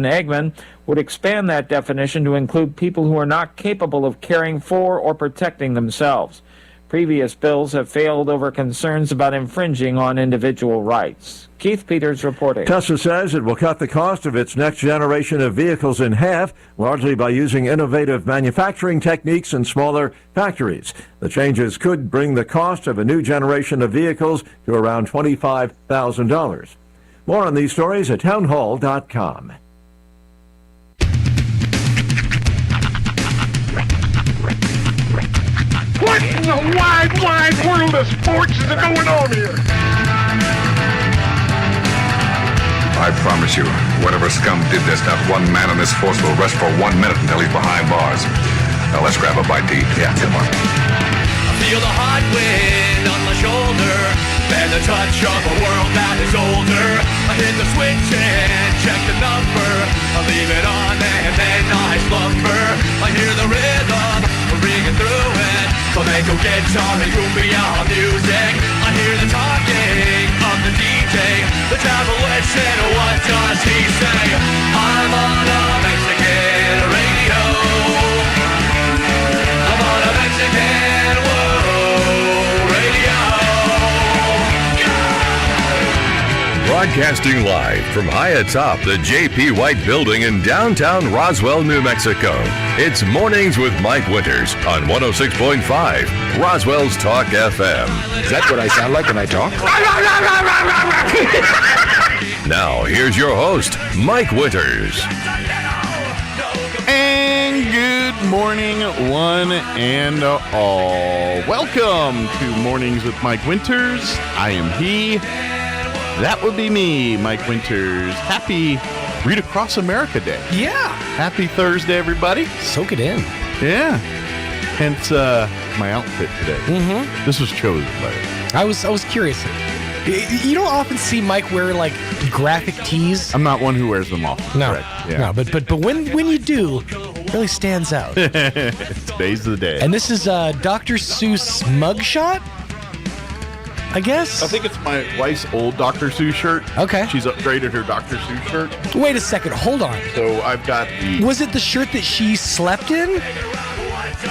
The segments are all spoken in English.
Eggman would expand that definition to include people who are not capable of caring for or protecting themselves. Previous bills have failed over concerns about infringing on individual rights. Keith Peters reporting. Tesla says it will cut the cost of its next generation of vehicles in half, largely by using innovative manufacturing techniques in smaller factories. The changes could bring the cost of a new generation of vehicles to around $25,000. More on these stories at townhall.com. What in the wide world of sports is going on here? I promise you, whatever scum did this, not one man in this force will rest for 1 minute until he's behind bars. Now let's grab a bite to eat. Yeah, come on. I feel the hot wind on my shoulder and the touch of a world that is older. I hit the switch and check the number. I leave it on and then I slumber. I hear the rhythm ringing through it. Flamenco guitar and cumbia music. I hear the talking of the DJ. The travel listen, what does he say? I'm on a Mexican radio. I'm on a Mexican radio. Broadcasting live from high atop the J.P. White Building in downtown Roswell, New Mexico. It's Mornings with Mike Winters on 106.5 Roswell's Talk FM. Is that what I sound like when I talk? Now, here's your host, Mike Winters. And good morning, one and all. Welcome to Mornings with Mike Winters. I am he. That would be me, Mike Winters. Happy Read Across America Day. Yeah. Happy Thursday, everybody. Soak it in. Yeah. Hence my outfit today. Mm-hmm. This was chosen by it. I was curious. You don't often see Mike wear like graphic tees. I'm not one who wears them often. No, correct. Yeah. no, but when you do, it really stands out. Today's the day. And this is Dr. Seuss mugshot, I guess. I think it's my wife's old Dr. Seuss shirt. Okay. She's upgraded her Dr. Seuss shirt. Wait a second, hold on. So I've got the... Was it the shirt that she slept in?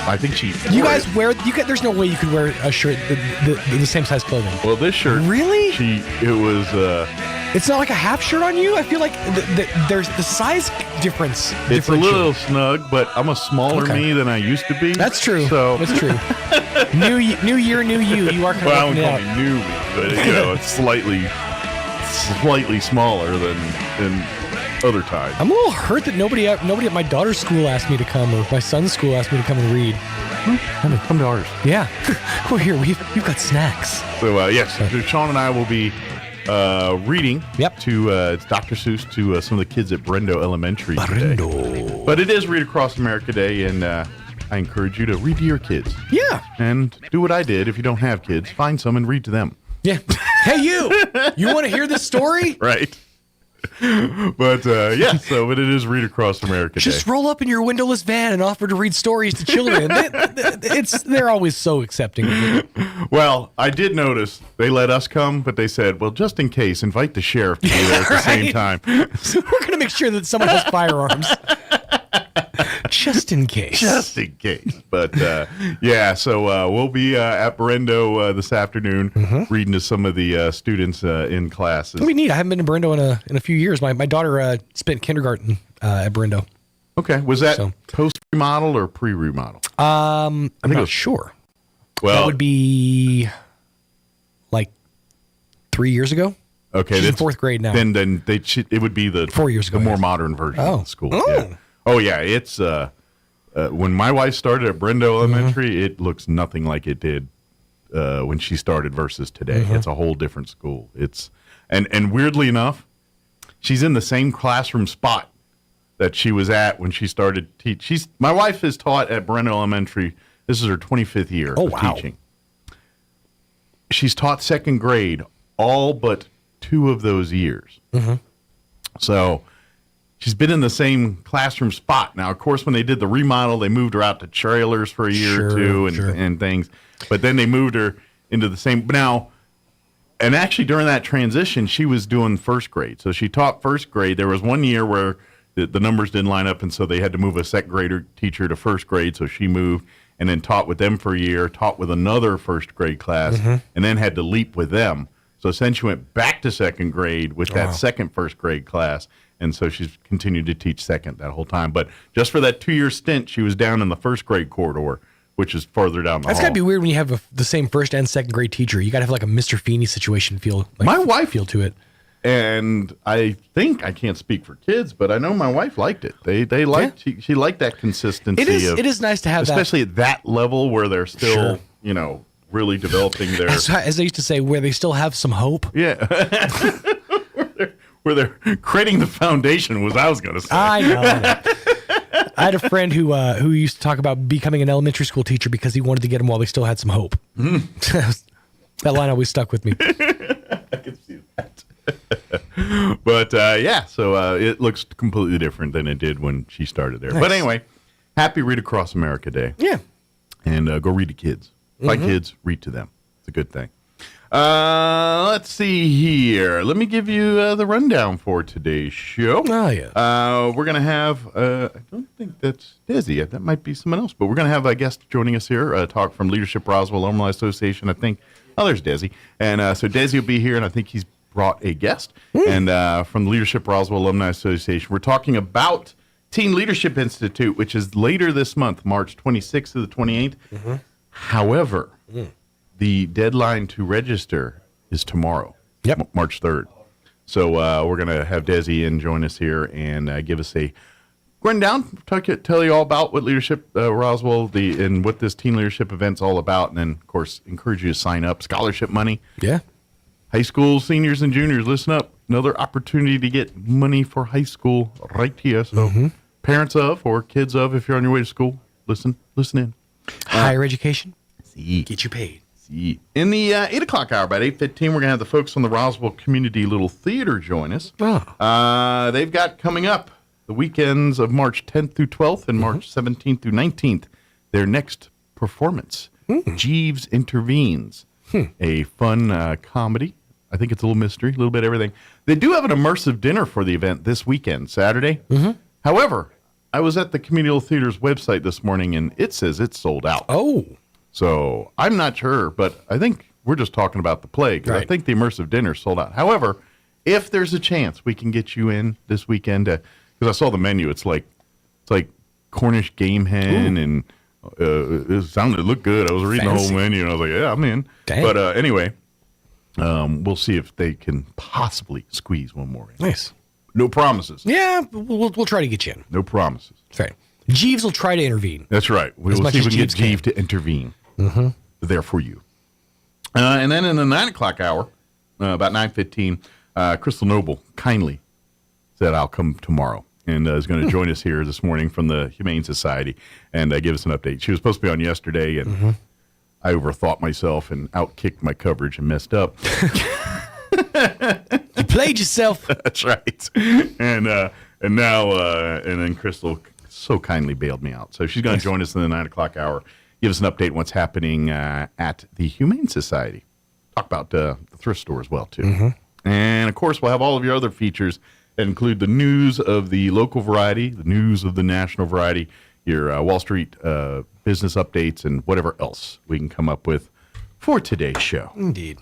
I think she... You guys wear... There's no way you could wear a shirt the same size clothing. Well, this shirt... Really? It was... It's not like a half shirt on you? I feel like there's the size difference. It's a little snug, but I'm a smaller me than I used to be. That's true. So that's true. New year, new you. You are kind well, of I wouldn't call me new me, but it's slightly smaller than other times. I'm a little hurt that nobody at my daughter's school asked me to come, or my son's school asked me to come and read. Come to ours. Yeah. We're here. We've got snacks. So yes, Sean and I will be reading to it's Dr. Seuss to some of the kids at Brendo Elementary today. But it is Read Across America Day, and I encourage you to read to your kids. Yeah. And do what I did. If you don't have kids, find some and read to them. Yeah. Hey, you want to hear this story? Right. But but it is Read Across America Day. Just roll up in your windowless van and offer to read stories to children. They're always so accepting of it. Well, I did notice they let us come, but they said, well, just in case, invite the sheriff to be there at the same time. So we're going to make sure that someone has firearms. Just in case. Just in case. But, so we'll be at Brendo this afternoon reading to some of the students in classes. It'll be neat. I haven't been to Brendo in a few years. My daughter spent kindergarten at Brendo. Okay. Was that post-remodel or pre-remodel? I'm not sure. Well, that would be like 3 years ago. Okay. She's in fourth grade now. Then it would be the 4 years ago, the more modern version of the school. Oh. Yeah. Oh, yeah, it's when my wife started at Brendo Elementary, it looks nothing like it did when she started versus today. It's a whole different school. It's and weirdly enough, she's in the same classroom spot that she was at when she started my wife has taught at Brendo Elementary. This is her 25th year of teaching. She's taught second grade all but 2 of those years. So she's been in the same classroom spot. Now, of course, when they did the remodel, they moved her out to trailers for a year or two and things. But then they moved her into the same. Now, and actually during that transition, she was doing first grade. So she taught first grade. There was one year where the numbers didn't line up, and so they had to move a second grader teacher to first grade, so she moved and then taught with them for a year, taught with another first grade class, and then had to leap with them. So essentially went back to second grade with that second first grade class, and so she's continued to teach second that whole time. But just for that 2-year stint, she was down in the first grade corridor, which is farther down the hall. That's got to be weird when you have the same first and second grade teacher. You got to have like a Mr. Feeney situation feel. Like, my wife feel to it. And I think, I can't speak for kids, but I know my wife liked it. They liked she liked that consistency. It is nice to have especially at that level where they're still, really developing their. As I used to say, where they still have some hope. Yeah. where they're creating the foundation was I was going to say. I know. I had a friend who used to talk about becoming an elementary school teacher because he wanted to get them while they still had some hope. That line always stuck with me. I can see that. But so it looks completely different than it did when she started there. Nice. But anyway, happy Read Across America Day. Yeah. And go read to kids. By kids, read to them. It's a good thing. Let's see here. Let me give you the rundown for today's show. Oh, yeah. We're going to have, I don't think that's Desi. That might be someone else. But we're going to have a guest joining us here, talk from Leadership Roswell Alumni Association. I think, there's Desi. And so Desi will be here, and I think he's brought a guest. And from the Leadership Roswell Alumni Association, we're talking about Teen Leadership Institute, which is later this month, March 26th to the 28th. However, the deadline to register is tomorrow, March 3rd. So we're going to have Desi in join us here and give us a rundown, tell you all about what Leadership Roswell and what this teen leadership event's all about, and then, of course, encourage you to sign up. Scholarship money. Yeah. High school seniors and juniors, listen up. Another opportunity to get money for high school right here. So parents of or kids of, if you're on your way to school, listen in. Higher education. See. Get you paid. See. In the 8 o'clock hour, about 8:15, we're going to have the folks from the Roswell Community Little Theater join us. Oh. They've got coming up the weekends of March 10th through 12th and March 17th through 19th, their next performance, Jeeves Intervenes, a fun comedy. I think it's a little mystery, a little bit of everything. They do have an immersive dinner for the event this weekend, Saturday. However, I was at the Community Little Theater's website this morning, and it says it's sold out. Oh. So I'm not sure, but I think we're just talking about the play, because I think the immersive dinner sold out. However, if there's a chance we can get you in this weekend, because I saw the menu, it's like Cornish game hen, and it looked good. I was reading the whole menu, and I was like, yeah, I'm in. Dang. But anyway, we'll see if they can possibly squeeze one more in. Nice. No promises. Yeah, we'll try to get you in. No promises. That's right. Jeeves will try to intervene. That's right. We will see if we can get Jeeves to intervene. There for you. And then in the 9 o'clock hour, about 9:15, Crystal Noble kindly said, I'll come tomorrow, and is going to join us here this morning from the Humane Society and give us an update. She was supposed to be on yesterday, and I overthought myself and outkicked my coverage and messed up. You played yourself. That's right. And now, and then Crystal so kindly bailed me out. So she's going to join us in the 9 o'clock hour, give us an update on what's happening at the Humane Society. Talk about the thrift store as well, too. And, of course, we'll have all of your other features that include the news of the local variety, the news of the national variety, your Wall Street business updates, and whatever else we can come up with for today's show. Indeed.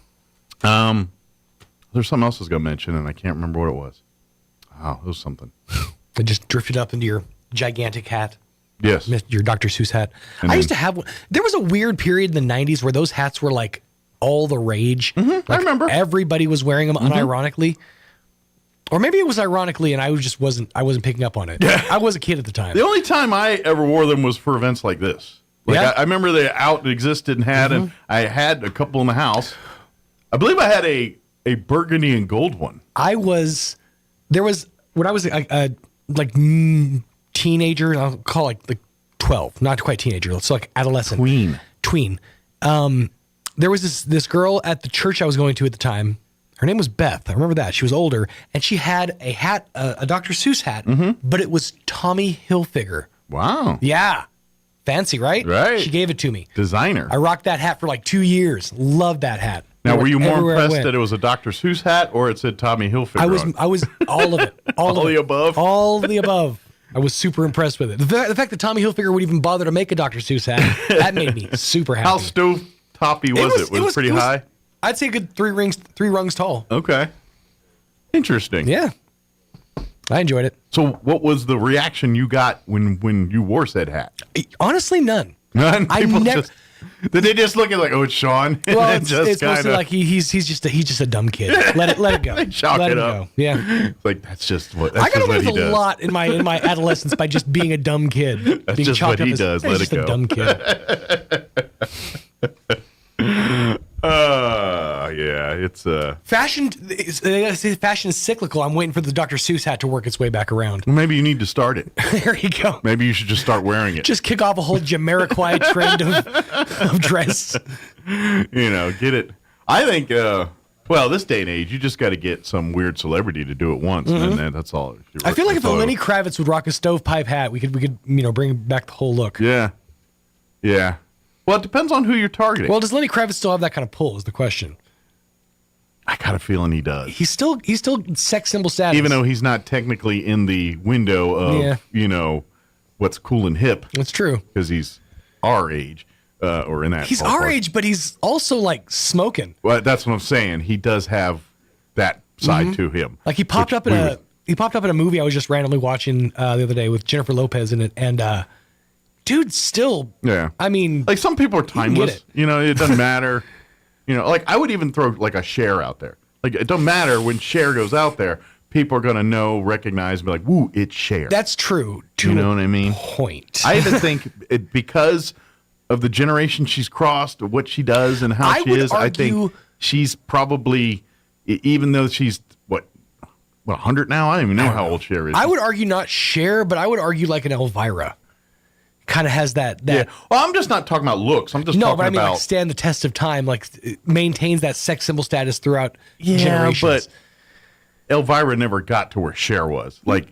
There's something else I was going to mention, and I can't remember what it was. Oh, it was something. It just drifted up into your gigantic hat. Yes. Your Dr. Seuss hat. I used to have one. There was a weird period in the 90s where those hats were like all the rage. Like I remember. Everybody was wearing them unironically. Or maybe it was ironically and I wasn't picking up on it. Yeah. I was a kid at the time. The only time I ever wore them was for events like this. I remember they out existed and had, and I had a couple in the house. I believe I had a burgundy and gold one. when I was a teenager, I'll call it like 12, not quite teenager, so like adolescent. Tween. There was this girl at the church I was going to at the time. Her name was Beth. I remember that. She was older, and she had a hat, a Dr. Seuss hat, but it was Tommy Hilfiger. Wow. Yeah. Fancy, right? Right. She gave it to me. Designer. I rocked that hat for like 2 years. Loved that hat. Now, were you more Everywhere I impressed went. that it was a Dr. Seuss hat or it said Tommy Hilfiger? I was all of it. All of the it. above? All the above. I was super impressed with it. The fact that Tommy Hilfiger would even bother to make a Dr. Seuss hat, that made me super happy. How stove-toppy was it? Was it pretty high? I'd say a good three rungs tall. Okay. Interesting. Yeah. I enjoyed it. So what was the reaction you got when you wore said hat? Honestly, none. None? I People never. Did they just look at like, oh, it's Sean? Well, And it's mostly like he's just a dumb kid. Let it go. They chalk Let it him up. go. Yeah. It's like, that's just what I got what away he with a does. lot in my adolescence by just being a dumb kid. That's being just chalked what he up does. As Let just it a go. dumb kid. Yeah, it's Fashion is cyclical. I'm waiting for the Dr. Seuss hat to work its way back around. maybe you need to start it. There you go. Maybe you should just start wearing it. Just kick off a whole Jamiroquai trend of dress. Get it. I think this day and age, you just got to get some weird celebrity to do it once, and then that's all. I feel like if Lenny Kravitz would rock a stovepipe hat, we could bring back the whole look. Yeah. Well, it depends on who you're targeting. Well, does Lenny Kravitz still have that kind of pull? Is the question. I got a feeling he does. He's still sex symbol status, Even though he's not technically in the window of what's cool and hip, that's true. because he's our age or in that. He's our ballpark. age, but he's also like smoking. Well, that's what I'm saying. He does have that side to him. Like he popped up in a movie I was just randomly watching the other day with Jennifer Lopez in it, and dude, still, Yeah. I mean, Like some people are can get timeless. It doesn't matter. Like I would even throw like a Cher out there. Like it don't matter when Cher goes out there, people are gonna recognize, and be like, "Woo, it's Cher." that's true. To You know what I mean? a point. I even think because of the generation she's crossed, what she does, and how I she would is, I argue- think she's probably, even though she's what 100 now. I don't even know how old Cher is. I would argue not Cher, but I would argue like an Elvira. Kind of has that. Yeah. Well, I'm just not talking about looks. I'm just No, talking but I mean, about. like stand the test of time, like it maintains that sex symbol status throughout Yeah, generations. but Elvira never got to where Cher was. Like.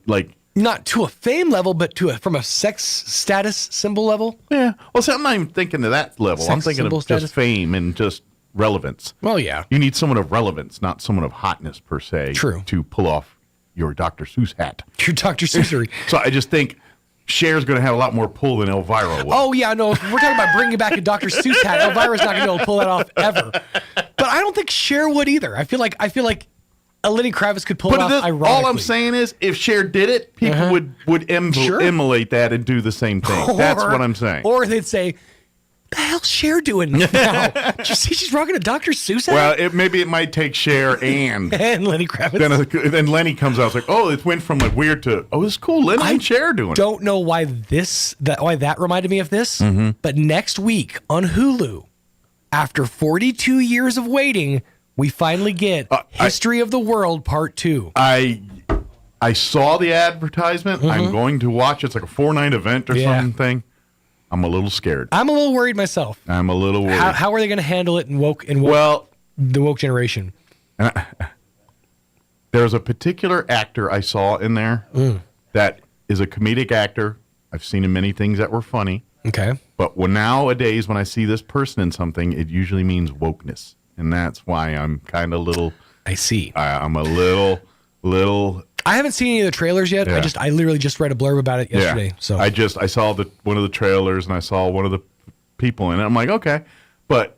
Not to a fame level, but from a sex status symbol level. Yeah. Well, see, I'm not even thinking to that level. I'm Sex thinking symbol of status? just fame and just relevance. Well, yeah. You need someone of relevance, not someone of hotness per se. True. To pull off your Dr. Seuss hat. Your Dr. Seuss. So I just think Cher's going to have a lot more pull than Elvira will. Oh yeah, no. If we're talking about bringing back a Dr. Seuss hat, Elvira's not going to be able to pull that off ever. But I don't think Cher would either. I feel like Lenny Kravitz could pull it off. Ironically, all I'm saying is, if Cher did it, people would emulate that and do the same thing. That's what I'm saying. Or they'd say, "The hell's Cher doing now? Did you see she's rocking a Dr. Seuss hat?" Well, maybe it might take Cher and and Lenny Kravitz. then Lenny comes out. It's like, oh, it went from like weird to it's cool. Lenny and Cher doing it. Don't know why that reminded me of this, but next week on Hulu, after 42 years of waiting, we finally get History of the World Part 2. I saw the advertisement. I'm going to watch. It's like a 4-night event or something. I'm a little scared. I'm a little worried myself. I'm a little worried. How are they going to handle it in the woke generation? There's a particular actor I saw in there that is a comedic actor. I've seen in many things that were funny. Okay. But nowadays, when I see this person in something, it usually means wokeness. And that's why I'm kind of little. I see. I'm a little. I haven't seen any of the trailers yet. Yeah. I literally just read a blurb about it yesterday. Yeah. So I saw one of the trailers and I saw one of the people in it. I'm like, okay, but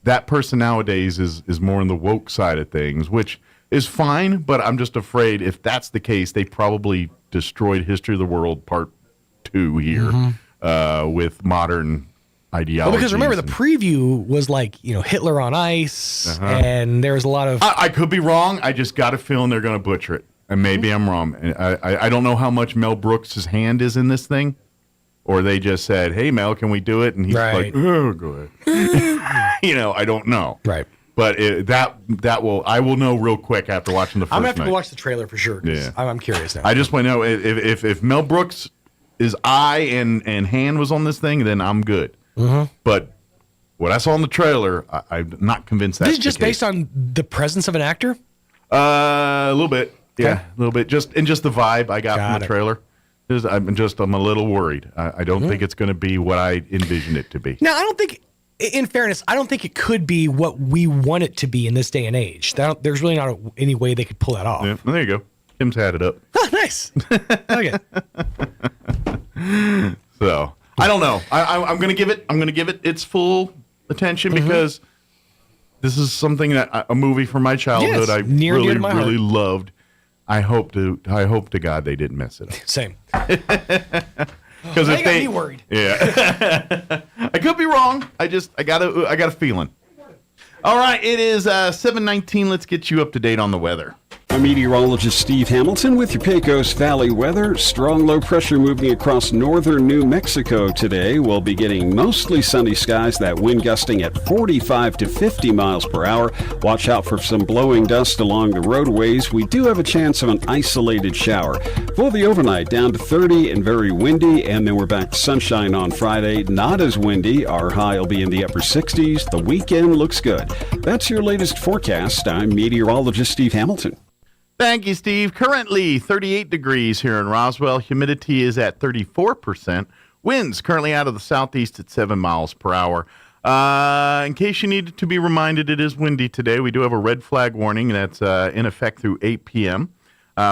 that person nowadays is more in the woke side of things, which is fine. But I'm just afraid if that's the case, they probably destroyed History of the World Part 2 here with modern ideology. Well, because remember the preview was like Hitler on ice, and there was a lot of. I could be wrong. I just got a feeling they're going to butcher it, and maybe I'm wrong. I don't know how much Mel Brooks' hand is in this thing, or they just said, "Hey, Mel, can we do it?" And he's like, "Oh, go ahead." I don't know. Right. But I will know real quick after watching the first I'm gonna have to night. go watch the trailer for sure. Yeah. I'm curious now. I just want to know if Mel Brooks' eye and hand was on this thing, then I'm good. But what I saw in the trailer, I'm not convinced that's This is just the case. based on the presence of an actor. A little bit, yeah, Okay. a little bit. Just the vibe I got from the trailer. I'm a little worried. I don't think it's going to be what I envisioned it to be. Now, I don't think in fairness, I don't think it could be what we want it to be in this day and age. There's really not any way they could pull that off. Yeah, well, there you go. Kim's had it up. Oh, nice. Okay. So I don't know. I'm gonna give it its full attention because this is something that a movie from my childhood I near really to my heart. loved. I hope to God they didn't mess it up. Same. Because They got me worried. Yeah, I could be wrong. I got a feeling. All right, it is 7:19. Let's get you up to date on the weather. I'm meteorologist Steve Hamilton with your Pecos Valley weather. Strong low pressure moving across northern New Mexico today. We'll be getting mostly sunny skies, that wind gusting at 45 to 50 miles per hour. Watch out for some blowing dust along the roadways. We do have a chance of an isolated shower. For the overnight, down to 30 and very windy, and then we're back to sunshine on Friday. Not as windy. Our high will be in the upper 60s. The weekend looks good. That's your latest forecast. I'm meteorologist Steve Hamilton. Thank you, Steve. Currently 38 degrees here in Roswell. Humidity is at 34%. Winds currently out of the southeast at 7 miles per hour. In case you needed to be reminded, it is windy today. We do have a red flag warning that's in effect through 8 p.m.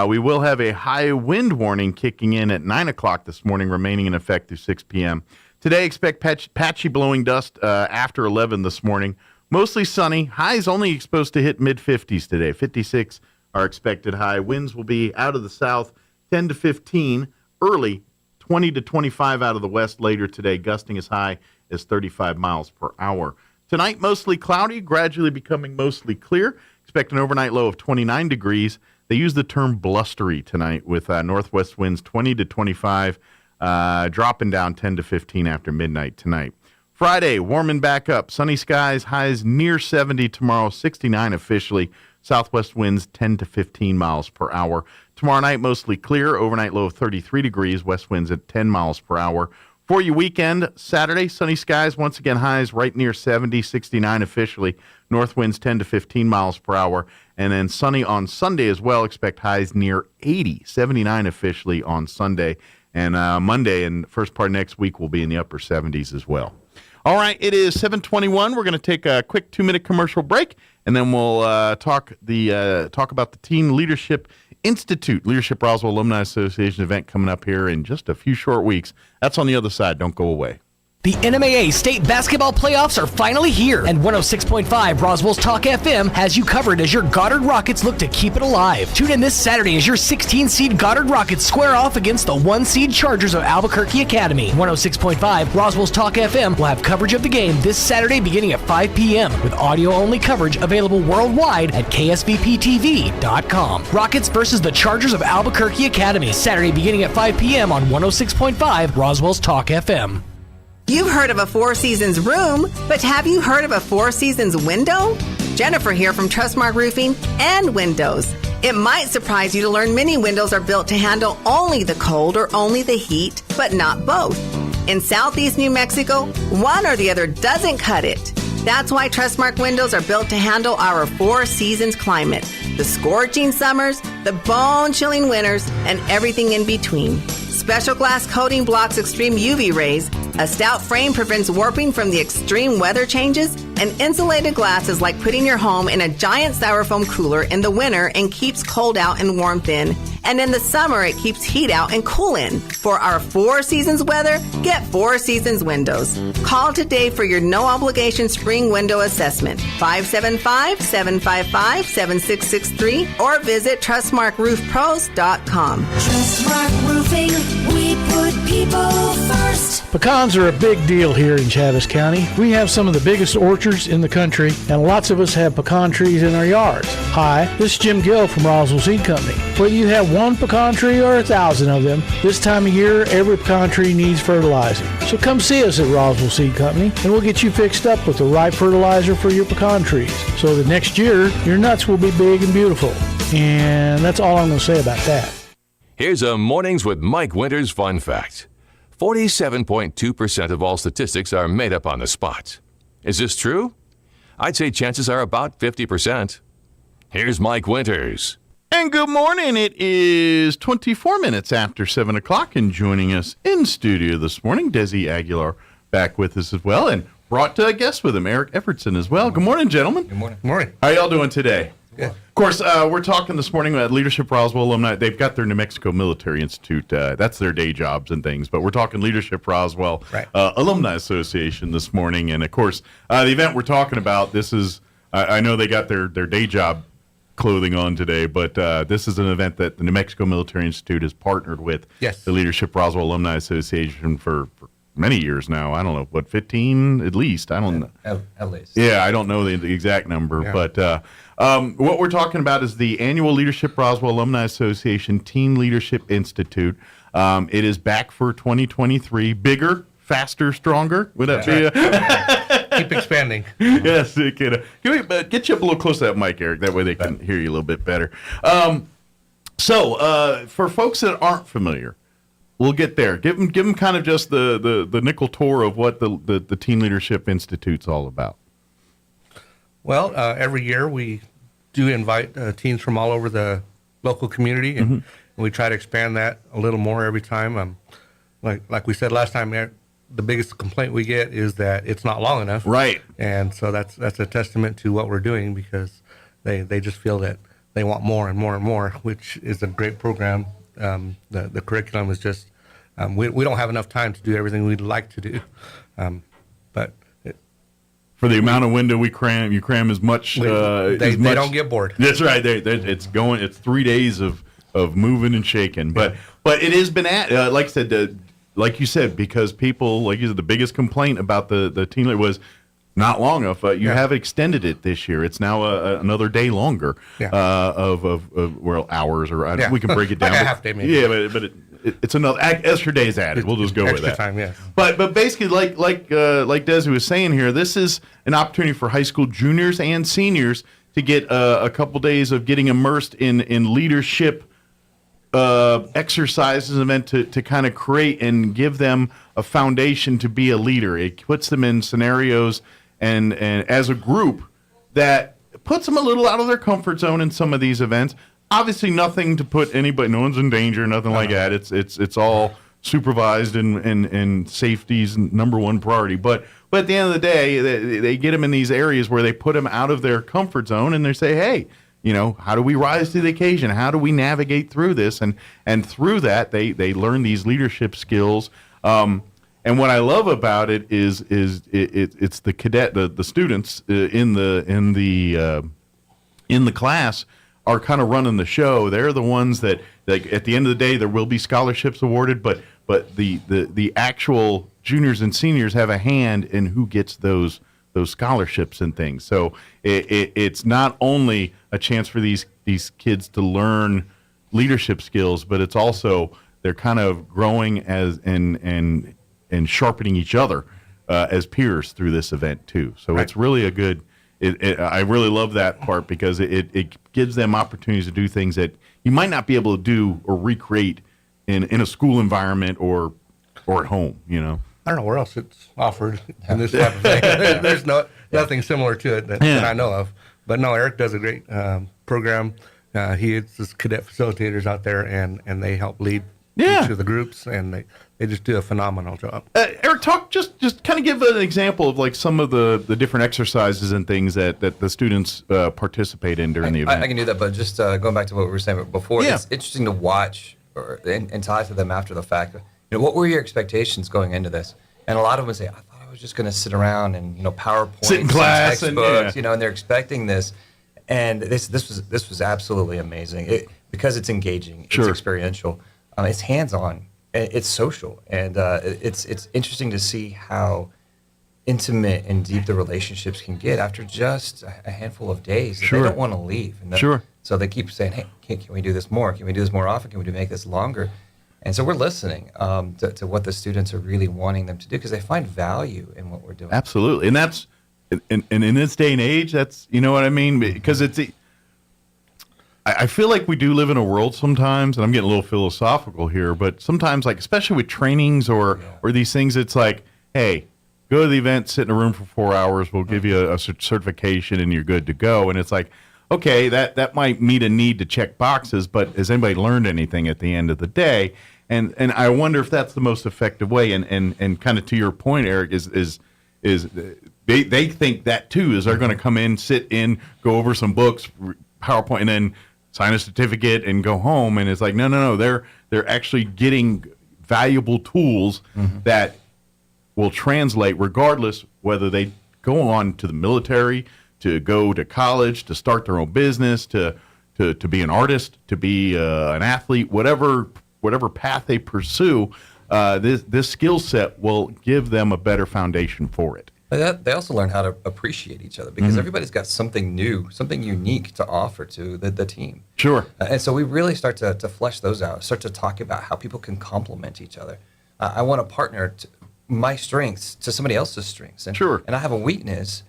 We will have a high wind warning kicking in at 9 o'clock this morning, remaining in effect through 6 p.m. Today, expect patchy blowing dust after 11 this morning. Mostly sunny. Highs only exposed to hit mid-50s today. 56 our expected high. Winds will be out of the south 10 to 15 early, 20 to 25 out of the west later today, gusting as high as 35 miles per hour. Tonight, mostly cloudy, gradually becoming mostly clear. Expect an overnight low of 29 degrees. They use the term blustery tonight with northwest winds 20 to 25, dropping down 10 to 15 after midnight tonight. Friday, warming back up. Sunny skies, highs near 70 tomorrow, 69 officially. Southwest winds 10 to 15 miles per hour. Tomorrow night, mostly clear. Overnight low of 33 degrees. West winds at 10 miles per hour. For your weekend, Saturday, sunny skies. Once again, highs right near 70, 69 officially. North winds 10 to 15 miles per hour. And then sunny on Sunday as well. Expect highs near 80, 79 officially on Sunday. And Monday and first part of next week will be in the upper 70s as well. All right, it is 7:21. We're going to take a quick 2-minute commercial break, and then we'll talk about the Teen Leadership Institute, Leadership Roswell Alumni Association event coming up here in just a few short weeks. That's on the other side. Don't go away. The NMAA state basketball playoffs are finally here, and 106.5 Roswell's Talk FM has you covered as your Goddard Rockets look to keep it alive. Tune in this Saturday as your 16-seed Goddard Rockets square off against the 1-seed Chargers of Albuquerque Academy. 106.5 Roswell's Talk FM will have coverage of the game this Saturday beginning at 5 p.m. with audio-only coverage available worldwide at ksvptv.com. Rockets versus the Chargers of Albuquerque Academy, Saturday beginning at 5 p.m. on 106.5 Roswell's Talk FM. You've heard of a Four Seasons room, but have you heard of a Four Seasons window? Jennifer here from Trustmark Roofing and Windows. It might surprise you to learn many windows are built to handle only the cold or only the heat, but not both. In Southeast New Mexico, one or the other doesn't cut it. That's why Trustmark windows are built to handle our Four Seasons climate, the scorching summers, the bone-chilling winters, and everything in between. Special glass coating blocks extreme UV rays. A stout frame prevents warping from the extreme weather changes. And insulated glass is like putting your home in a giant styrofoam cooler in the winter and keeps cold out and warmth in. And in the summer, it keeps heat out and cool in. For our Four Seasons weather, get Four Seasons windows. Call today for your no-obligation spring window assessment. 575-755-7663 or visit TrustmarkRoofPros.com. Trustmark Roofing, we put people first. Pecans are a big deal here in Chaves County. We have some of the biggest orchards in the country, and lots of us have pecan trees in our yards. Hi, this is Jim Gill from Roswell Seed Company. Whether you have one pecan tree or 1,000 of them, this time of year, every pecan tree needs fertilizing. So come see us at Roswell Seed Company, and we'll get you fixed up with the right fertilizer for your pecan trees. So that next year, your nuts will be big and beautiful. And that's all I'm going to say about that. Here's a Mornings with Mike Winters fun fact. 47.2% of all statistics are made up on the spot. Is this true? I'd say chances are about 50%. Here's Mike Winters. And good morning. It is 24 minutes after 7 o'clock, and joining us in studio this morning, Desi Aguilar back with us as well, and brought a guest with him, Eric Effertson, as well. Good morning, gentlemen. Good morning. Good morning. How y'all doing today? Good. Of course, we're talking this morning about Leadership Roswell alumni. They've got their New Mexico Military Institute. That's their day jobs and things. But we're talking Leadership Roswell Alumni Association this morning. And, of course, the event we're talking about, this is, I know they got their day job clothing on today, but this is an event that the New Mexico Military Institute has partnered with the Leadership Roswell Alumni Association for many years now. I don't know, 15 at least? I don't know. At least. Yeah, I don't know the exact number, but what we're talking about is the annual Leadership Roswell Alumni Association Teen Leadership Institute. It is back for 2023. Bigger, faster, stronger. Would that be? Keep expanding. Yes, it can. Get you up a little close to that mic, Eric. That way they can hear you a little bit better. So, for folks that aren't familiar, we'll get there. Give them kind of just the nickel tour of what the Teen Leadership Institute's all about. Well, every year we do invite teens from all over the local community, and we try to expand that a little more every time. Like we said last time, the biggest complaint we get is that it's not long enough. Right. And so that's a testament to what we're doing, because they just feel that they want more and more and more, which is a great program. The curriculum is just, we don't have enough time to do everything we'd like to do. But for the amount of window you cram as much. They don't get bored. That's right. It's 3 days of moving and shaking. But it has been like I said, like you said, because people, like you said, the biggest complaint about the teen was not long enough. You have extended it this year. It's now another day longer of hours, or we can break it down. Like a half day, maybe. Yeah, but it's another extra days added. We'll just go with that. Extra time, yes. But basically, like Desi was saying here, this is an opportunity for high school juniors and seniors to get a couple days of getting immersed in leadership exercises and meant to kind of create and give them a foundation to be a leader. It puts them in scenarios and as a group that puts them a little out of their comfort zone in some of these events. Obviously, nothing to put anybody. No one's in danger. Nothing like that. It's all supervised and safety's number one priority. But at the end of the day, they get them in these areas where they put them out of their comfort zone, and they say, hey, how do we rise to the occasion? How do we navigate through this? And through that, they learn these leadership skills. And what I love about it is it's the cadet, the students in the class are kind of running the show. They're the ones that, like, at the end of the day, there will be scholarships awarded, but the actual juniors and seniors have a hand in who gets those scholarships and things. So it's not only a chance for these kids to learn leadership skills, but it's also they're kind of growing as and sharpening each other as peers through this event too. So it's really a good. I really love that part because it gives them opportunities to do things that you might not be able to do or recreate in a school environment or at home. I don't know where else it's offered in this type of thing. There's nothing similar to it that I know of. But no, Eric does a great program. He has his cadet facilitators out there, and they help lead each of the groups, and they just do a phenomenal job. Eric, just kind of give an example of like some of the different exercises and things that the students participate in during the event. I can do that, but just going back to what we were saying before, it's interesting to watch and talk to them after the fact. What were your expectations going into this? And a lot of them would say, I thought I was just going to sit around and PowerPoint, sit in class, textbooks, and they're expecting this. And this was absolutely amazing because it's engaging, it's experiential, it's hands-on, it's social, and it's interesting to see how intimate and deep the relationships can get after just a handful of days. They don't want to leave. So they keep saying, hey, can we do this more? Can we do this more often? Can we make this longer? And so we're listening to what the students are really wanting them to do because they find value in what we're doing. Absolutely. And that's, and in this day and age, that's, you know what I mean? Because I feel like we do live in a world sometimes, and I'm getting a little philosophical here, but sometimes, like, especially with trainings or these things, it's like, hey, go to the event, sit in a room for 4 hours, we'll give you a certification, and you're good to go. And it's like, okay, that might meet a need to check boxes, but has anybody learned anything at the end of the day? And I wonder if that's the most effective way. And kind of to your point, Eric, is is they think that too, is they're going to come in, sit in, go over some books, PowerPoint, and then sign a certificate and go home. And it's like, no, they're actually getting valuable tools that will translate regardless whether they go on to the military, to go to college, to start their own business, to be an artist, to be an athlete, whatever path they pursue. This skill set will give them a better foundation for it. They also learn how to appreciate each other, because everybody's got something new, something unique to offer to the team. Sure. And so we really start to flesh those out, start to talk about how people can complement each other. I want to partner my strengths to somebody else's strengths. And, sure. And I have a weakness,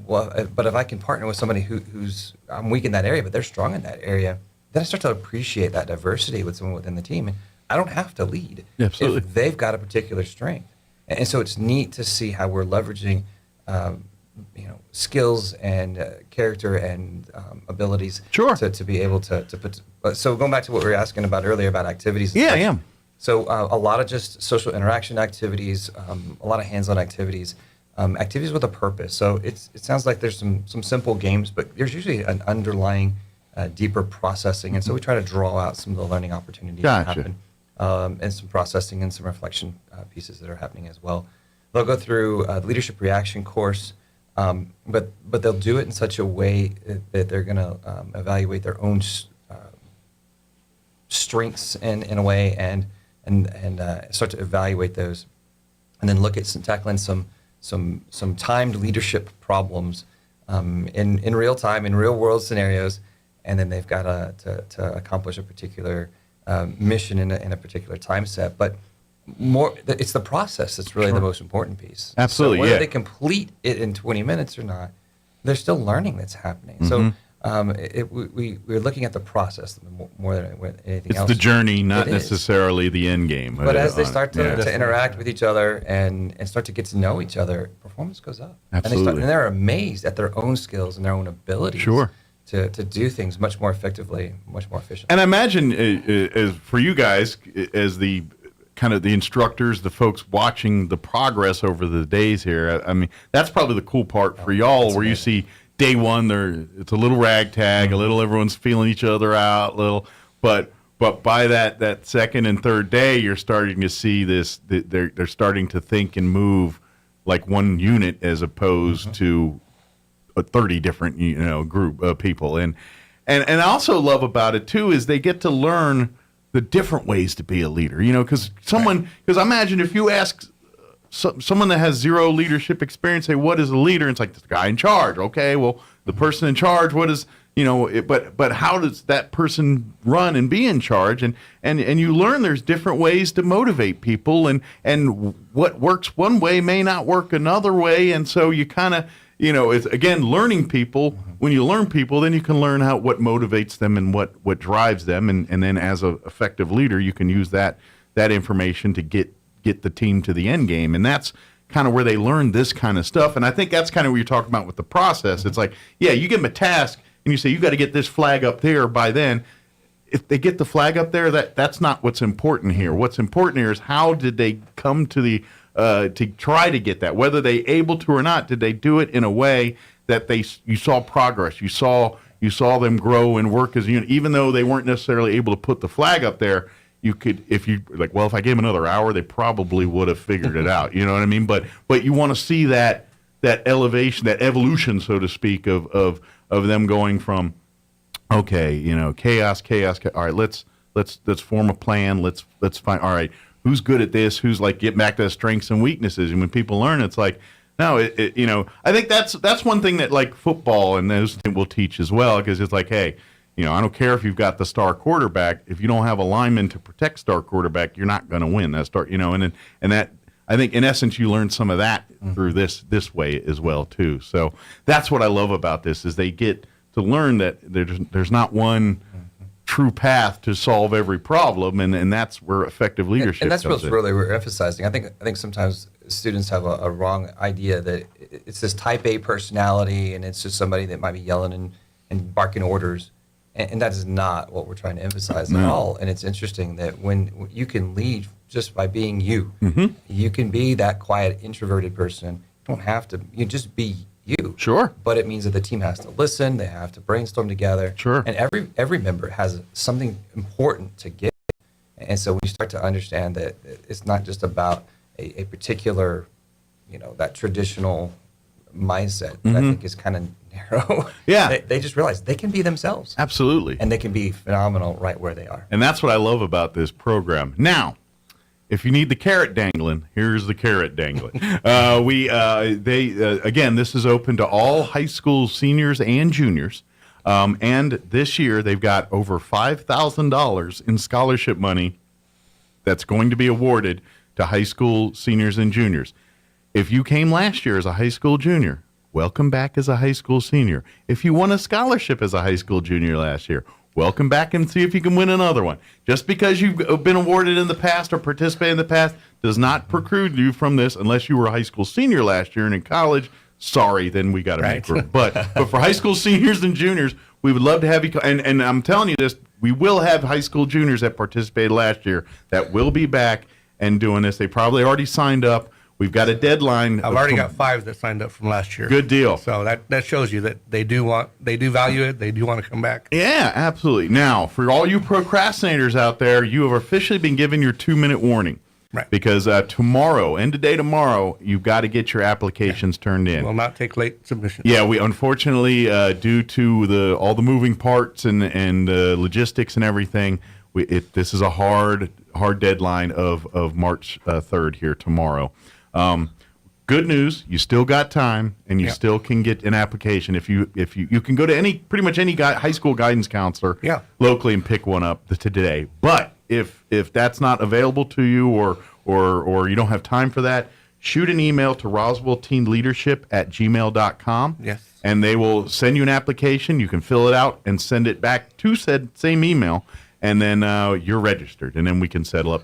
but if I can partner with somebody who's I'm weak in that area, but they're strong in that area, then I start to appreciate that diversity with someone within the team. And I don't have to lead Absolutely. if they've got a particular strength. And so it's neat to see how we're leveraging, skills and character and abilities to be able to put. So going back to what we were asking about earlier about activities. Yeah, I am. So a lot of just social interaction activities, a lot of hands-on activities, activities with a purpose. So it sounds like there's some simple games, but there's usually an underlying deeper processing. And so we try to draw out some of the learning opportunities that happen. And some processing and some reflection pieces that are happening as well. They'll go through the leadership reaction course, but they'll do it in such a way that they're going to evaluate their own strengths in a way and start to evaluate those, and then look at tackling some timed leadership problems in real time, in real world scenarios, and then they've got to accomplish a particular mission in a particular time set. But it's the process that's really the most important piece. Absolutely. So whether they complete it in 20 minutes or not, there's still learning that's happening. So we're looking at the process more than anything else. It's the journey, not necessarily the end game. But as they start to interact with each other and start to get to know each other, performance goes up. Absolutely. And they're amazed at their own skills and their own abilities. Sure. To do things much more effectively, much more efficiently. And I imagine as for you guys, as the kind of the instructors, the folks watching the progress over the days here, I mean, that's probably the cool part for y'all, where you see day one, it's a little ragtag, a little everyone's feeling each other out, but by that second and third day, you're starting to see this. They're starting to think and move like one unit as opposed to a 30 different group of people. And I also love about it too is they get to learn the different ways to be a leader. Because imagine if you ask someone that has zero leadership experience, say, what is a leader? And it's like the guy in charge. Okay, well, the person in charge, what is but how does that person run and be in charge? And you learn there's different ways to motivate people, and what works one way may not work another way, and so you kind of it's again learning people. When you learn people, then you can learn what motivates them and what drives them, and then as an effective leader, you can use that information to get the team to the end game, and that's kind of where they learn this kind of stuff. And I think that's kind of what you're talking about with the process. It's like, yeah, you give them a task, and you say you got to get this flag up there by then. If they get the flag up there, that's not what's important here. What's important here is how did they come to the to try to get that, whether they able to or not. Did they do it in a way that you saw progress, you saw them grow and work as a unit, even though they weren't necessarily able to put the flag up there. You could, if I gave them another hour, they probably would have figured it out. You know what I mean? But you want to see that elevation, that evolution, so to speak, of them going from, okay, chaos. All right, let's form a plan. Let's find. All right, who's good at this? Who's get back to strengths and weaknesses? And when people learn, it's like, no, I think that's one thing that football and those things will teach as well, because it's like, hey, I don't care if you've got the star quarterback. If you don't have a lineman to protect star quarterback, you're not going to win that star. And that, I think in essence you learn some of that through this way as well too. So that's what I love about this is they get to learn that there's not one true path to solve every problem, and that's where effective leadership. And that's comes what's really we're emphasizing. I think sometimes students have a wrong idea that it's this type A personality, and it's just somebody that might be yelling and barking orders. And that is not what we're trying to emphasize at all. And it's interesting that when you can lead just by being you, you can be that quiet, introverted person don't have to. You just be you. Sure. But it means that the team has to listen. They have to brainstorm together. Sure. And every member has something important to give. And so we start to understand that it's not just about a particular, that traditional mindset that I think is kind of narrow. Yeah. They just realize they can be themselves. Absolutely. And they can be phenomenal right where they are. And that's what I love about this program. Now, if you need the carrot dangling, here's the carrot dangling. Again, this is open to all high school seniors and juniors. And this year, they've got over $5,000 in scholarship money that's going to be awarded to high school seniors and juniors. If you came last year as a high school junior, welcome back as a high school senior. If you won a scholarship as a high school junior last year, welcome back and see if you can win another one. Just because you've been awarded in the past or participated in the past does not preclude you from this unless you were a high school senior last year and in college. Sorry, then we got to make room. But for high school seniors and juniors, we would love to have you. And I'm telling you this, we will have high school juniors that participated last year that will be back and doing this. They probably already signed up. We've got a deadline. I've already got 5 that signed up from last year. Good deal. So that shows you that they do value it. They do want to come back. Yeah, absolutely. Now, for all you procrastinators out there, you have officially been given your 2-minute warning. Right. Because tomorrow, end of day tomorrow, you've got to get your applications turned in. Will not take late submissions. Yeah, we unfortunately, due to all the moving parts and logistics and everything, this is a hard deadline of March 3rd here tomorrow. Good news, you still got time, and you still can get an application. If you can go to pretty much any high school guidance counselor locally and pick one up today. But if that's not available to you or you don't have time for that, shoot an email to roswellteenleadership@gmail.com. Yes. And they will send you an application. You can fill it out and send it back to said same email, and then you're registered. And then we can settle up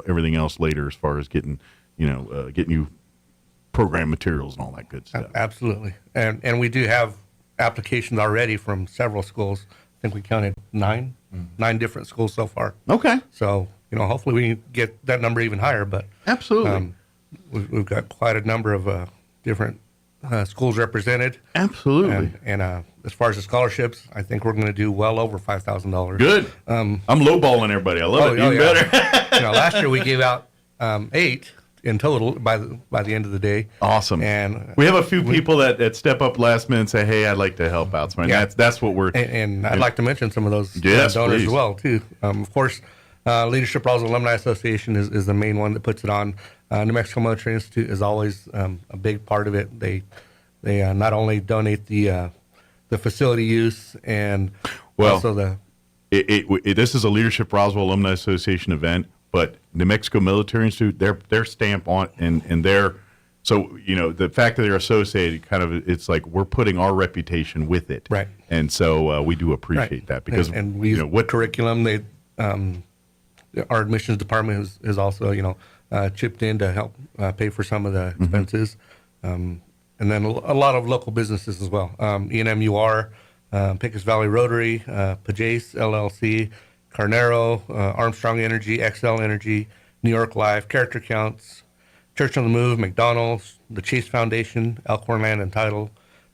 everything else later as far as getting you program materials and all that good stuff. Absolutely. And we do have applications already from several schools. I think we counted 9 different schools so far. Okay. So, hopefully we can get that number even higher. But absolutely, we've got quite a number of different schools represented. Absolutely. And as far as the scholarships, I think we're going to do well over $5,000. Good. I'm lowballing everybody. I love it. Even better. Last year we gave out 8 in total by the end of the day. Awesome. And we have a few people that step up last minute and say, "Hey, I'd like to help out." So that's what we're. And I'd like to mention some of those donors as well too. Of course, Leadership Roswell Alumni Association is the main one that puts it on. New Mexico Military Institute is always a big part of it. They not only donate the facility use and also the. This is a Leadership Roswell Alumni Association event. But New Mexico Military Institute, their stamp on and their the fact that they're associated it's like we're putting our reputation with it, right? And so we do appreciate that because and we what curriculum they our admissions department has also chipped in to help pay for some of the expenses, and then a lot of local businesses as well. ENMUR, Pecos Valley Rotary, Pajace LLC. Carnero, Armstrong Energy, XL Energy, New York Life, Character Counts, Church on the Move, McDonald's, the Chase Foundation, Elkhorn Land and Title,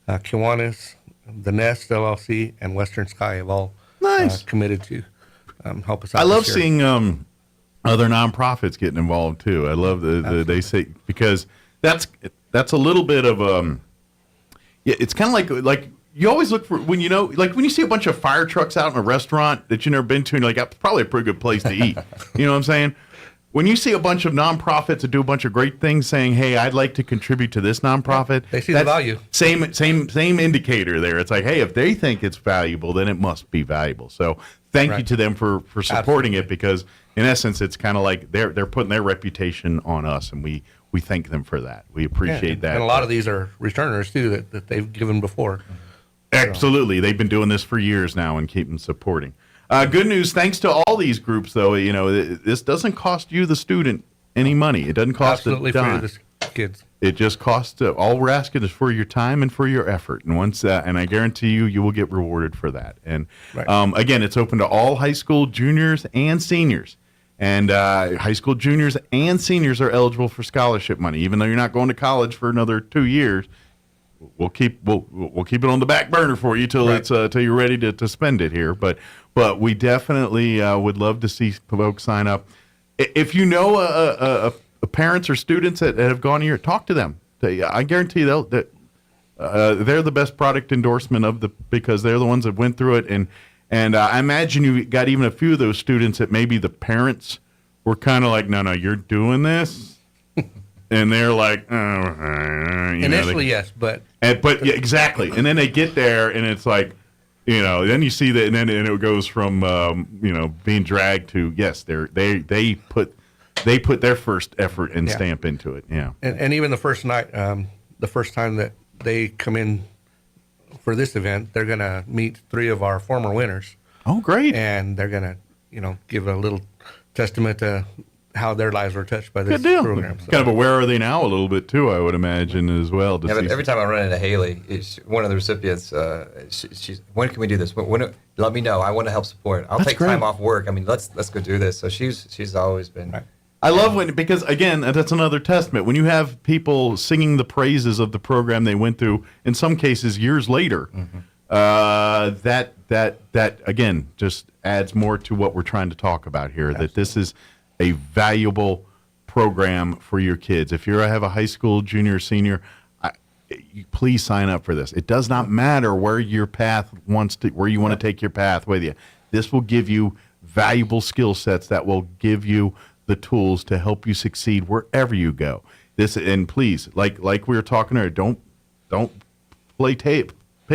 Kiwanis, The Nest LLC, and Western Sky have all committed to help us out. I love seeing other nonprofits getting involved too. I love they say because that's a little bit of it's kind of like. You always look for when when you see a bunch of fire trucks out in a restaurant that you've never been to, and you're like, that's probably a pretty good place to eat. You know what I'm saying? When you see a bunch of nonprofits that do a bunch of great things, saying, "Hey, I'd like to contribute to this nonprofit," they see the value. Same indicator there. It's like, hey, if they think it's valuable, then it must be valuable. So thank you to them for supporting it because, in essence, it's kind of like they're putting their reputation on us, and we thank them for that. We appreciate that. And a lot of these are returners too that they've given before. Absolutely. They've been doing this for years now and keep them supporting. Good news, thanks to all these groups, though, this doesn't cost you, the student, any money. It doesn't cost a dime. For the kids. It just costs, all we're asking is for your time and for your effort. And once and I guarantee you will get rewarded for that. And again, it's open to all high school juniors and seniors. And high school juniors and seniors are eligible for scholarship money, even though you're not going to college for another 2 years. We'll keep it on the back burner for you till you're ready to spend it here. But we definitely would love to see folks sign up. If you know parents or students that have gone here, talk to them. I guarantee that they're the best product endorsement because they're the ones that went through it. And I imagine you got even a few of those students that maybe the parents were kind of like, no, you're doing this. And they're like, initially, yes, but yeah, exactly. And then they get there, and it's like, then you see that, and then it goes from being dragged to yes, they put their first effort and stamp into it. Yeah, and even the first night, the first time that they come in for this event, they're gonna meet 3 of our former winners. Oh, great! And they're gonna give a little testament to how their lives were touched by this program. So. Kind of a where are they now a little bit too, I would imagine as well. Yeah, but every time I run into Haley, one of the recipients, she's when can we do this? Let me know. I want to help support. I'll take time off work. I mean, let's go do this. So she's always been. Right. I love because again, that's another testament. When you have people singing the praises of the program they went through, in some cases years later, that again just adds more to what we're trying to talk about here. Absolutely. That this is a valuable program for your kids. If you have a high school junior, senior, please sign up for this. It does not matter where your path where you want to take your path with you. This will give you valuable skill sets that will give you the tools to help you succeed wherever you go. And please, like we were talking earlier, don't pay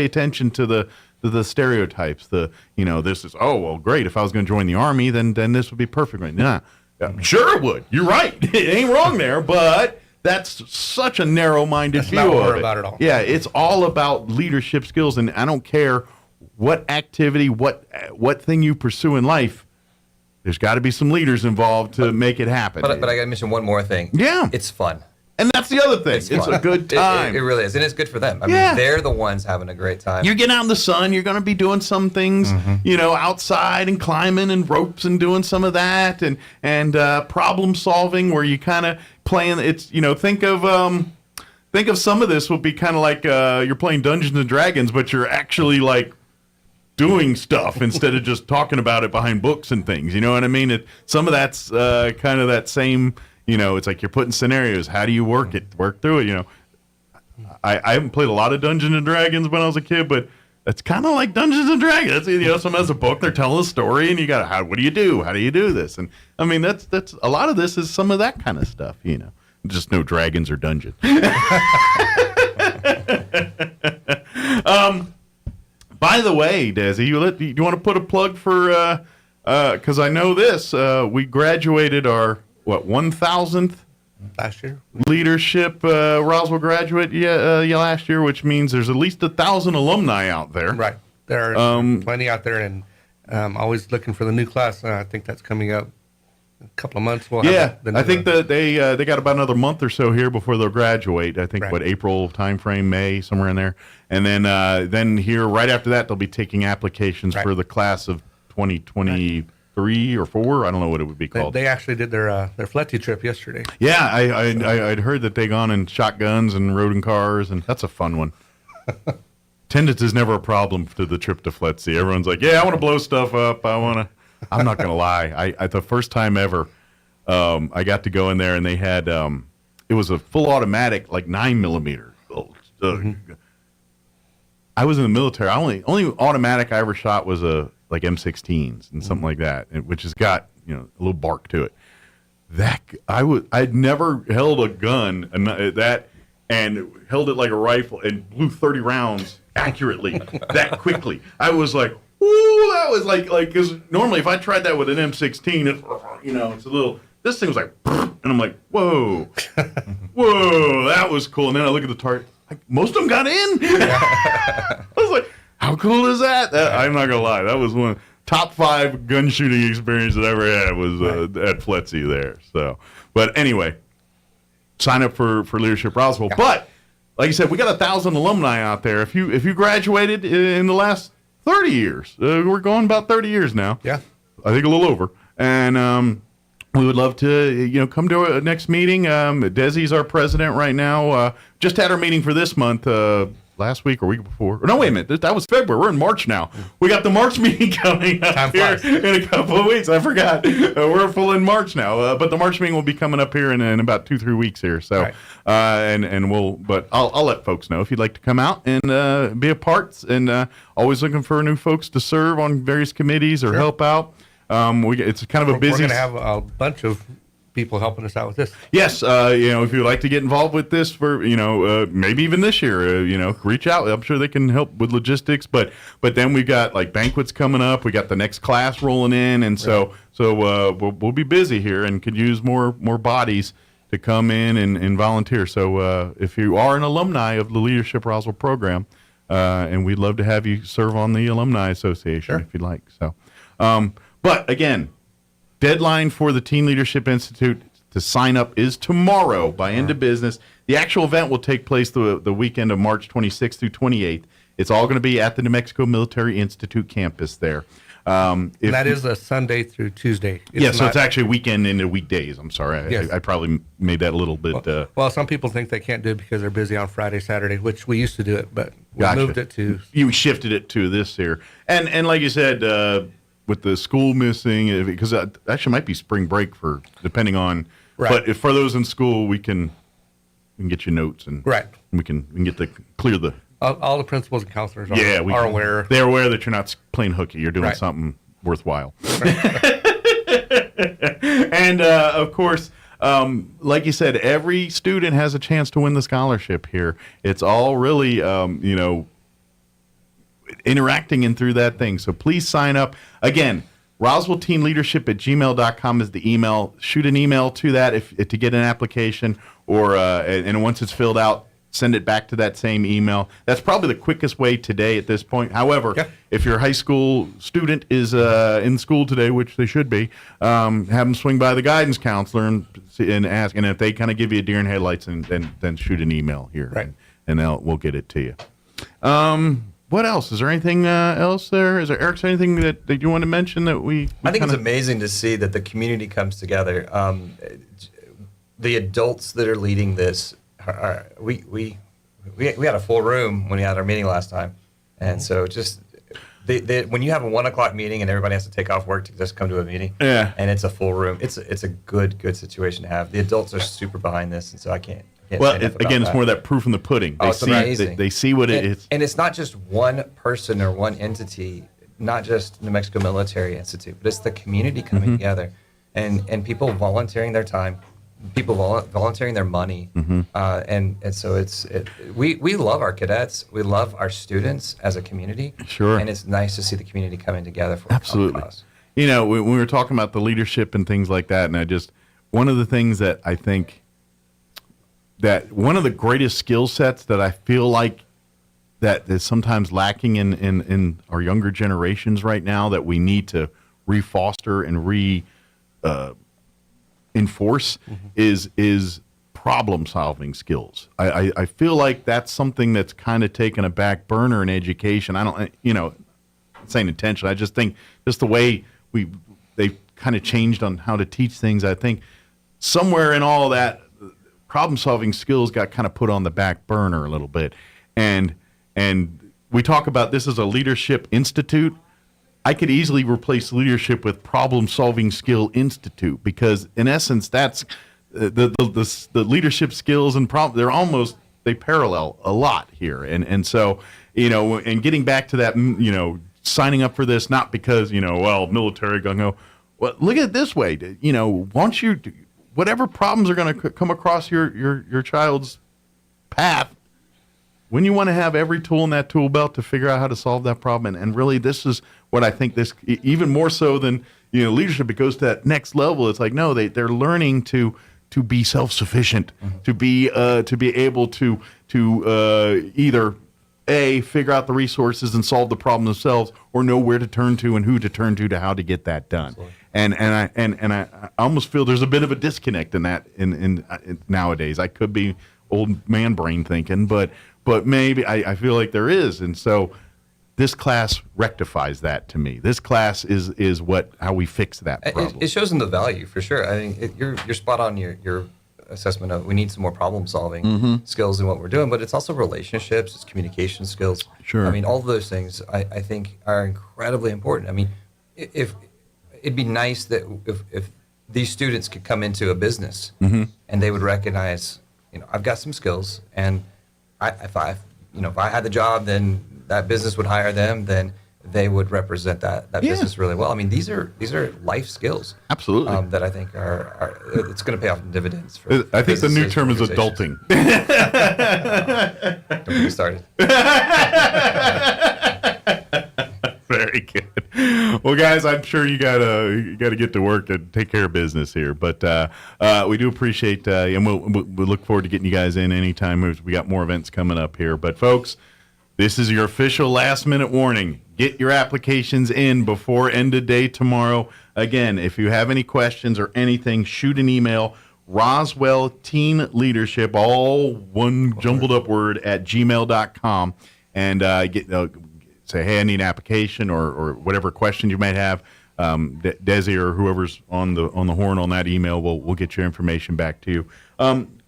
attention to the stereotypes. This is great. If I was going to join the Army, then this would be perfect. Right? Nah. Sure it would. You're right. It ain't wrong there, but that's such a narrow-minded view of it. About it all. Yeah, it's all about leadership skills, and I don't care what activity, what thing you pursue in life. There's got to be some leaders involved to make it happen. But I got to mention one more thing. Yeah, it's fun. And that's the other thing. It's a good time. It really is. And it's good for them. I mean, they're the ones having a great time. You're getting out in the sun. You're going to be doing some things, outside and climbing and ropes and doing some of that and problem solving where you kind of playing. It's, think of some of this will be kind of like you're playing Dungeons and Dragons, but you're actually like doing stuff instead of just talking about it behind books and things. You know what I mean? Some of that's kind of that same. It's like you're putting scenarios. How do you work through it? I haven't played a lot of Dungeons and Dragons when I was a kid, but it's kind of like Dungeons and Dragons. Someone has a book, they're telling a story, and you got what do you do? How do you do this? And I mean, that's a lot of this is some of that kind of stuff. Just no dragons or dungeons. By the way, Desi, you want to put a plug for? Because I know this. We graduated our 1,000th last year leadership Roswell graduate last year, which means there's at least 1,000 alumni out there. Right, there are plenty out there, and always looking for the new class. I think that's coming up in a couple of months. I think that they got about another month or so here before they'll graduate. I think April timeframe, May, somewhere in there, and then here right after that they'll be taking applications for the class of 2020. 3 or 4, I don't know what it would be called. They actually did their FLETI trip yesterday. Yeah, I'd heard that they gone in shotguns and rode in cars, and that's a fun one. Attendance is never a problem to the trip to FLETI. Everyone's like, yeah, I want to blow stuff up. I'm not going to lie. I the first time ever, I got to go in there, and they had, it was a full automatic, like 9mm. I was in the military. Only automatic I ever shot was like M16s and something like that, which has got a little bark to it. I'd never held a gun and held it like a rifle and blew 30 rounds accurately that quickly. I was like, ooh, that was like because normally if I tried that with an M16, it's a little. This thing was like, and I'm like, whoa, that was cool. And then I look at the target. Most of them got in. I was like, how cool is that? I'm not gonna lie, that was one of the top 5 gun shooting experiences I ever had was at FLETI there. So, but anyway, sign up for Leadership Roswell. Yeah. But like you said, we got 1,000 alumni out there. If you graduated in the last 30 years, we're going about 30 years now. Yeah, I think a little over. And we would love to, come to our next meeting. Desi's our president right now. Just had our meeting for this month. Last week or week before. No, wait a minute. That was February. We're in March now. We got the March meeting coming up here in a couple of weeks. I forgot. We're full in March now. But the March meeting will be coming up here in about 2-3 weeks here. So, but I'll let folks know if you'd like to come out and be a part. And always looking for new folks to serve on various committees or help out. It's kind of a busy. We're going to have a bunch of people helping us out with this. Yes, if you'd like to get involved with this for, maybe even this year, reach out. I'm sure they can help with logistics. But then we've got like banquets coming up. We got the next class rolling in, and so we'll be busy here and could use more bodies to come in and volunteer. So if you are an alumni of the Leadership Roswell program, and we'd love to have you serve on the Alumni Association if you'd like. So, but again. Deadline for the Teen Leadership Institute to sign up is tomorrow by end of business. The actual event will take place the weekend of March 26th through 28th. It's all going to be at the New Mexico Military Institute campus there. That is a Sunday through Tuesday. So it's actually weekend into weekdays. I'm sorry. I probably made that a little bit. Well, some people think they can't do it because they're busy on Friday, Saturday, which we used to do it, but we moved it to. You shifted it to this here. And like you said, with the school missing, because that actually might be spring break depending on. Right. But if for those in school, we can get you notes and we can get clear the. All the principals and counselors are aware. They're aware that you're not playing hooky. You're doing something worthwhile. And of course, like you said, every student has a chance to win the scholarship here. It's all really, interacting and through that thing. So please sign up. Again, RoswellTeenLeadership@gmail.com is the email. Shoot an email to that to get an application, or and once it's filled out, send it back to that same email. That's probably the quickest way today at this point. However, if your high school student is in school today, which they should be, have them swing by the guidance counselor and ask, and if they kind of give you a deer in headlights, and then shoot an email here, and we'll get it to you. What else? Is there anything else there? Is there, Eric, anything that you want to mention that we I think it's amazing to see that the community comes together. The adults that are leading this, we had a full room when we had our meeting last time. And so just when you have a 1 o'clock meeting and everybody has to take off work to just come to a meeting, and it's a full room, it's a good situation to have. The adults are super behind this, and so I can't. Well, it's more that proof in the pudding. It's amazing. They see what it is. And it's not just one person or one entity, not just New Mexico Military Institute, but it's the community coming together and people volunteering their time, people volunteering their money. And so we love our cadets. We love our students as a community. Sure. And it's nice to see the community coming together for absolutely. a cause. When we were talking about the leadership and things like that, and one of the things that I think that one of the greatest skill sets that I feel like that is sometimes lacking in our younger generations right now that we need to re-foster and enforce is problem-solving skills. I feel like that's something that's kind of taken a back burner in education. I don't, not saying intention. I just think just the way they've kind of changed on how to teach things. I think somewhere in all that, problem-solving skills got kind of put on the back burner a little bit, and we talk about this as a leadership institute. I could easily replace leadership with problem-solving skill institute, because in essence, that's the leadership skills and they parallel a lot here, and so and getting back to that, signing up for this not because military gung ho. Well, look at it this way, once you. Whatever problems are going to come across your child's path, when you want to have every tool in that tool belt to figure out how to solve that problem, and really this is what I think this even more so than leadership, it goes to that next level. It's like they're learning to be self-sufficient, to be able to either figure out the resources and solve the problem themselves, or know where to turn to and who to turn to how to get that done. Absolutely. And I almost feel there's a bit of a disconnect in that in nowadays. I could be old man brain thinking, but maybe I feel like there is. And so this class rectifies that to me. This class is how we fix that problem. It shows them the value for sure. I mean, you're spot on your assessment of we need some more problem solving skills in what we're doing, but it's also relationships, it's communication skills. Sure. I mean, all of those things I think are incredibly important. I mean, if it'd be nice that if these students could come into a business and they would recognize, I've got some skills, and if I had the job, then that business would hire them, then they would represent that business really well. I mean, these are life skills. Absolutely. That I think are it's going to pay off in dividends. I think the new term is adulting. Don't get me started. Very good. Well, guys, I'm sure you gotta get to work and take care of business here. But we do appreciate, and we'll look forward to getting you guys in anytime. We got more events coming up here. But folks, this is your official last-minute warning. Get your applications in before end of day tomorrow. Again, if you have any questions or anything, shoot an email. Roswell Teen Leadership, all one jumbled up word, at gmail.com, and say, hey, I need an application or whatever question you might have. Desi or whoever's on the horn on that email, we'll get your information back to you.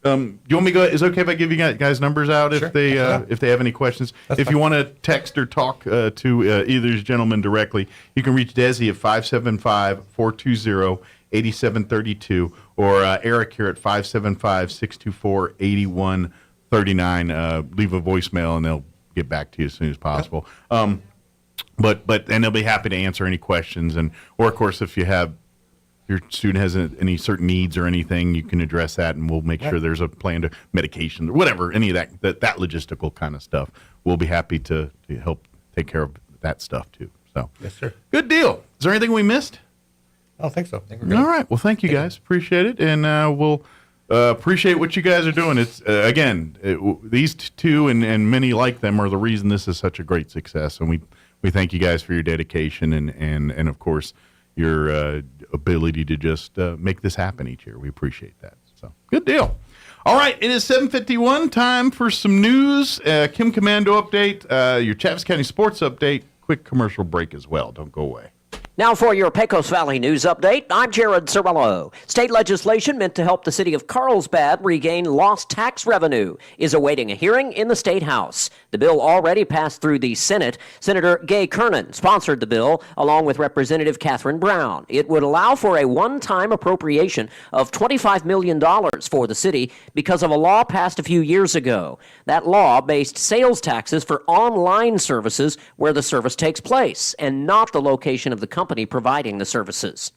Do you want me to go? Is it okay if I give you guys numbers out if they have any questions? If you want to text or talk to either of these gentlemen directly, you can reach Desi at 575-420-8732 or Eric here at 575-624-8139. Leave a voicemail and they'll get back to you as soon as possible. And they'll be happy to answer any questions, or of course if your student has any certain needs or anything, you can address that, and we'll make sure there's a plan to medication or whatever, any of that logistical kind of stuff. We'll be happy to help take care of that stuff too. So yes, sir. Good deal. Is there anything we missed? I don't think so. All right. Well, thank you guys. Appreciate it, and we'll appreciate what you guys are doing. It's these two and many like them are the reason this is such a great success, and we thank you guys for your dedication and of course your ability to just make this happen each year. We appreciate that. So good deal. All right, it is 7:51. Time for some news. Kim Commando update. Your Chaves County sports update. Quick commercial break as well. Don't go away. Now for your Pecos Valley news update, I'm Jared Cirillo. State legislation meant to help the city of Carlsbad regain lost tax revenue is awaiting a hearing in the State House. The bill already passed through the Senate. Senator Gay Kernan sponsored the bill along with Representative Catherine Brown. It would allow for a one-time appropriation of $25 million for the city because of a law passed a few years ago. That law based sales taxes for online services where the service takes place and not the location of the company providing the services.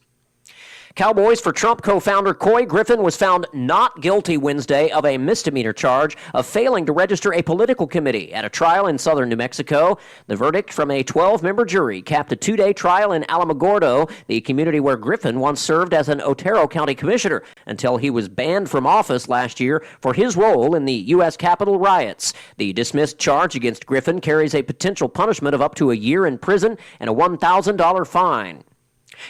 Cowboys for Trump co-founder Coy Griffin was found not guilty Wednesday of a misdemeanor charge of failing to register a political committee at a trial in southern New Mexico. The verdict from a 12-member jury capped a 2-day trial in Alamogordo, the community where Griffin once served as an Otero County commissioner, until he was banned from office last year for his role in the U.S. Capitol riots. The dismissed charge against Griffin carries a potential punishment of up to a year in prison and a $1,000 fine.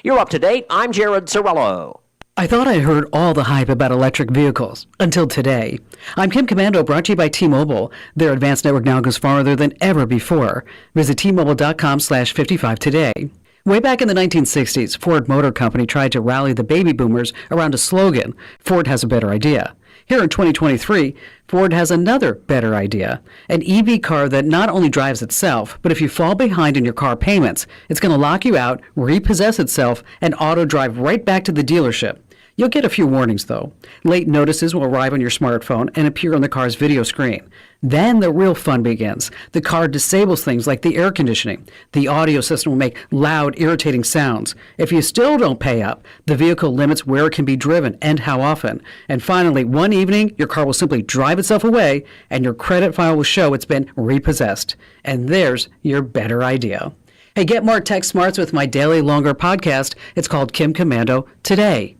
You're up to date. I'm Jared Cirillo. I thought I heard all the hype about electric vehicles until today. I'm Kim Commando, brought to you by T-Mobile. Their advanced network now goes farther than ever before. Visit T-Mobile.com/55 today. Way back in the 1960s, Ford Motor Company tried to rally the baby boomers around a slogan, Ford has a better idea. Here in 2023, Ford has another better idea, an EV car that not only drives itself, but if you fall behind in your car payments, it's going to lock you out, repossess itself, and auto-drive right back to the dealership. You'll get a few warnings, though. Late notices will arrive on your smartphone and appear on the car's video screen. Then the real fun begins. The car disables things like the air conditioning. The audio system will make loud, irritating sounds. If you still don't pay up, the vehicle limits where it can be driven and how often. And finally, one evening, your car will simply drive itself away and your credit file will show it's been repossessed. And there's your better idea. Hey, get more tech smarts with my daily longer podcast. It's called Kim Commando Today.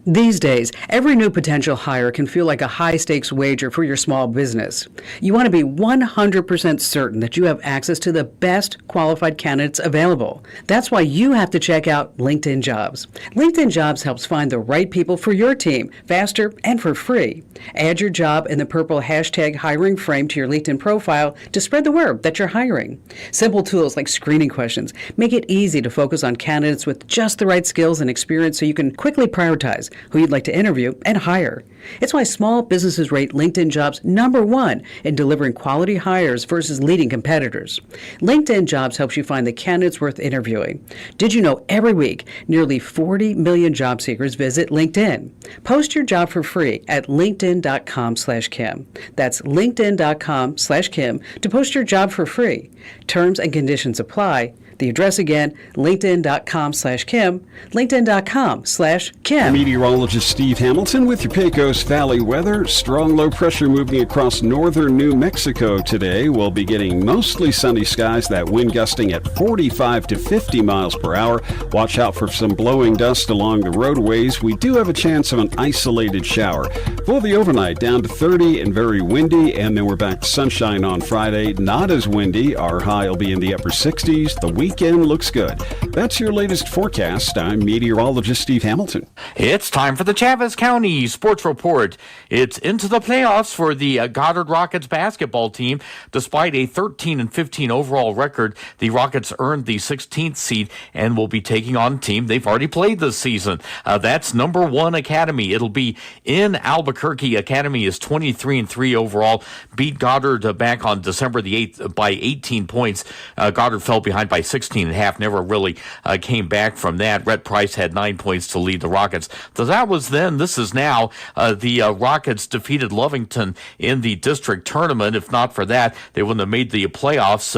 These days, every new potential hire can feel like a high-stakes wager for your small business. You want to be 100% certain that you have access to the best qualified candidates available. That's why you have to check out LinkedIn Jobs. LinkedIn Jobs helps find the right people for your team faster and for free. Add your job in the purple hashtag hiring frame to your LinkedIn profile to spread the word that you're hiring. Simple tools like screening questions make it easy to focus on candidates with just the right skills and experience so you can quickly prioritize who you'd like to interview and hire. It's why small businesses rate LinkedIn Jobs #1 in delivering quality hires versus leading competitors. LinkedIn Jobs helps you find the candidates worth interviewing. Did you know every week, nearly 40 million job seekers visit LinkedIn? Post your job for free at linkedin.com/Kim. That's linkedin.com/Kim to post your job for free. Terms and conditions apply. The address again, linkedin.com/Kim, linkedin.com/Kim. Meteorologist Steve Hamilton with your Pecos Valley weather. Strong low pressure moving across northern New Mexico today. We'll be getting mostly sunny skies, that wind gusting at 45 to 50 miles per hour. Watch out for some blowing dust along the roadways. We do have a chance of an isolated shower. For the overnight, down to 30 and very windy, and then we're back to sunshine on Friday. Not as windy. Our high will be in the upper 60s. The weekend looks good. That's your latest forecast. I'm meteorologist Steve Hamilton. It's time for the Chaves County Sports Report. It's into the playoffs for the Goddard Rockets basketball team. Despite a 13-15 overall record, the Rockets earned the 16th seed and will be taking on a team they've already played this season. That's number 1 Academy. It'll be in Albuquerque. Academy is 23-3 overall. Beat Goddard back on December the 8th by 18 points. Goddard fell behind by 16.5, never really came back from that. Rhett Price had 9 points to lead the Rockets. So that was then. This is now. The Rockets defeated Lovington in the district tournament. If not for that, they wouldn't have made the playoffs.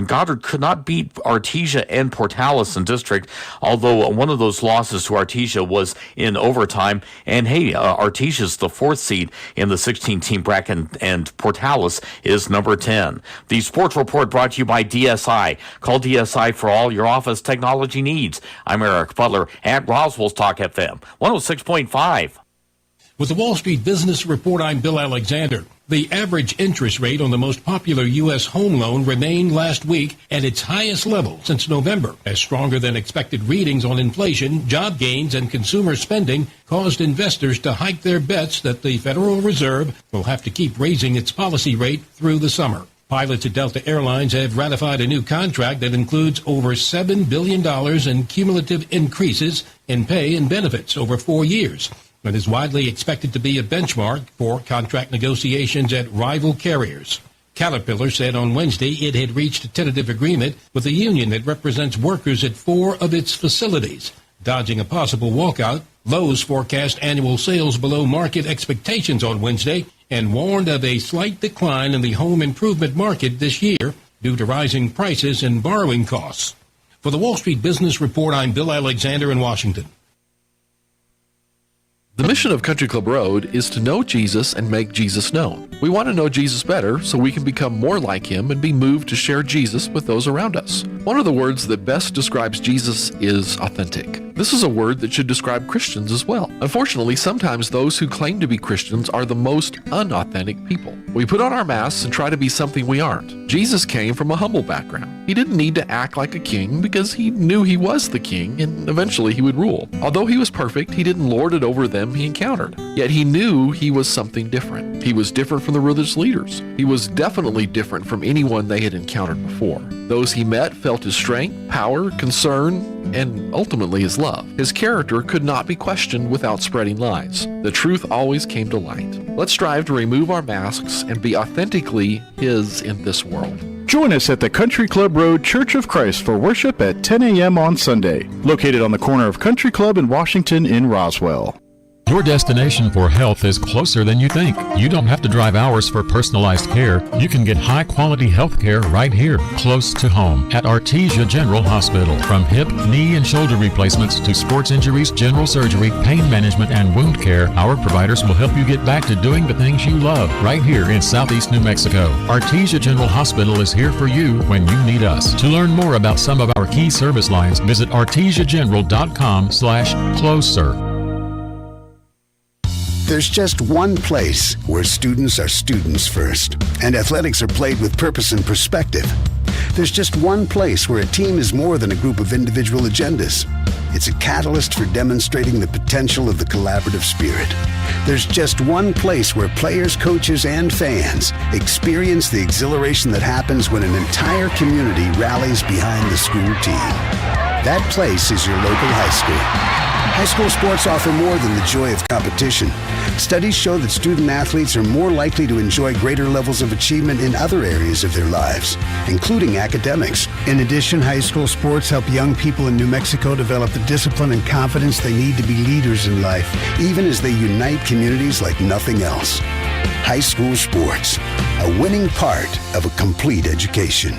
Goddard could not beat Artesia and Portales in district, although one of those losses to Artesia was in overtime. And hey, Artesia's the 4th seed in the 16-team bracket, and Portales is number 10. The Sports Report brought to you by DSI. Call DSI for all your office technology needs. I'm Eric Butler at Roswell Talk FM 106.5. With the Wall Street Business Report, I'm Bill Alexander. The average interest rate on the most popular U.S. home loan remained last week at its highest level since November, as stronger than expected readings on inflation, job gains, and consumer spending caused investors to hike their bets that the Federal Reserve will have to keep raising its policy rate through the summer. Pilots at Delta Airlines have ratified a new contract that includes over $7 billion in cumulative increases in pay and benefits over 4 years. It is widely expected to be a benchmark for contract negotiations at rival carriers. Caterpillar said on Wednesday it had reached a tentative agreement with a union that represents workers at 4 of its facilities. Dodging a possible walkout, Lowe's forecast annual sales below market expectations on Wednesday and warned of a slight decline in the home improvement market this year due to rising prices and borrowing costs. For the Wall Street Business Report, I'm Bill Alexander in Washington. The mission of Country Club Road is to know Jesus and make Jesus known. We want to know Jesus better so we can become more like him and be moved to share Jesus with those around us. One of the words that best describes Jesus is authentic. This is a word that should describe Christians as well. Unfortunately, sometimes those who claim to be Christians are the most unauthentic people. We put on our masks and try to be something we aren't. Jesus came from a humble background. He didn't need to act like a king because he knew he was the king and eventually he would rule. Although he was perfect, he didn't lord it over them he encountered. Yet he knew he was something different. He was different from the religious leaders. He was definitely different from anyone they had encountered before. Those he met felt his strength, power, concern, and ultimately his love. His character could not be questioned without spreading lies. The truth always came to light. Let's strive to remove our masks and be authentically his in this world. Join us at the Country Club Road Church of Christ for worship at 10 a.m. on Sunday, located on the corner of Country Club and Washington in Roswell. Your destination for health is closer than you think. You don't have to drive hours for personalized care. You can get high-quality health care right here, close to home, at Artesia General Hospital. From hip, knee, and shoulder replacements to sports injuries, general surgery, pain management, and wound care, our providers will help you get back to doing the things you love right here in Southeast New Mexico. Artesia General Hospital is here for you when you need us. To learn more about some of our key service lines, visit artesiageneral.com/closer. There's just one place where students are students first, and athletics are played with purpose and perspective. There's just one place where a team is more than a group of individual agendas. It's a catalyst for demonstrating the potential of the collaborative spirit. There's just one place where players, coaches, and fans experience the exhilaration that happens when an entire community rallies behind the school team. That place is your local high school. High school sports offer more than the joy of competition. Studies show that student athletes are more likely to enjoy greater levels of achievement in other areas of their lives, including academics. In addition, high school sports help young people in New Mexico develop the discipline and confidence they need to be leaders in life, even as they unite communities like nothing else. High school sports, a winning part of a complete education.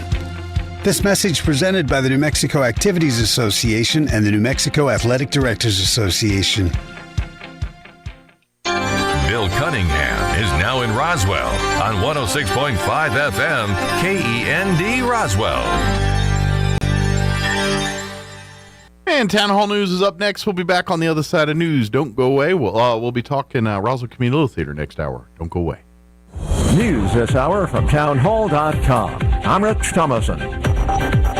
This message presented by the New Mexico Activities Association and the New Mexico Athletic Directors Association. Bill Cunningham is now in Roswell on 106.5 FM, KEND Roswell. And Town Hall News is up next. We'll be back on the other side of news. Don't go away. We'll be talking Roswell Community Theater next hour. Don't go away. News this hour from townhall.com. I'm Rich Thomason.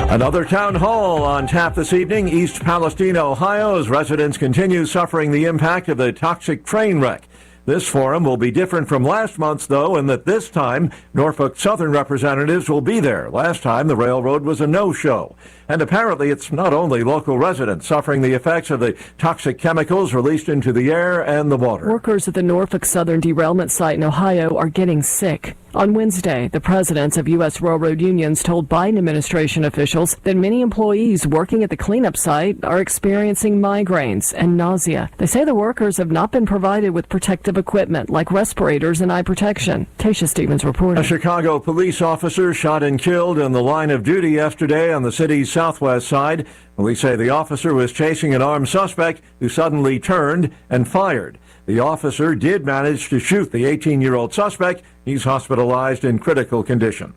Another town hall on tap this evening. East Palestine, Ohio's residents continue suffering the impact of the toxic train wreck. This forum will be different from last month's, though, in that this time Norfolk Southern representatives will be there. Last time the railroad was a no-show. And apparently it's not only local residents suffering the effects of the toxic chemicals released into the air and the water. Workers at the Norfolk Southern derailment site in Ohio are getting sick. On Wednesday, the presidents of U.S. railroad unions told Biden administration officials that many employees working at the cleanup site are experiencing migraines and nausea. They say the workers have not been provided with protective equipment like respirators and eye protection. Tasha Stevens reporting. A Chicago police officer shot and killed in the line of duty yesterday on the city's southwest side. Police say the officer was chasing an armed suspect who suddenly turned and fired. The officer did manage to shoot the 18-year-old suspect. He's hospitalized in critical condition.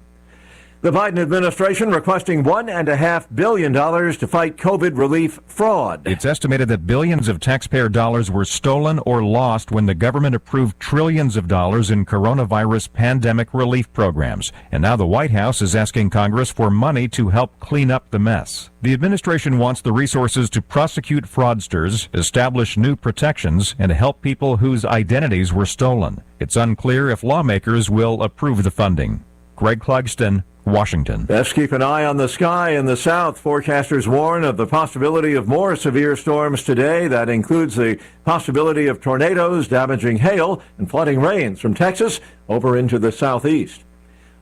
The Biden administration requesting $1.5 billion to fight COVID relief fraud. It's estimated that billions of taxpayer dollars were stolen or lost when the government approved trillions of dollars in coronavirus pandemic relief programs. And now the White House is asking Congress for money to help clean up the mess. The administration wants the resources to prosecute fraudsters, establish new protections, and help people whose identities were stolen. It's unclear if lawmakers will approve the funding. Greg Clugston, Washington. Best keep an eye on the sky in the south. Forecasters warn of the possibility of more severe storms today. That includes the possibility of tornadoes, damaging hail, and flooding rains from Texas over into the southeast.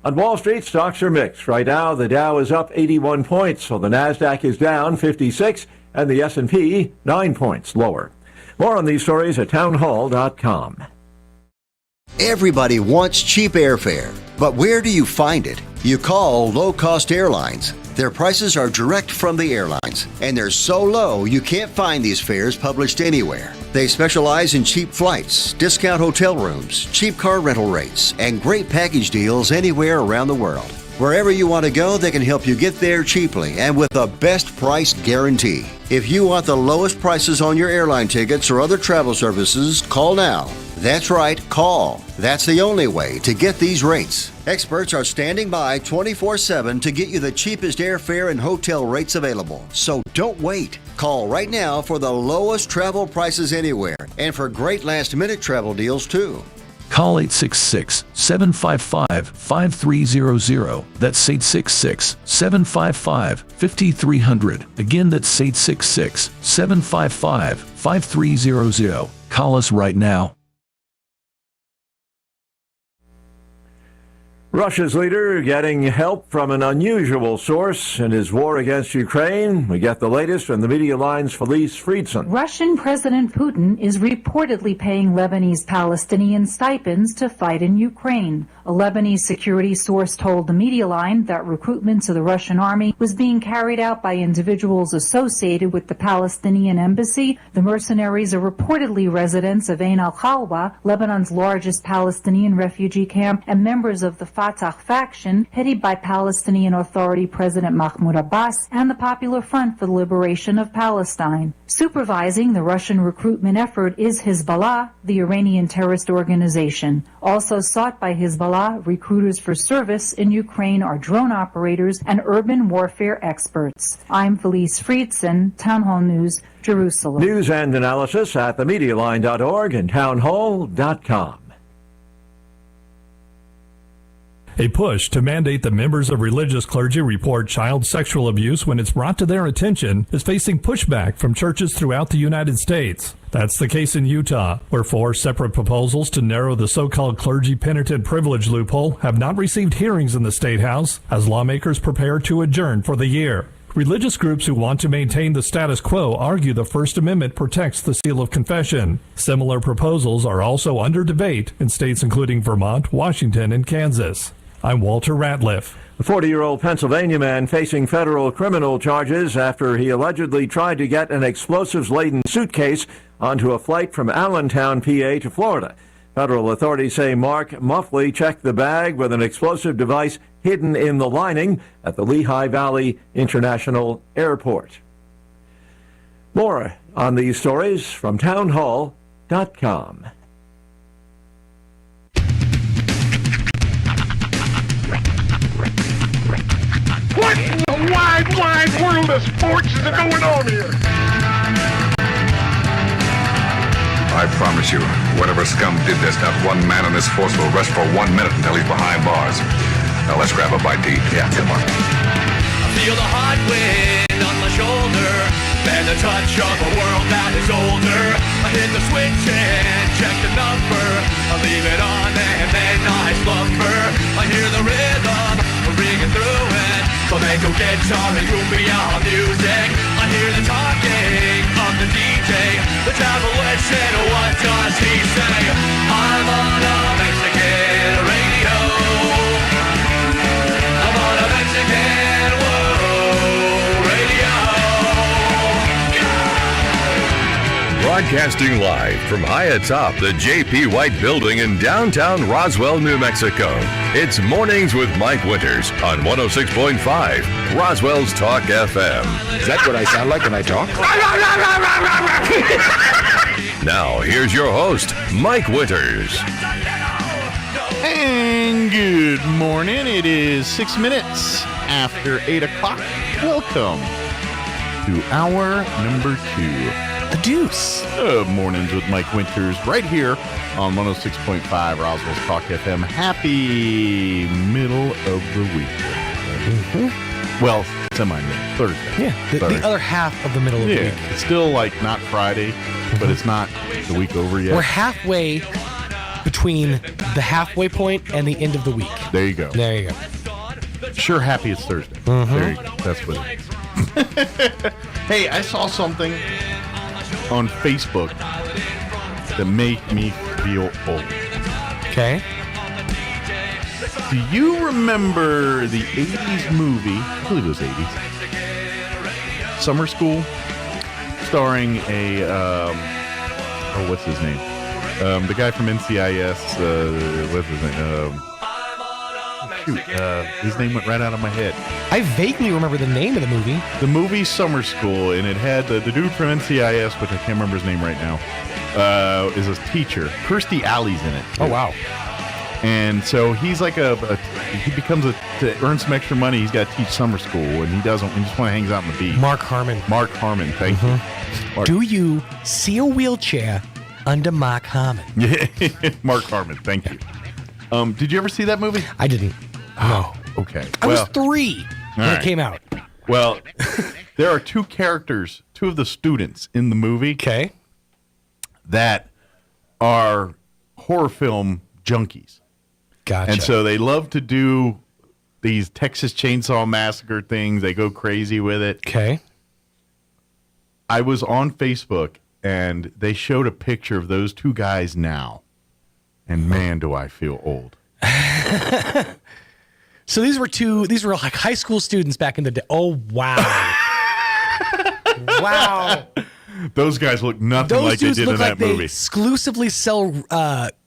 On Wall Street, stocks are mixed. Right now, the Dow is up 81 points, so the Nasdaq is down 56, and the S&P 9 points lower. More on these stories at townhall.com. Everybody wants cheap airfare, but where do you find it? You call low-cost airlines. Their prices are direct from the airlines, and they're so low you can't find these fares published anywhere. They specialize in cheap flights, discount hotel rooms, cheap car rental rates, and great package deals anywhere around the world. Wherever you want to go, they can help you get there cheaply and with a best price guarantee. If you want the lowest prices on your airline tickets or other travel services, call now. That's right, call. That's the only way to get these rates. Experts are standing by 24/7 to get you the cheapest airfare and hotel rates available. So don't wait. Call right now for the lowest travel prices anywhere and for great last-minute travel deals too. Call 866-755-5300. That's 866-755-5300. Again, that's 866-755-5300. Call us right now. Russia's leader getting help from an unusual source in his war against Ukraine. We get the latest from the Media Line's Felice Friedson. Russian President Putin is reportedly paying Lebanese Palestinian stipends to fight in Ukraine. A Lebanese security source told the Media Line that recruitment to the Russian army was being carried out by individuals associated with the Palestinian embassy. The mercenaries are reportedly residents of Ain al-Khalwa, Lebanon's largest Palestinian refugee camp, and members of the al-Fatah faction, headed by Palestinian Authority President Mahmoud Abbas and the Popular Front for the Liberation of Palestine. Supervising the Russian recruitment effort is Hezbollah, the Iranian terrorist organization. Also sought by Hezbollah, recruiters for service in Ukraine are drone operators and urban warfare experts. I'm Felice Friedson, Town Hall News, Jerusalem. News and analysis at themedialine.org and townhall.com. A push to mandate that members of religious clergy report child sexual abuse when it's brought to their attention is facing pushback from churches throughout the United States. That's the case in Utah, where 4 separate proposals to narrow the so-called clergy penitent privilege loophole have not received hearings in the State House as lawmakers prepare to adjourn for the year. Religious groups who want to maintain the status quo argue the First Amendment protects the seal of confession. Similar proposals are also under debate in states including Vermont, Washington, and Kansas. I'm Walter Ratliff. A 40-year-old Pennsylvania man facing federal criminal charges after he allegedly tried to get an explosives-laden suitcase onto a flight from Allentown, PA to Florida. Federal authorities say Mark Muffley checked the bag with an explosive device hidden in the lining at the Lehigh Valley International Airport. More on these stories from townhall.com. What in the wide, wide world of sports is going on here? I promise you, whatever scum did this, not one man in this force will rest for 1 minute until he's behind bars. Now let's grab a bite to eat. Yeah, come on. I feel the hot wind on my shoulder and the touch of a world that is older. I hit the switch and check the number. I leave it on and then I slumber. I hear the rhythm ringing through it. Flamenco guitar and cumbia music. I hear the talking of the DJ. The travel said, what does he say? I'm on a Mexican radio. I'm on a Mexican radio. Broadcasting live from high atop the J.P. White Building in downtown Roswell, New Mexico. It's Mornings with Mike Winters on 106.5 Roswell's Talk FM. Is that what I sound like when I talk? Now, here's your host, Mike Winters. And good morning. It is 6 minutes after 8 o'clock. Welcome to hour number 2. The Deuce. Mornings with Mike Winters right here on 106.5 Roswell's Talk FM. Happy middle of the week. Mm-hmm. Well, semi-middle. Thursday. Yeah, the other half of the middle of the week. It's still like not Friday, but it's not the week over yet. We're halfway between the halfway point and the end of the week. There you go. There you go. Sure happy it's Thursday. Mm-hmm. There you go. That's what it is. Hey, I saw something on Facebook that made me feel old. Okay. Do you remember the 80s movie, I believe it was 80s, Summer School, starring a, what's his name? The guy from NCIS, what's his name? His name went right out of my head. I vaguely remember the name of the movie. The movie Summer School, and it had the dude from NCIS, which I can't remember his name right now, is a teacher. Kirstie Alley's in it. Too. Oh, wow. And so he's like he becomes to earn some extra money, he's got to teach summer school, and he just want to hang out on the beach. Mark Harmon, thank you. Mark. Do you see a wheelchair under Mark Harmon? Yeah, Mark Harmon, thank you. Did you ever see that movie? I didn't. No. Okay. I was 3 when it came out. Well, there are 2 characters, 2 of the students in the movie. Okay. That are horror film junkies. Gotcha. And so they love to do these Texas Chainsaw Massacre things. They go crazy with it. Okay. I was on Facebook, and they showed a picture of those 2 guys now. And man, do I feel old. So these were like high school students back in the day. Oh, wow. Wow. Those guys look nothing like they did in that movie. They exclusively sell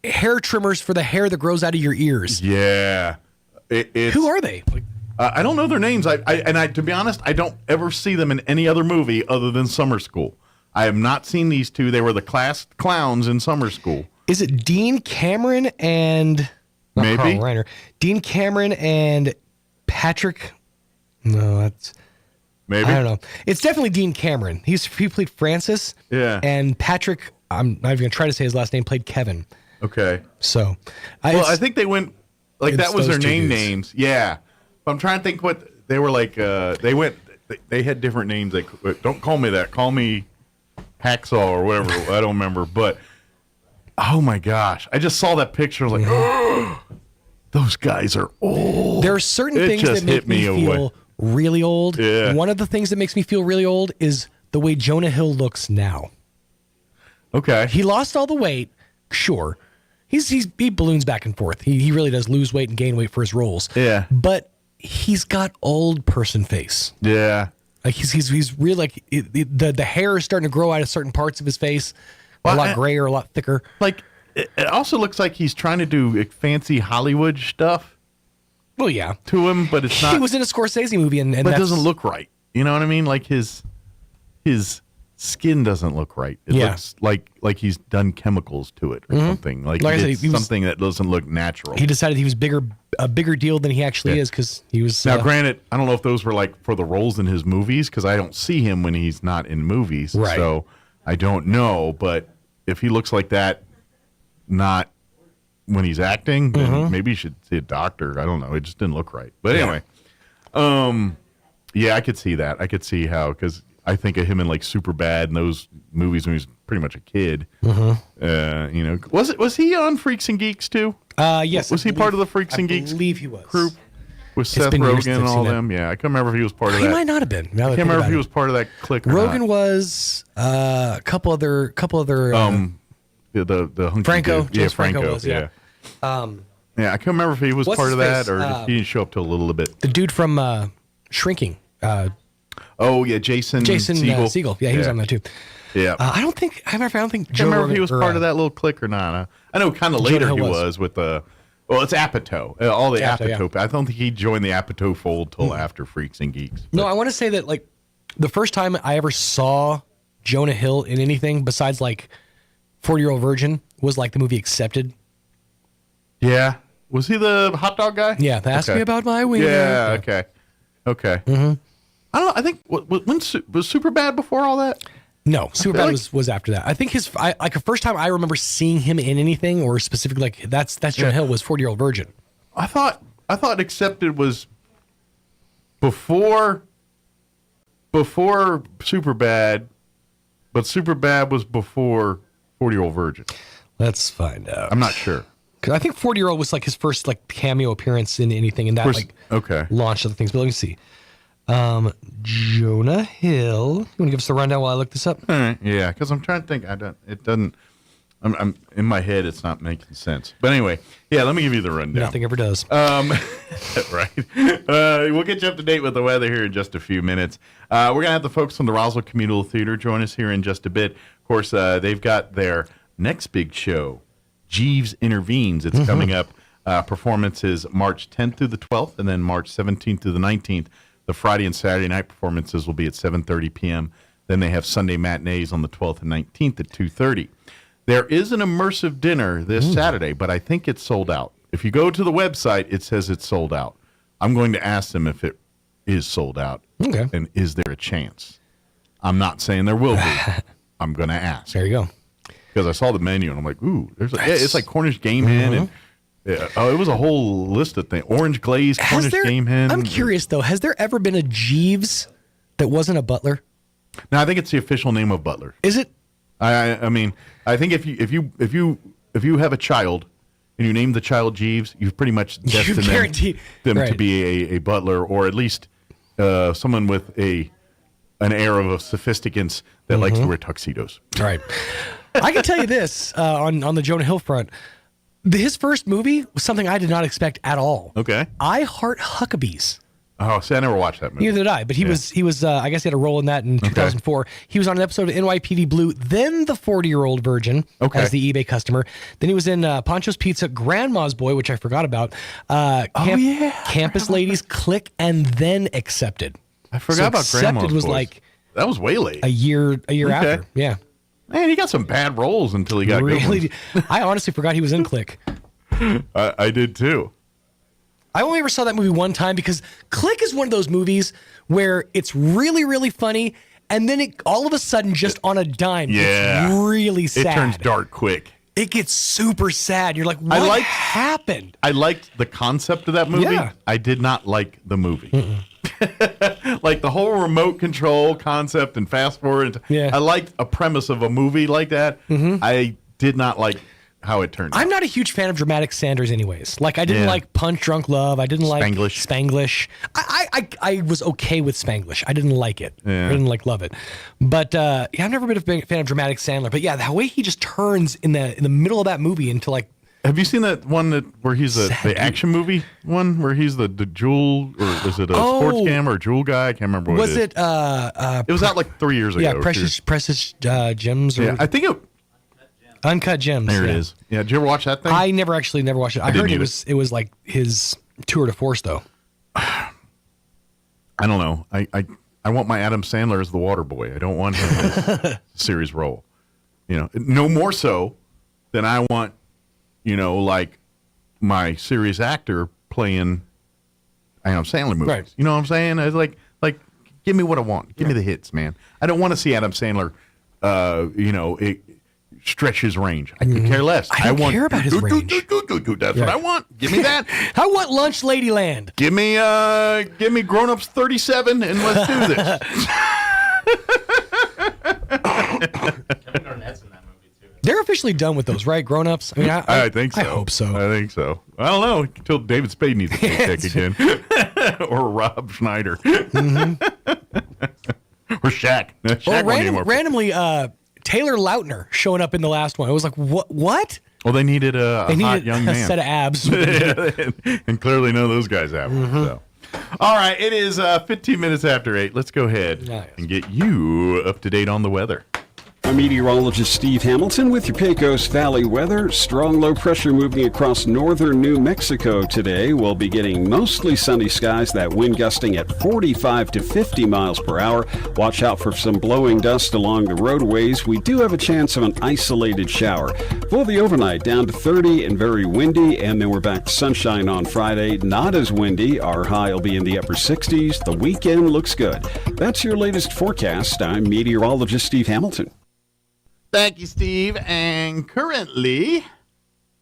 hair trimmers for the hair that grows out of your ears. Yeah. Who are they? I don't know their names. I to be honest, I don't ever see them in any other movie other than Summer School. I have not seen these two. They were the class clowns in Summer School. Is it Dean Cameron and maybe Carl Reiner? Dean Cameron and Patrick? No, that's maybe. I don't know. It's definitely Dean Cameron. He played Francis. Yeah. And Patrick, I'm not even going to try to say his last name, played Kevin. Okay. So, I think they went like that was their names. Yeah. I'm trying to think what they were like. They had different names. Don't call me that. Call me Hacksaw or whatever. I don't remember. But oh my gosh, I just saw that picture. Like, those guys are old. There are certain things that make me feel really old. Yeah. One of the things that makes me feel really old is the way Jonah Hill looks now. Okay. He lost all the weight, sure. He balloons back and forth. He really does lose weight and gain weight for his roles. Yeah. But he's got old person face. Yeah. Like he's really like the hair is starting to grow out of certain parts of his face. A lot grayer, a lot thicker. Like it also looks like he's trying to do fancy Hollywood stuff. Well, yeah. To him, but it's not. He was in a Scorsese movie, and but it doesn't look right. You know what I mean? Like his skin doesn't look right. It looks like he's done chemicals to it or something. Like I said, something that doesn't look natural. He decided he was a bigger deal than he actually is because he was. Now, granted, I don't know if those were like for the roles in his movies because I don't see him when he's not in movies. Right. So I don't know. But if he looks like that, not when he's acting, then maybe you should see a doctor. I don't know. It just didn't look right. But anyway, yeah, I could see that. I could see how because I think of him in like Superbad and those movies when he was pretty much a kid. You know, was he on Freaks and Geeks too? Yes. Was he part of the Freaks and Geeks? I believe he was. Group with Seth Rogen and all them? Yeah, I can't remember if he was part of that. He might not have been. I can't remember if he was part of that clique. Or Rogen not. was a couple other. The hunky Franco. dude. Yeah, Franco was, yeah. Yeah, I can't remember if he was What's part of his that face? or he didn't show up till a little bit. The dude from Shrinking. Oh yeah, Jason Segel. Yeah, he was on that too. Yeah, I don't think I can't remember if he was part of that little clique or not. I know kind of later he was with the. Well, it's Apatow. All the Apatow. I don't think he joined the Apatow fold till after Freaks and Geeks. No, I want to say that like the first time I ever saw Jonah Hill in anything besides like 40-Year-Old Virgin was like the movie Accepted. Yeah, was he the hot dog guy? Yeah, ask me about my wiener. Yeah, okay. Mm-hmm. I don't know. I think when was Superbad before all that? No, Superbad was after that. I think like the first time I remember seeing him in anything or specifically like that's Jonah Hill was 40-Year-Old Virgin. I thought Accepted was before Superbad, but Superbad was before 40-Year-Old Virgin. Let's find out. I'm not sure. Because I think 40-Year-Old was like his first like cameo appearance in anything, and that launched other things. But let me see. Jonah Hill. You want to give us the rundown while I look this up? All right. Yeah, because I'm trying to think. It doesn't. I'm in my head. It's not making sense. But anyway, yeah. Let me give you the rundown. Nothing ever does. Right. We'll get you up to date with the weather here in just a few minutes. We're gonna have the folks from the Roswell Communal Theater join us here in just a bit. Of course, they've got their next big show, Jeeves Intervenes. It's coming up. Performances March 10th through the 12th, and then March 17th through the 19th. The Friday and Saturday night performances will be at 7:30 p.m. Then they have Sunday matinees on the 12th and 19th at 2:30. There is an immersive dinner this Saturday, but I think it's sold out. If you go to the website, it says it's sold out. I'm going to ask them if it is sold out. Okay. And is there a chance? I'm not saying there will be. I'm going to ask. There you go. Because I saw the menu and I'm like, ooh, it's like Cornish game hen and it was a whole list of things. Orange glazed Cornish game hen. I'm curious though. Has there ever been a Jeeves that wasn't a butler? No, I think it's the official name of butler. Is it? I mean, I think if you have a child and you name the child Jeeves, you've pretty much destined them to be a butler or at least someone with an air of a sophisticance that likes to wear tuxedos. Right. I can tell you this on the Jonah Hill front. His first movie was something I did not expect at all. Okay. I Heart Huckabees. Oh, see, I never watched that movie. Neither did I, but he was. I guess he had a role in that in 2004. He was on an episode of NYPD Blue, then the 40-Year-Old Virgin as the eBay customer. Then he was in Pancho's Pizza, Grandma's Boy, which I forgot about. Campus Ladies, Click, and then Accepted. I forgot about Grandma's Accepted was Boys. like that was way late. A year after. Yeah. Man, he got some bad roles until he got good ones. I honestly forgot he was in Click. I did too. I only ever saw that movie one time because Click is one of those movies where it's really, really funny, and then it all of a sudden, just on a dime, it's really sad. It turns dark quick. It gets super sad. You're like, what happened? I liked the concept of that movie. Yeah. I did not like the movie. Like the whole remote control concept and fast forward. I liked a premise of a movie like that. I did not like how it turned out. I'm not a huge fan of dramatic Sanders anyways. Like, I didn't like Punch Drunk Love. I didn't like Spanglish. I was okay with Spanglish. I didn't like it. I didn't love it. But I've never been a big fan of dramatic Sandler. But yeah, the way he just turns in the middle of that movie into like. Have you seen that one where he's the action movie one where he's the jewel, or was it a sports cam or jewel guy? I can't remember what it is. It was out like 3 years ago. Yeah, Precious Gems. Or, I think it. Uncut Gems. There it is. Yeah, did you ever watch that thing? I never watched it. I heard it was like his tour de force though. I don't know. I want my Adam Sandler as the water boy. I don't want him as series role. No more so than I want, like my series actor playing Adam Sandler movies. Right. You know what I'm saying? I was like give me what I want. Give me the hits, man. I don't want to see Adam Sandler stretch his range. I could care less. I don't care about his range. That's what I want. Give me that. I want Lunch Ladyland. Give me Grown Ups 37 and let's do this. They're officially done with those, right? Grown Ups? I mean, I think so. I hope so. I think so. I don't know until David Spade needs a paycheck again, or Rob Schneider, or Shaq. Randomly, Taylor Lautner showing up in the last one. It was like, what? Well, they needed a hot young man. A set of abs. And clearly none of those guys have one. So. All right, it is 15 minutes after 8. Let's go ahead and get you up to date on the weather. I'm meteorologist Steve Hamilton with your Pecos Valley weather. Strong low pressure moving across northern New Mexico today. We'll be getting mostly sunny skies, that wind gusting at 45 to 50 miles per hour. Watch out for some blowing dust along the roadways. We do have a chance of an isolated shower. For the overnight, down to 30 and very windy, and then we're back to sunshine on Friday. Not as windy. Our high will be in the upper 60s. The weekend looks good. That's your latest forecast. I'm meteorologist Steve Hamilton. Thank you, Steve. And currently,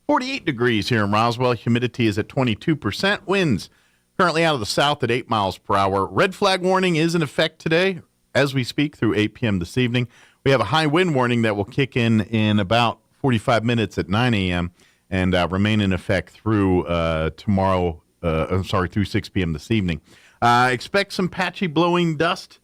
48 degrees here in Roswell. Humidity is at 22%. Winds currently out of the south at 8 miles per hour. Red flag warning is in effect today as we speak through 8 p.m. this evening. We have a high wind warning that will kick in about 45 minutes at 9 a.m. and remain in effect through through 6 p.m. this evening. Expect some patchy blowing dust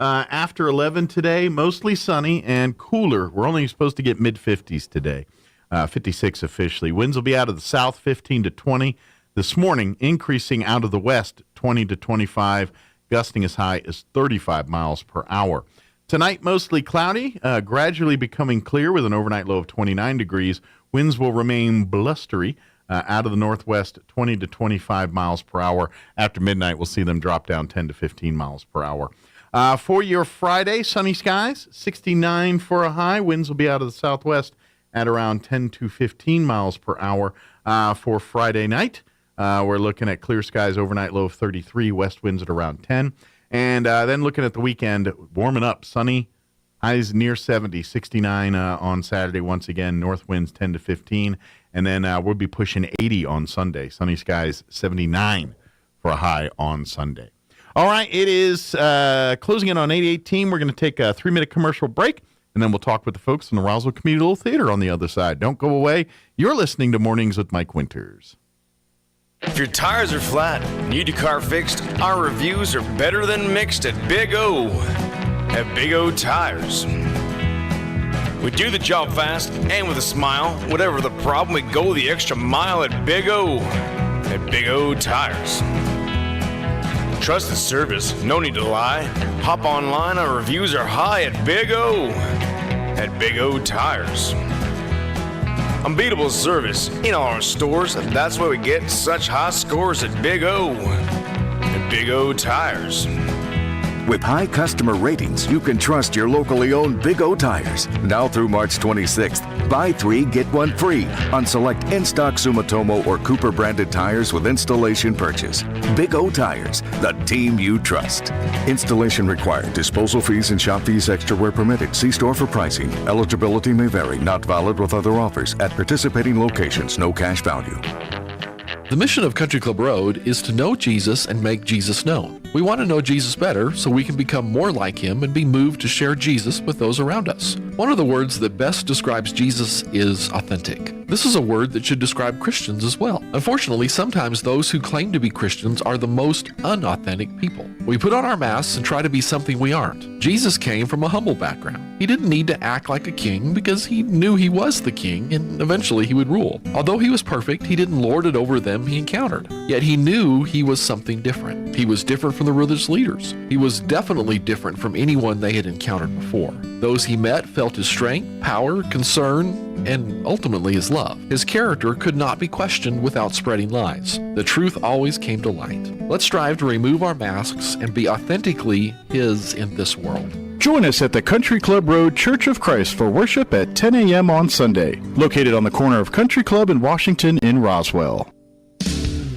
after 11 today, mostly sunny and cooler. We're only supposed to get mid-50s today, 56 officially. Winds will be out of the south, 15 to 20. This morning, increasing out of the west, 20 to 25, gusting as high as 35 miles per hour. Tonight, mostly cloudy, gradually becoming clear with an overnight low of 29 degrees. Winds will remain blustery out of the northwest, 20 to 25 miles per hour. After midnight, we'll see them drop down 10 to 15 miles per hour. For your Friday, sunny skies, 69 for a high. Winds will be out of the southwest at around 10 to 15 miles per hour. For Friday night, we're looking at clear skies, overnight low of 33, west winds at around 10. And then looking at the weekend, warming up, sunny, highs near 70, 69 on Saturday once again, north winds 10 to 15. And then we'll be pushing 80 on Sunday. Sunny skies, 79 for a high on Sunday. All right, it is closing in on 8:18. We're going to take a 3-minute commercial break, and then we'll talk with the folks in the Roswell Community Theater on the other side. Don't go away. You're listening to Mornings with Mike Winters. If your tires are flat, need your car fixed, our reviews are better than mixed at Big O. At Big O Tires. We do the job fast and with a smile. Whatever the problem, we go the extra mile at Big O. At Big O Tires. Trusted service, no need to lie. Hop online, our reviews are high at Big O. At Big O Tires. Unbeatable service in all our stores, and that's why we get such high scores at Big O. At Big O Tires. With high customer ratings, you can trust your locally owned Big O Tires. Now through March 26th, buy 3, get 1 free on select in-stock Sumitomo or Cooper branded tires with installation purchase. Big O Tires, the team you trust. Installation required. Disposal fees and shop fees extra where permitted. See store for pricing. Eligibility may vary. Not valid with other offers. At participating locations, no cash value. The mission of Country Club Road is to know Jesus and make Jesus known. We want to know Jesus better so we can become more like him and be moved to share Jesus with those around us. One of the words that best describes Jesus is authentic. This is a word that should describe Christians as well. Unfortunately, sometimes those who claim to be Christians are the most unauthentic people. We put on our masks and try to be something we aren't. Jesus came from a humble background. He didn't need to act like a king because he knew he was the king and eventually he would rule. Although he was perfect, he didn't lord it over them he encountered. Yet he knew he was something different. He was different from the religious leaders. He was definitely different from anyone they had encountered before. Those he met felt his strength, power, concern, and ultimately his love. His character could not be questioned without spreading lies. The truth always came to light. Let's strive to remove our masks and be authentically his in this world. Join us at the Country Club Road Church of Christ for worship at 10 a.m. on Sunday, located on the corner of Country Club and Washington in Roswell.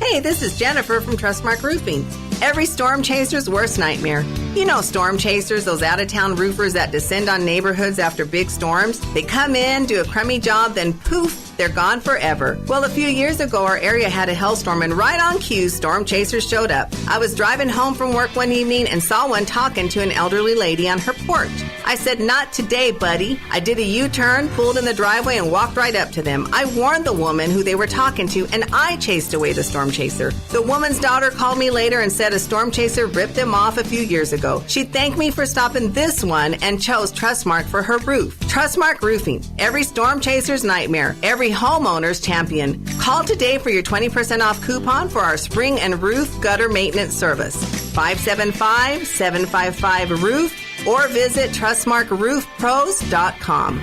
Hey, this is Jennifer from Trustmark Roofing. Every storm chaser's worst nightmare. You know storm chasers, those out-of-town roofers that descend on neighborhoods after big storms. They come in, do a crummy job, then poof, they're gone forever. Well, a few years ago, our area had a hailstorm, and right on cue, storm chasers showed up. I was driving home from work one evening and saw one talking to an elderly lady on her porch. I said, "Not today, buddy." I did a U-turn, pulled in the driveway, and walked right up to them. I warned the woman who they were talking to, and I chased away the storm chaser. The woman's daughter called me later and said a storm chaser ripped them off a few years ago. She thanked me for stopping this one and chose Trustmark for her roof. Trustmark Roofing. Every storm chaser's nightmare. Every homeowner's champion. Call today for your 20% off coupon for our spring and roof gutter maintenance service. 575-755-ROOF or visit TrustmarkRoofPros.com.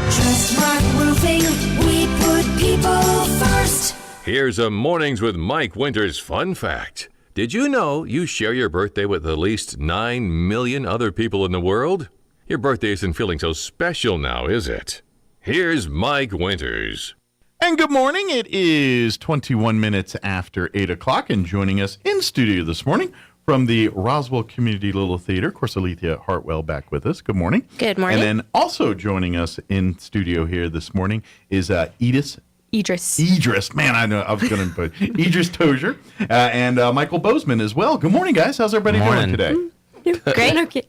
Trustmark Roofing, we put people first. Here's a Mornings with Mike Winters fun fact. Did you know you share your birthday with at least 9 million other people in the world? Your birthday isn't feeling so special now, is it? Here's Mike Winters. And good morning. It is 21 minutes after 8 o'clock, and joining us in studio this morning from the Roswell Community Little Theater, of course, Alethea Hartwell back with us. Good morning. Good morning. And then also joining us in studio here this morning is Idris. Man, I know I was going to put Idris Tozier and Michael Bozeman as well. Good morning, guys. How's everybody doing today? Great.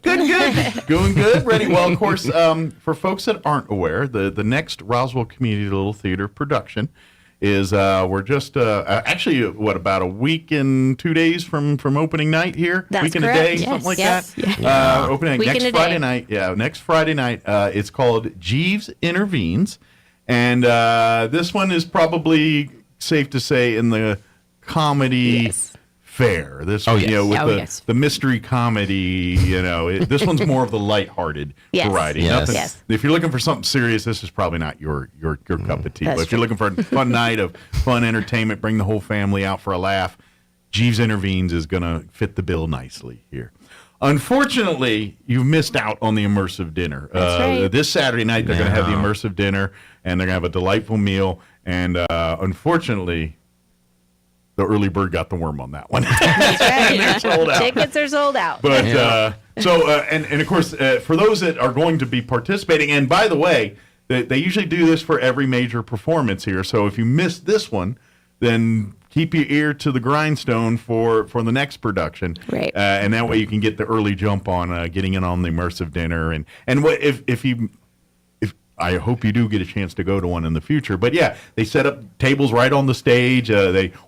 Good. Doing good. Ready? Well, of course, for folks that aren't aware, the next Roswell Community Little Theater production is we're just actually about a week and 2 days from opening night here. That's week and correct. a day, Yes. something like Yes. that. Yeah. Opening Week next and a Friday day. night. Yeah, next Friday night. It's called Jeeves Intervenes, and this one is probably safe to say in the comedy fare. This with the mystery comedy. This one's more of the lighthearted variety. Yes. If you're looking for something serious, this is probably not your cup of tea. That's But if you're looking for a fun night of fun entertainment, bring the whole family out for a laugh, Jeeves Intervenes is going to fit the bill nicely here. Unfortunately, you've missed out on the immersive dinner. That's right. This Saturday night, they're going to have the immersive dinner, and they're going to have a delightful meal. And unfortunately, the early bird got the worm on that one. That's right. And they're sold out. Tickets are sold out. But and of course, for those that are going to be participating, and by the way, they usually do this for every major performance here. So if you missed this one, then keep your ear to the grindstone for the next production, right? And that way you can get the early jump on getting in on the immersive dinner. And what if I hope you do get a chance to go to one in the future. But yeah, they set up tables right on the stage.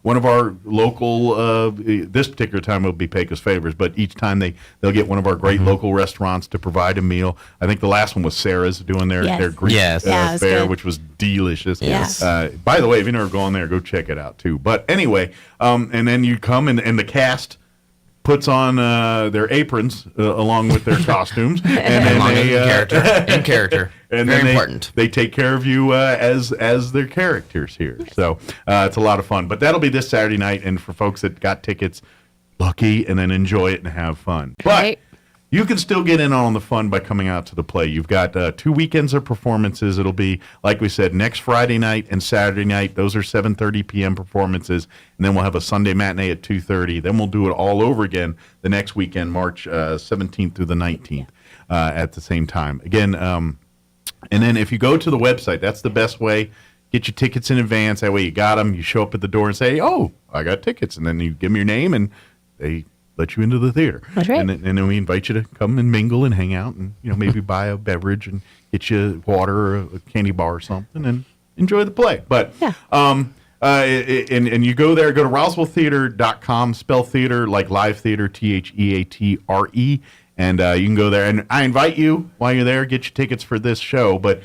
One of our local this particular time will be Pecos Favors, but each time they'll get one of our great local restaurants to provide a meal. I think the last one was Sarah's doing their Greek fare, which was delicious. Yes. By the way, if you've never gone there, go check it out too. But anyway, and then you come and the cast puts on their aprons along with their costumes, and then in character, and very then important. They take care of you as their characters here. So it's a lot of fun. But that'll be this Saturday night, and for folks that got tickets, lucky, and then enjoy it and have fun. But you can still get in on the fun by coming out to the play. You've got 2 weekends of performances. It'll be, like we said, next Friday night and Saturday night. Those are 7:30 p.m. performances. And then we'll have a Sunday matinee at 2:30. Then we'll do it all over again the next weekend, March 17th through the 19th at the same time. Again, and then if you go to the website, that's the best way. Get your tickets in advance. That way you got them. You show up at the door and say, oh, I got tickets. And then you give them your name, and they let you into the theater. That's right. And then we invite you to come and mingle and hang out and, maybe buy a beverage and get you water or a candy bar or something and enjoy the play. But, and you go there, go to RoswellTheater.com, spell theater like live theater, THEATRE. And you can go there. And I invite you, while you're there, get your tickets for this show. But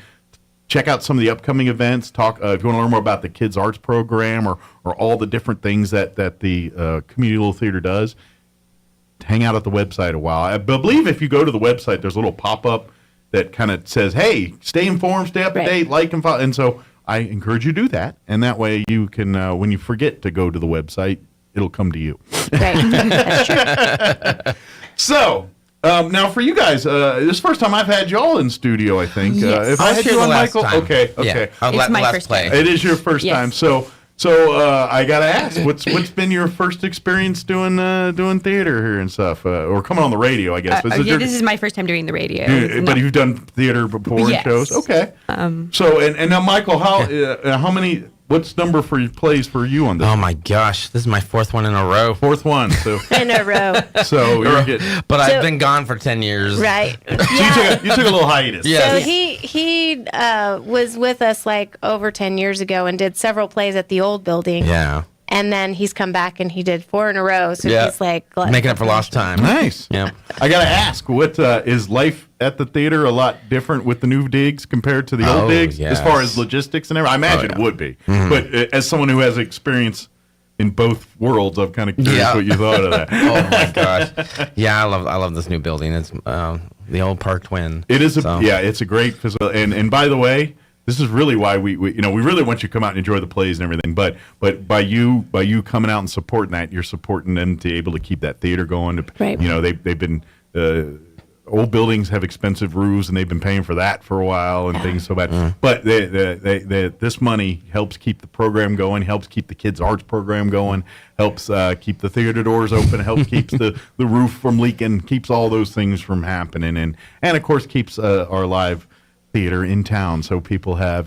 check out some of the upcoming events. Talk if you want to learn more about the Kids Arts Program or all the different things that the Community Little Theater does. Hang out at the website a while. I believe if you go to the website, there's a little pop-up that kind of says, hey, stay informed, stay up to date, like and follow. And so I encourage you to do that. And that way you can, when you forget to go to the website, it'll come to you. Right. That's true. So, now for you guys, this is the first time I've had y'all in studio, I think. Yes. If I had you on, Michael? Time. Okay. Yeah. It's my first time. It is your first time. So I gotta ask, what's been your first experience doing theater here and stuff, or coming on the radio? I guess. This is my first time doing the radio. But you've done theater before and shows. Okay. So and now, Michael, how many? What's number for plays for you on this? Oh my gosh, this is my fourth one in a row. Fourth one, so in a row. So you're getting. But I've been gone for 10 years. Right. So you took a little hiatus. Yeah. So he was with us like over 10 years ago and did several plays at the old building. Yeah. And then he's come back and he did 4 in a row. So he's like making up for lost time. Nice. Yeah. I gotta ask, what is life at the theater a lot different with the new digs compared to the old digs as far as logistics and everything? I imagine it would be. Mm-hmm. But as someone who has experience in both worlds, I'm kind of curious what you thought of that. Oh my gosh. Yeah, I love this new building. It's the old Park Twin. It is it's a great facility. And by the way, this is really why we really want you to come out and enjoy the plays and everything. But by you coming out and supporting that, you're supporting them to be able to keep that theater going. Right. They've been old buildings have expensive roofs, and they've been paying for that for a while and things so bad. But this money helps keep the program going, helps keep the kids' arts program going, helps keep the theater doors open, helps keeps the roof from leaking, keeps all those things from happening, and of course keeps our live theater in town. So people have,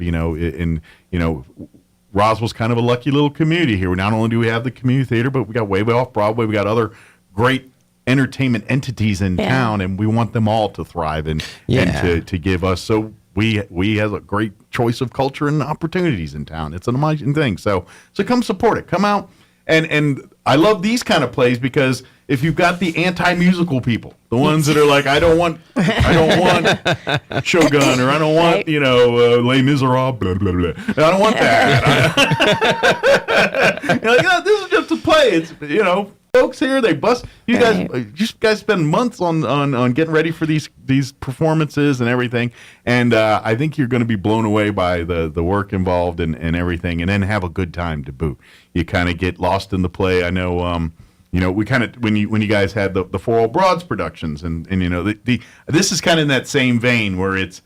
Roswell's kind of a lucky little community here. Not only do we have the community theater, but we got way off Broadway. We got other great entertainment entities in town, and we want them all to thrive and to give us. So we have a great choice of culture and opportunities in town. It's an amazing thing. So come support it. Come out. And I love these kind of plays because if you've got the anti-musical people, the ones that are like, I don't want Shogun, or I don't want, Les Miserables, blah, blah, blah. I don't want that. This is just a play. It's, folks here, they bust. You guys spend months on getting ready for these performances and everything. And I think you're going to be blown away by the work involved and everything, and then have a good time to boot. You kind of get lost in the play. I know, we kind of, when you guys had the For All Broads productions, and this is kind of in that same vein where it's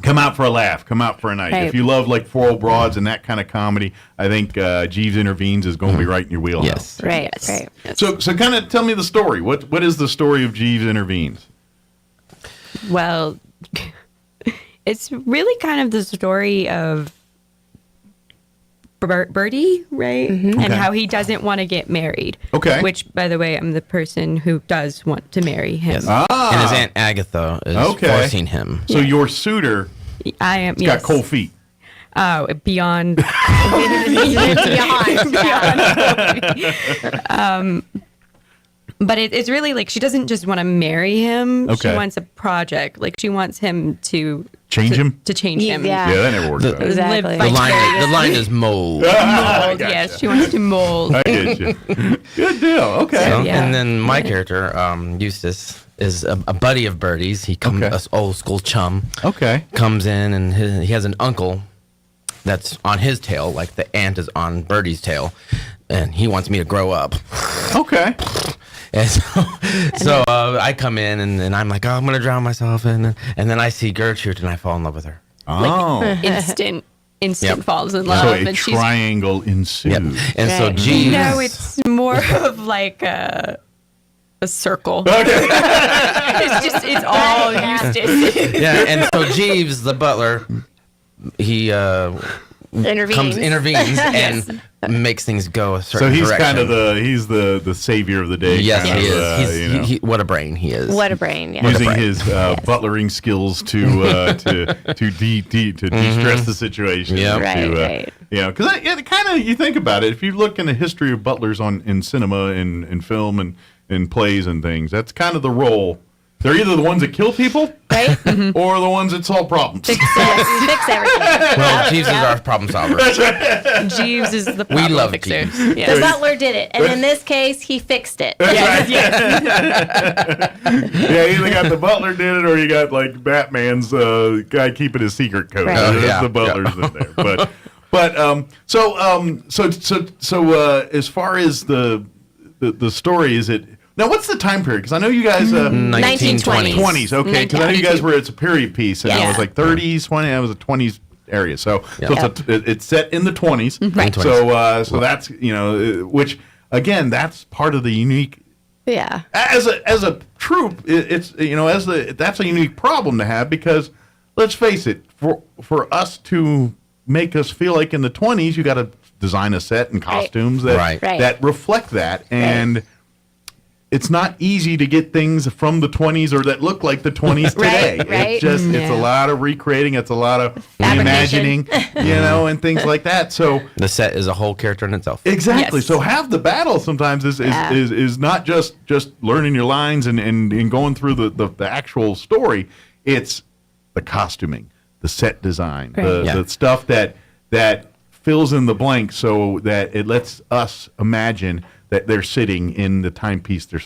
come out for a laugh, come out for a night. Right. If you love like For All Broads and that kind of comedy, I think Jeeves Intervenes is going to be right in your wheelhouse. Yes. Right. Right. So kind of tell me the story. What is the story of Jeeves Intervenes? Well, it's really kind of the story of Bertie, right? Mm-hmm. And how he doesn't want to get married. Okay. Which, by the way, I'm the person who does want to marry him. Yes. And his Aunt Agatha is forcing him. So your suitor I am, got cold feet. Oh, beyond. But it's really like she doesn't just want to marry him. Okay. She wants a project. Like she wants him to change him. To change him. Yeah, that never works out. Exactly. The line is mold. Mold, yes. She wants to mold. I get you. Good deal. Okay. So, and then my character, Eustace, is a buddy of Birdie's. He comes, an old school chum. Okay. Comes in and he has an uncle that's on his tail, like the ant is on Birdie's tail, and he wants me to grow up. Okay. And so I come in and I'm like, oh, I'm gonna drown myself, and then I see Gertrude and I fall in love with her. Oh. Like, instant falls in So love. a and triangle ensues. And so Jeeves. No, it's more of like a circle. Okay. it's all Eustace. Yeah, and so Jeeves, the butler, he intervenes Yes. and makes things go a So certain he's direction. kind of the savior of the day. Yes, kind he of, is. He, what a brain he is. What a brain, yeah. Using his butlering skills to de-stress the situation. Yeah, right. You know, because kind of you think about it. If you look in the history of butlers in cinema and in film and in plays and things, that's kind of the role. They're either the ones that kill people, right, or the ones that solve problems. Fix everything. Well, Jeeves is our problem solver. Jeeves is the We problem love fixer. Jeeves. Yeah. The butler did it, and in this case, he fixed it. Yeah, either got the butler did it, or you got like Batman's guy keeping his secret code. Right. That's the butler's in there. But as far as the story, is it? Now, what's the time period? Because I know you guys... 1920s. 20s, okay. Because I know you guys were... It's a period piece, and I was like 30s, 20s. I was a 20s area. So it's set in the 20s. Right. So that's, which, again, that's part of the unique... Yeah. As a troupe, it's, that's a unique problem to have, because, let's face it, for us to make us feel like in the 20s, you got to design a set and costumes that reflect that. And... It's not easy to get things from the 20s or that look like the 20s today. Right. It's a lot of recreating. It's a lot of reimagining, and things like that. So the set is a whole character in itself. Exactly. Yes. So half the battle sometimes is not just learning your lines and going through the actual story. It's the costuming, the set design, the stuff that fills in the blank so that it lets us imagine that they're sitting in the time period they're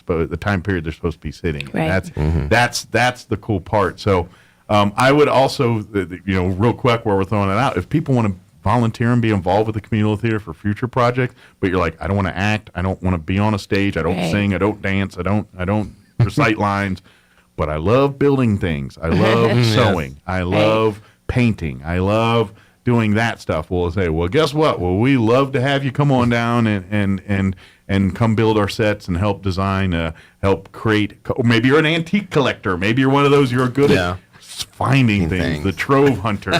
supposed to be sitting. Right. That's the cool part. So I would also, real quick while we're throwing it out, if people want to volunteer and be involved with the communal theater for future projects, but you're like, I don't want to act, I don't want to be on a stage, I don't sing, I don't dance, I don't recite lines, but I love building things. I love sewing. I love painting. I love doing that stuff. We'll say, well, guess what? Well, we love to have you come on down and come build our sets and help design, help create. Maybe you're an antique collector. Maybe you're one of those. You're good at finding things. The trove hunter,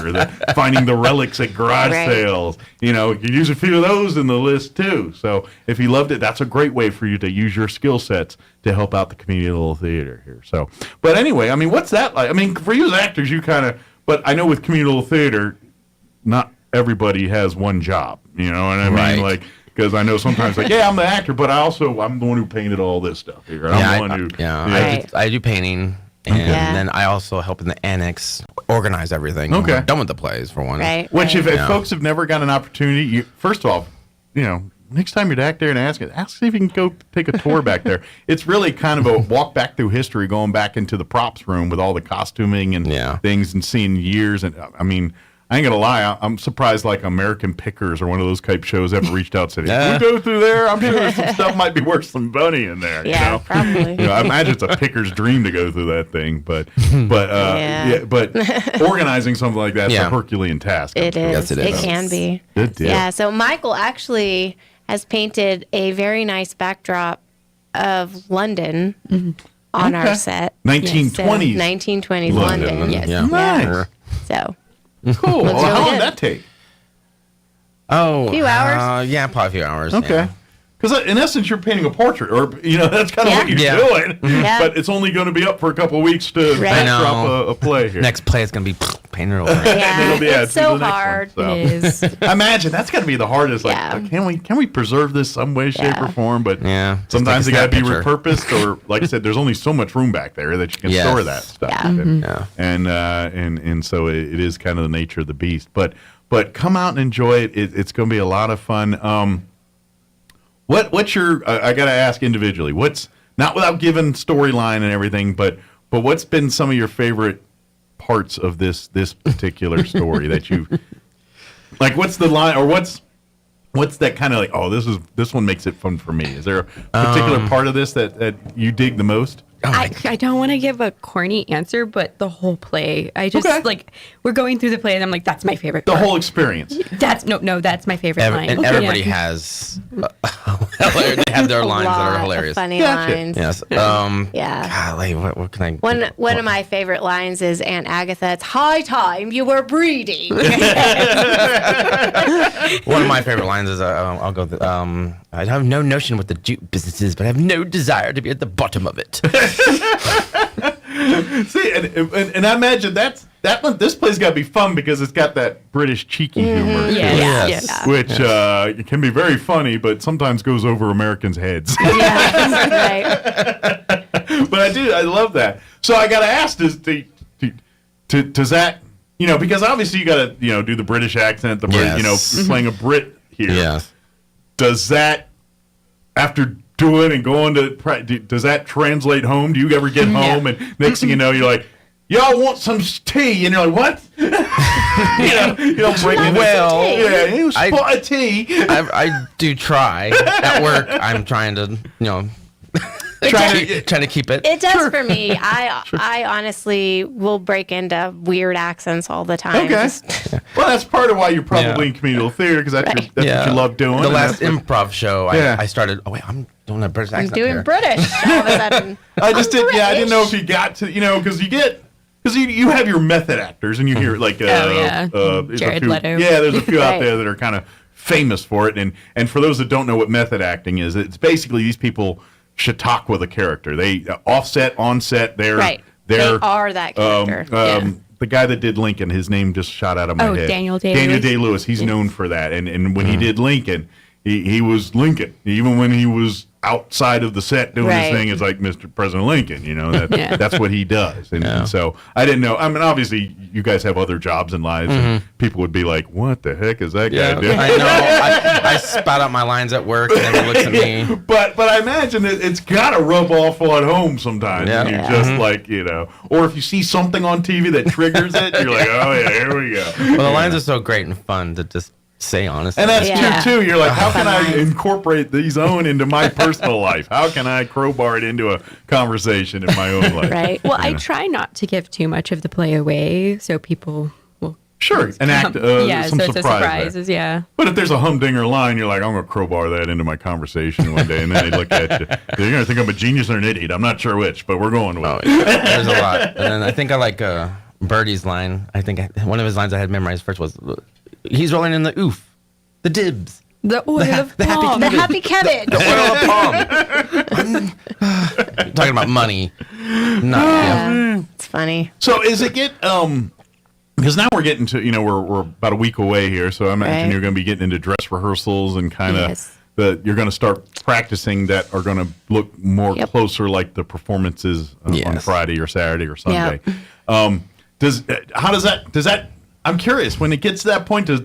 finding the relics at garage sales. You can use a few of those in the list too. So if you loved it, that's a great way for you to use your skill sets to help out the community little theater here. So, but anyway, I mean, what's that like? I mean, for you as actors, you kind of. But I know with communal theater, not everybody has one job. You know what I mean? Like. Because I know sometimes, I'm the actor, but I'm the one who painted all this stuff here. I do painting, and then I also help in the annex organize everything. Okay. We're done with the plays for one. Right. Which, if folks have never got an opportunity, first of all, next time you're back there and ask if you can go take a tour back there. It's really kind of a walk back through history, going back into the props room with all the costuming and things, and seeing years. And I mean. I ain't gonna lie, I'm surprised like American Pickers or one of those type shows ever reached out and said, we go through there, I'm sure there's some stuff might be worse than Bunny in there. Probably. I imagine it's a picker's dream to go through that thing, but organizing something like that's a Herculean task. It is. Yes, it is. It can be. Good deal. Yeah, so Michael actually has painted a very nice backdrop of London on our set. 1920s. 1920s London. Yes. Yeah. Nice. So. Cool. Well, how long good. did that take? Oh, few hours. Probably a few hours. Okay. Because in essence, you're painting a portrait, or that's kind of what you're doing. Yeah. But it's only going to be up for a couple of weeks to drop a play here. Next play is going to be painted over. Yeah, it's so the next hard. one, so. It is. I imagine that's got to be the hardest. Like, can we preserve this some way, shape, or form? But sometimes it got to be repurposed, or like I said, there's only so much room back there that you can store that stuff. Yeah. And so it is kind of the nature of the beast. But come out and enjoy it. It's going to be a lot of fun. What's your? I got to ask individually. What's not without giving storyline and everything, but what's been some of your favorite parts of this particular story that you like? What's the line, or what's that kind of like? Oh, this one makes it fun for me. Is there a particular part of this that you dig the most? I don't want to give a corny answer, but the whole play. I just we're going through the play, and I'm like, that's my favorite. The whole experience. That's that's my favorite line. And everybody has. They have their lines that are hilarious. Funny lines. Yes. Golly, what can I? One of my favorite lines is Aunt Agatha. It's high time you were breeding. One of my favorite lines is I'll go. I have no notion what the jute business is, but I have no desire to be at the bottom of it. See, and I imagine that one. This play's got to be fun because it's got that British cheeky humor, which it can be very funny, but sometimes goes over Americans' heads. Right. But I love that. So I got to ask: does that because obviously you got to do the British accent, the playing a Brit here. Yes. Does that after doing and going to does that translate home? Do you ever get home and next thing you know you're like, y'all want some tea? And you're like, what? you don't break it. Well, you spot a tea. I do try at work. I'm trying to trying to keep it. It does for me. I honestly will break into weird accents all the time. Okay. Well, that's part of why you're probably in communal theater, because that's what you love doing. The last improv show, I started. Oh wait, I'm doing a British accent. I'm doing British. All of a sudden, I didn't know if you got to, because you have your method actors, and you hear like Jared Leto. Yeah, there's a few out there that are kind of famous for it, and for those that don't know what method acting is, it's basically these people should talk with a character. They offset, onset. They are that character. The guy that did Lincoln, his name just shot out of my head. Daniel Day-Lewis. He's known for that. And when he did Lincoln, he was Lincoln. Even when he was outside of the set doing his thing, it's like Mr. President Lincoln. That's what he does. And so I didn't know. I mean, obviously, you guys have other jobs and lives, and people would be like, "What the heck is that guy doing?" I know. I spout out my lines at work, and everyone looks at me. But I imagine it's got to rub off at home sometimes. Yeah. And you just like or if you see something on TV that triggers it, you're like, "Oh yeah, here we go." Well, the lines are so great and fun to just say honestly. And that's true too. You're like, how can I incorporate these own into my personal life? How can I crowbar it into a conversation in my own life? Right. Well, I try not to give too much of the play away, so people will enact some surprises. Yeah. But if there's a humdinger line, you're like, I'm going to crowbar that into my conversation one day, and then they look at you. They're going to think I'm a genius or an idiot. I'm not sure which, but we're going with it. There's a lot, and then I think I like Birdie's line. I think one of his lines I had memorized first was, "He's rolling in the oof, the dibs, the oil of palm, the happy cabbage, the oil of palm." Talking about money. It's funny. So is it because now we're getting to we're about a week away here, so I imagine you're going to be getting into dress rehearsals and kind of you're going to start practicing that are going to look more closer like the performances on Friday or Saturday or Sunday. Does that? I'm curious. When it gets to that point, does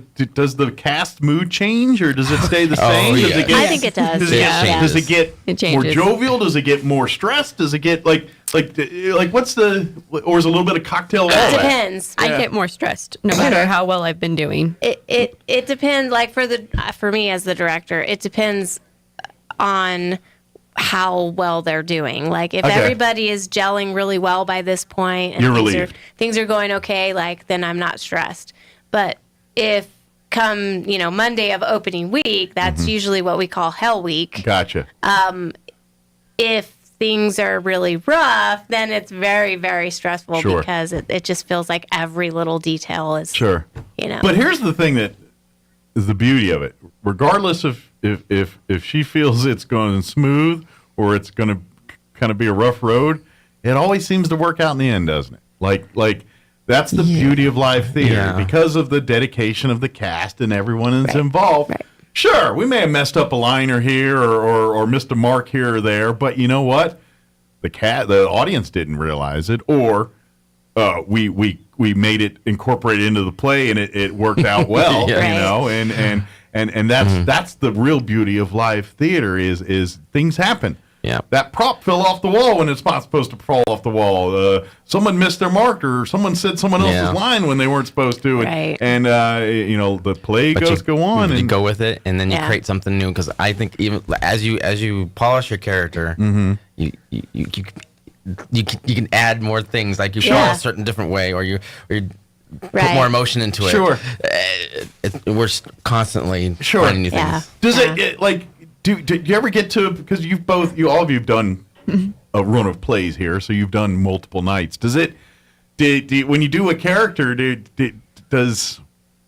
the cast mood change, or does it stay the same? I think it does. Does it get more jovial? Does it get more stressed? Does it get like what's the, or is it a little bit of cocktail? It depends. I get more stressed no matter how well I've been doing. It depends. Like for me as the director, it depends on how well they're doing. Like if everybody is gelling really well by this point and things are going okay, like then I'm not stressed. But if come, Monday of opening week, that's usually what we call hell week. Gotcha. If things are really rough, then it's very, very stressful because it just feels like every little detail is But here's the thing that is the beauty of it. regardless of if she feels it's going smooth or it's going to kind of be a rough road, it always seems to work out in the end, doesn't it? Like that's the beauty of live theater because of the dedication of the cast and everyone that's involved. Right. Sure, we may have messed up a liner here or missed a mark here or there, but you know what? The audience didn't realize it, or we made it incorporated into the play and it worked out well, you know, and that's the real beauty of live theater is things happen. Yeah, that prop fell off the wall when it's not supposed to fall off the wall. Someone missed their mark, or someone said someone else's line when they weren't supposed to, and you know the play go on you and go with it, and then you create something new. Because I think even as you polish your character, you can add more things, like you show a certain different way, or you put more emotion into it. Sure, we're constantly finding new things. Does it like? Do you ever get to, because all of you've done a run of plays here, so you've done multiple nights. Does it? When you do a character, does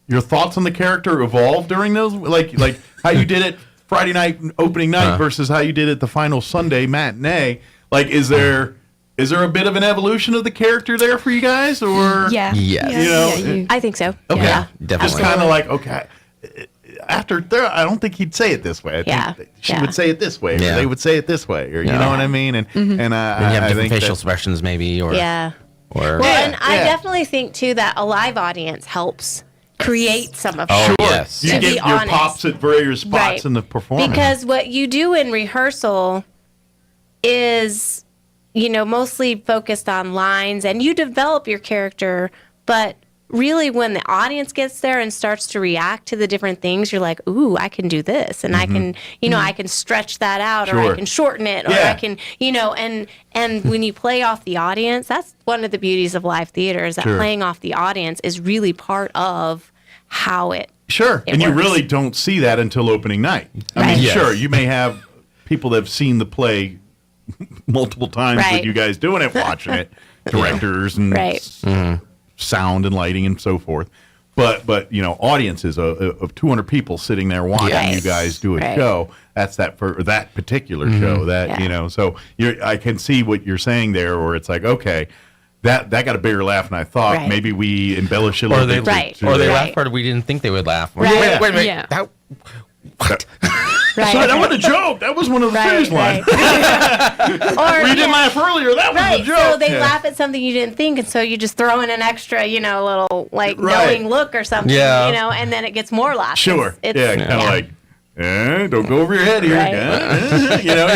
your thoughts on the character evolve during those? Like how you did it Friday night opening night versus how you did it the final Sunday matinee. Like, is there a bit of an evolution of the character there for you guys, or yes, you know, I think so. Okay, yeah, definitely. Just kind of like okay. After there, I don't think he'd say it this way. I think she would say it this way, or they would say it this way, or you know what I mean. And and you have different think facial expressions, maybe, or and I definitely think too that a live audience helps create some of that. Yes, you get your pops at various spots in the performance. Because what you do in rehearsal is, you know, mostly focused on lines, and you develop your character, but really when the audience gets there and starts to react to the different things, you're like, ooh, I can do this, and I can, you know, I can stretch that out, or I can shorten it, or I can, you know, and when you play off the audience, that's one of the beauties of live theater, is that playing off the audience is really part of how it and works. You really don't see that until opening night. I mean, sure, you may have people that have seen the play multiple times with you guys doing it, watching it, directors and sound and lighting and so forth, but you know, audiences of 200 people sitting there watching you guys do a show. That's that for that particular show. That you know, so I can see what you're saying there, where it's like, okay, that got a bigger laugh than I thought. Maybe we embellish it a little bit, or they laugh harder. We didn't think they would laugh. Wait a minute. That, what? Sorry, that wasn't a joke. That was one of the serious ones. Or you didn't laugh earlier. That was a joke. So they laugh at something you didn't think, and so you just throw in an extra, you know, little like knowing look or something, you know, and then it gets more laughs. Sure. It's kind of like, don't go over your head here. You know,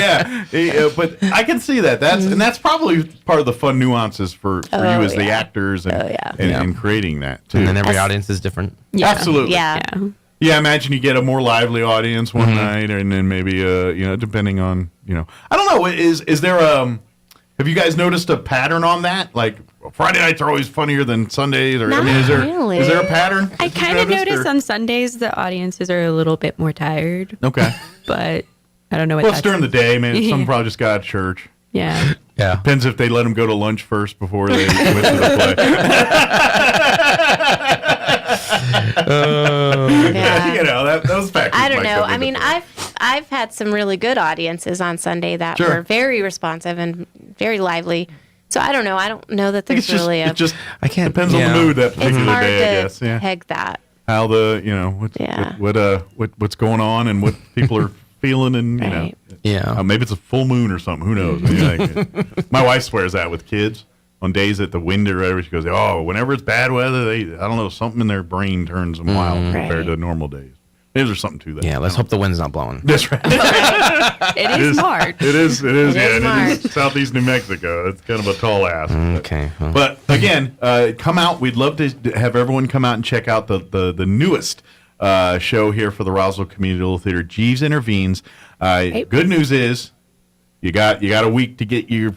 but I can see that. That's probably part of the fun nuances for you as the actors and creating that too. And then every audience is different. Absolutely. Yeah, imagine you get a more lively audience one night, and then maybe you know, depending on, you know, I don't know, is there have you guys noticed a pattern on that? Like Friday nights are always funnier than Sundays, or is there a pattern? I kind of notice on Sundays the audiences are a little bit more tired. Okay. But I don't know what it's during the day, man. Some probably just got out of church. Yeah. Depends if they let them go to lunch first before they went to the play. You know, those factors. I don't know. I mean, I've had some really good audiences on Sunday that were very responsive and very lively. So I don't know. I don't know that there's really a. It just depends on the mood that particular day. I guess. Yeah. Peg that. How the what's going on and what people are feeling, and you know, maybe it's a full moon or something. Who knows? Like, my wife swears that with kids. On days at the wind or whatever, she goes, "Oh, whenever it's bad weather, I don't know, something in their brain turns them wild compared to normal days." Maybe there's something to that. Yeah, let's hope the wind's not blowing. That's right. It is March. It is. And it is southeast New Mexico. It's kind of a tall ask. Okay. But again, come out. We'd love to have everyone come out and check out the newest show here for the Roswell Community Theater, Jeeves Intervenes. Good news is, you got a week to get your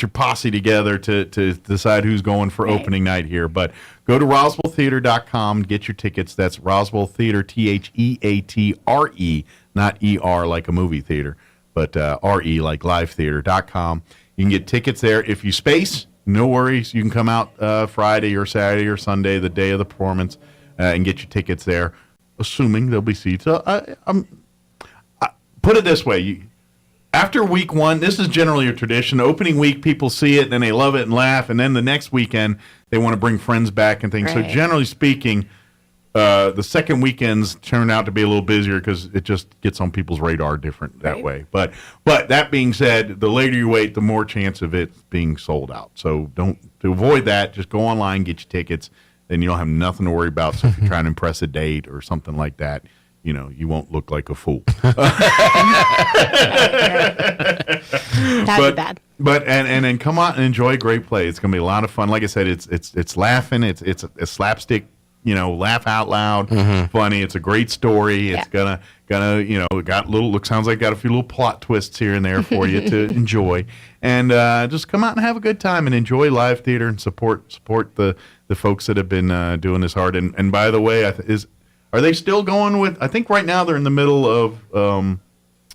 posse together to decide who's going for opening night here. But go to RoswellTheater.com, get your tickets. That's Roswell Theater, TheAtre, not ER like a movie theater, but RE like live theater.com. You can get tickets there. If you space, no worries. You can come out Friday or Saturday or Sunday, the day of the performance, and get your tickets there. assuming there'll be seats. I put it this way. After week one, this is generally a tradition. Opening week, people see it, and then they love it and laugh, and then the next weekend, they want to bring friends back and things. Right. So generally speaking, the second weekends turn out to be a little busier because it just gets on people's radar different that way. But that being said, the later you wait, the more chance of it being sold out. So to avoid that, just go online, get your tickets, then you'll have nothing to worry about. So if you're trying to impress a date or something like that, you won't look like a fool. That'd be bad. But and then come out and enjoy a great play. It's gonna be a lot of fun. Like I said, it's laughing. It's a slapstick. Laugh out loud, funny. It's a great story. It's gonna sounds like got a few little plot twists here and there for you to enjoy. And just come out and have a good time and enjoy live theater and support the folks that have been doing this hard. And by the way, are they still going with? I think right now they're in the middle of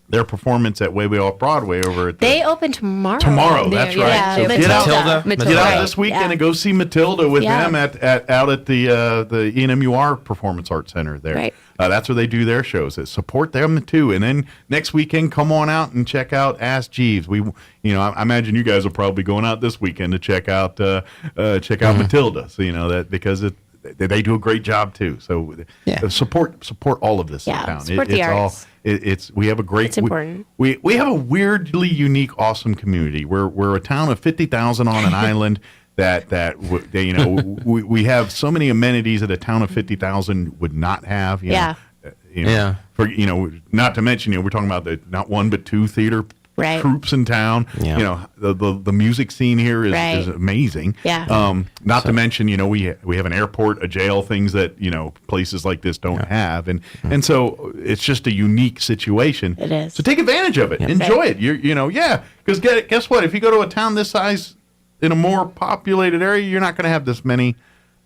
their performance at Way Off Broadway over at They open tomorrow. That's right. Yeah, So get out this weekend and go see Matilda with them out at the ENMUR Performance Arts Center there. Right. That's where they do their shows. Support them too. And then next weekend, come on out and check out Ask Jeeves. I imagine you guys will probably be going out this weekend to check out Matilda. So that because they do a great job too. So support all of this in town. Support the arts. We have a great. It's important. We have a weirdly unique, awesome community. We're a town of 50,000 on an island. We have so many amenities that a town of 50,000 would not have. Not to mention, we're talking about the not one but two theater troops in town. Yeah. The music scene here is amazing. Yeah. Not to mention, we have an airport, a jail, things that places like this don't have, and so it's just a unique situation. It is. So take advantage of it. Yeah. Enjoy it. Because guess what? If you go to a town this size in a more populated area, you're not going to have this many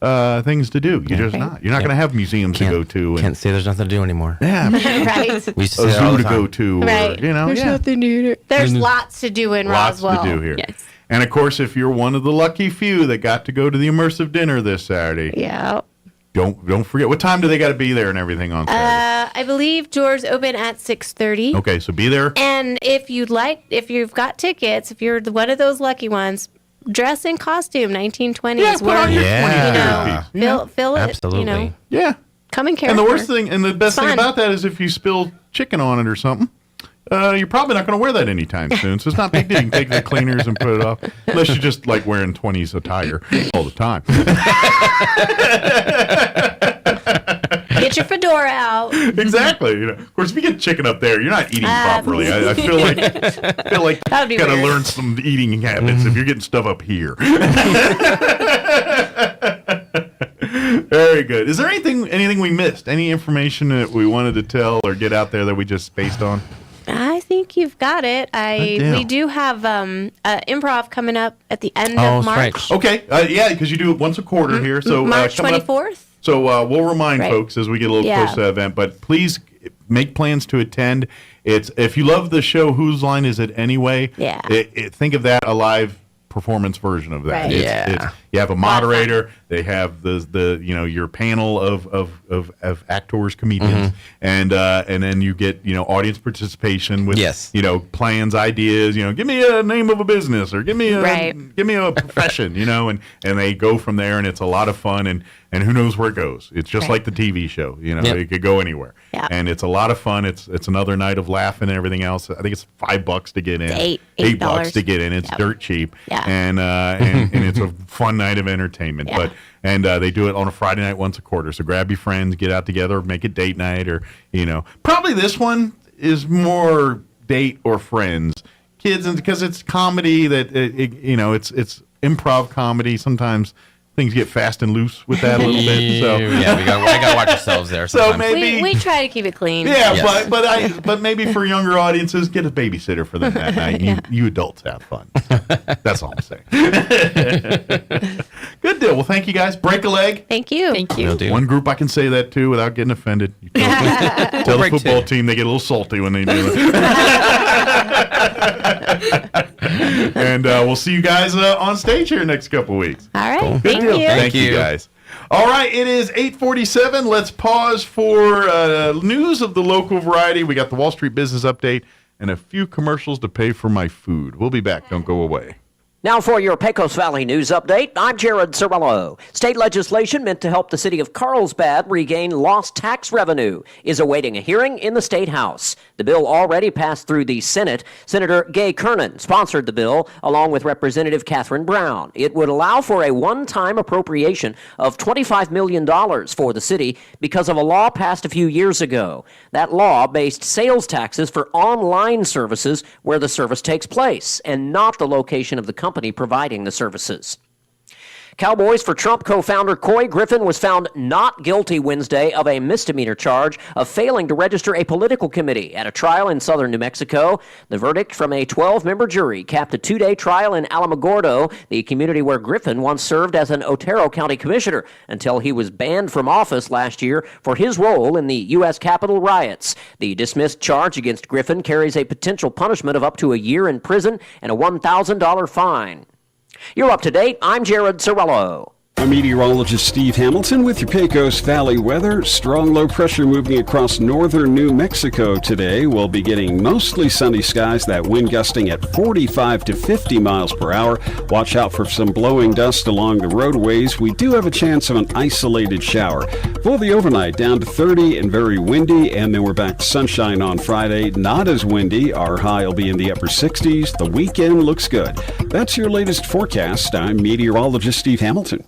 things to do. You're just not. You're not going to have museums to go to. Can't say there's nothing to do anymore. Yeah. Right. We used to a say all zoo the to go time. to. Right. Or, There's nothing to do. There's lots to do in Roswell. Lots to do here. Yes. And of course, if you're one of the lucky few that got to go to the immersive dinner this Saturday, don't forget, what time do they got to be there and everything on Saturday? I believe doors open at 6:30. Okay, so be there. And if you've got tickets, if you're one of those lucky ones, dress in costume, 1920s. Yeah, put on your 20s piece. Fill it. Absolutely. Yeah. Come in character. And the worst thing, and the best thing about that is if you spill chicken on it or something, you're probably not going to wear that anytime soon. So it's not a big deal. You can take the cleaners and put it off, unless you're just like wearing 20s attire all the time. Get your fedora out. Exactly. Of course, if you get chicken up there, you're not eating properly. I feel like you got to learn some eating habits if you're getting stuff up here. Very good. Is there anything we missed? Any information that we wanted to tell or get out there that we just spaced on? I think you've got it. We do have improv coming up at the end of March. Right. Okay. Because you do it once a quarter here. So March 24th. So we'll remind folks as we get a little close to that event. But please make plans to attend. If you love the show, Whose Line Is It Anyway? Yeah. Think of that a live performance version of that. Right. You have a moderator. They have the your panel of actors, comedians, and then you get audience participation with plans, ideas. Give me a name of a business or give me a profession. And they go from there, and it's a lot of fun. And who knows where it goes? It's just like the TV show. It could go anywhere. Yeah. And it's a lot of fun. It's another night of laughing and everything else. I think it's $5 to get in. $8 to get in. It's dirt cheap. Yeah. And it's a fun night of entertainment. Yeah. They do it on a Friday night once a quarter. So grab your friends, get out together, make it date night, or probably this one is more date or friends, kids, and because it's comedy that it's improv comedy. Sometimes things get fast and loose with that a little bit. So yeah, we gotta watch ourselves there. So maybe we try to keep it clean. Yeah, yes. but maybe for younger audiences, get a babysitter for them that night. And you adults have fun. That's all I'm saying. Good deal. Well, thank you guys. Break a leg. Thank you. Thank you. One group I can say that to without getting offended. Tell the football team they get a little salty when they do it. And we'll see you guys on stage here next couple weeks. All right. Cool. Good deal. You. Thank you guys. All right, it is 8:47. Let's pause for news of the local variety. We got the Wall Street Business Update and a few commercials to pay for my food. We'll be back. Don't go away. Now for your Pecos Valley News Update, I'm Jared Cirillo. State legislation meant to help the city of Carlsbad regain lost tax revenue is awaiting a hearing in the State House. The bill already passed through the Senate. Senator Gay Kernan sponsored the bill along with Representative Catherine Brown. It would allow for a one-time appropriation of $25 million for the city because of a law passed a few years ago. That law based sales taxes for online services where the service takes place and not the location of the company providing the services. Cowboys for Trump co-founder Coy Griffin was found not guilty Wednesday of a misdemeanor charge of failing to register a political committee at a trial in southern New Mexico. The verdict from a 12-member jury capped a 2-day trial in Alamogordo, the community where Griffin once served as an Otero County commissioner until he was banned from office last year for his role in the U.S. Capitol riots. The dismissed charge against Griffin carries a potential punishment of up to a year in prison and a $1,000 fine. You're up to date. I'm Jared Cirillo. I'm meteorologist Steve Hamilton with your Pecos Valley weather. Strong low pressure moving across northern New Mexico today. We'll be getting mostly sunny skies, that wind gusting at 45 to 50 miles per hour. Watch out for some blowing dust along the roadways. We do have a chance of an isolated shower. For the overnight, down to 30 and very windy, and then we're back to sunshine on Friday. Not as windy. Our high will be in the upper 60s. The weekend looks good. That's your latest forecast. I'm meteorologist Steve Hamilton.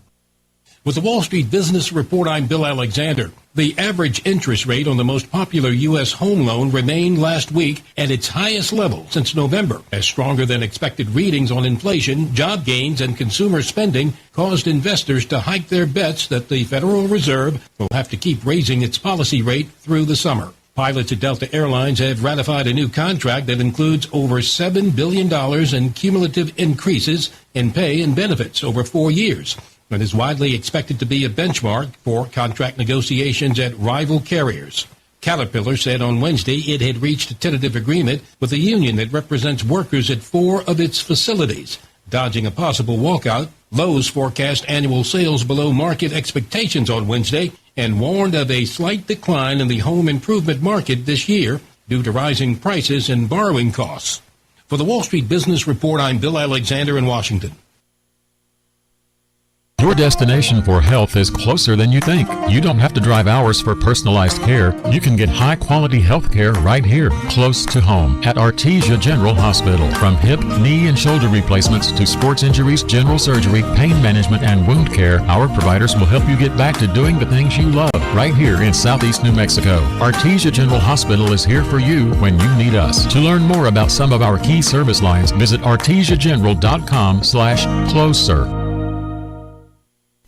With the Wall Street Business Report, I'm Bill Alexander. The average interest rate on the most popular U.S. home loan remained last week at its highest level since November, as stronger than expected readings on inflation, job gains, and consumer spending caused investors to hike their bets that the Federal Reserve will have to keep raising its policy rate through the summer. Pilots at Delta Airlines have ratified a new contract that includes over $7 billion in cumulative increases in pay and benefits over 4 years. And is widely expected to be a benchmark for contract negotiations at rival carriers. Caterpillar said on Wednesday it had reached a tentative agreement with a union that represents workers at 4 of its facilities. Dodging a possible walkout, Lowe's forecast annual sales below market expectations on Wednesday and warned of a slight decline in the home improvement market this year due to rising prices and borrowing costs. For the Wall Street Business Report, I'm Bill Alexander in Washington. Your destination for health is closer than you think. You don't have to drive hours for personalized care. You can get high-quality health care right here, close to home, at Artesia General Hospital. From hip, knee, and shoulder replacements to sports injuries, general surgery, pain management, and wound care, our providers will help you get back to doing the things you love right here in Southeast New Mexico. Artesia General Hospital is here for you when you need us. To learn more about some of our key service lines, visit artesiageneral.com/closer.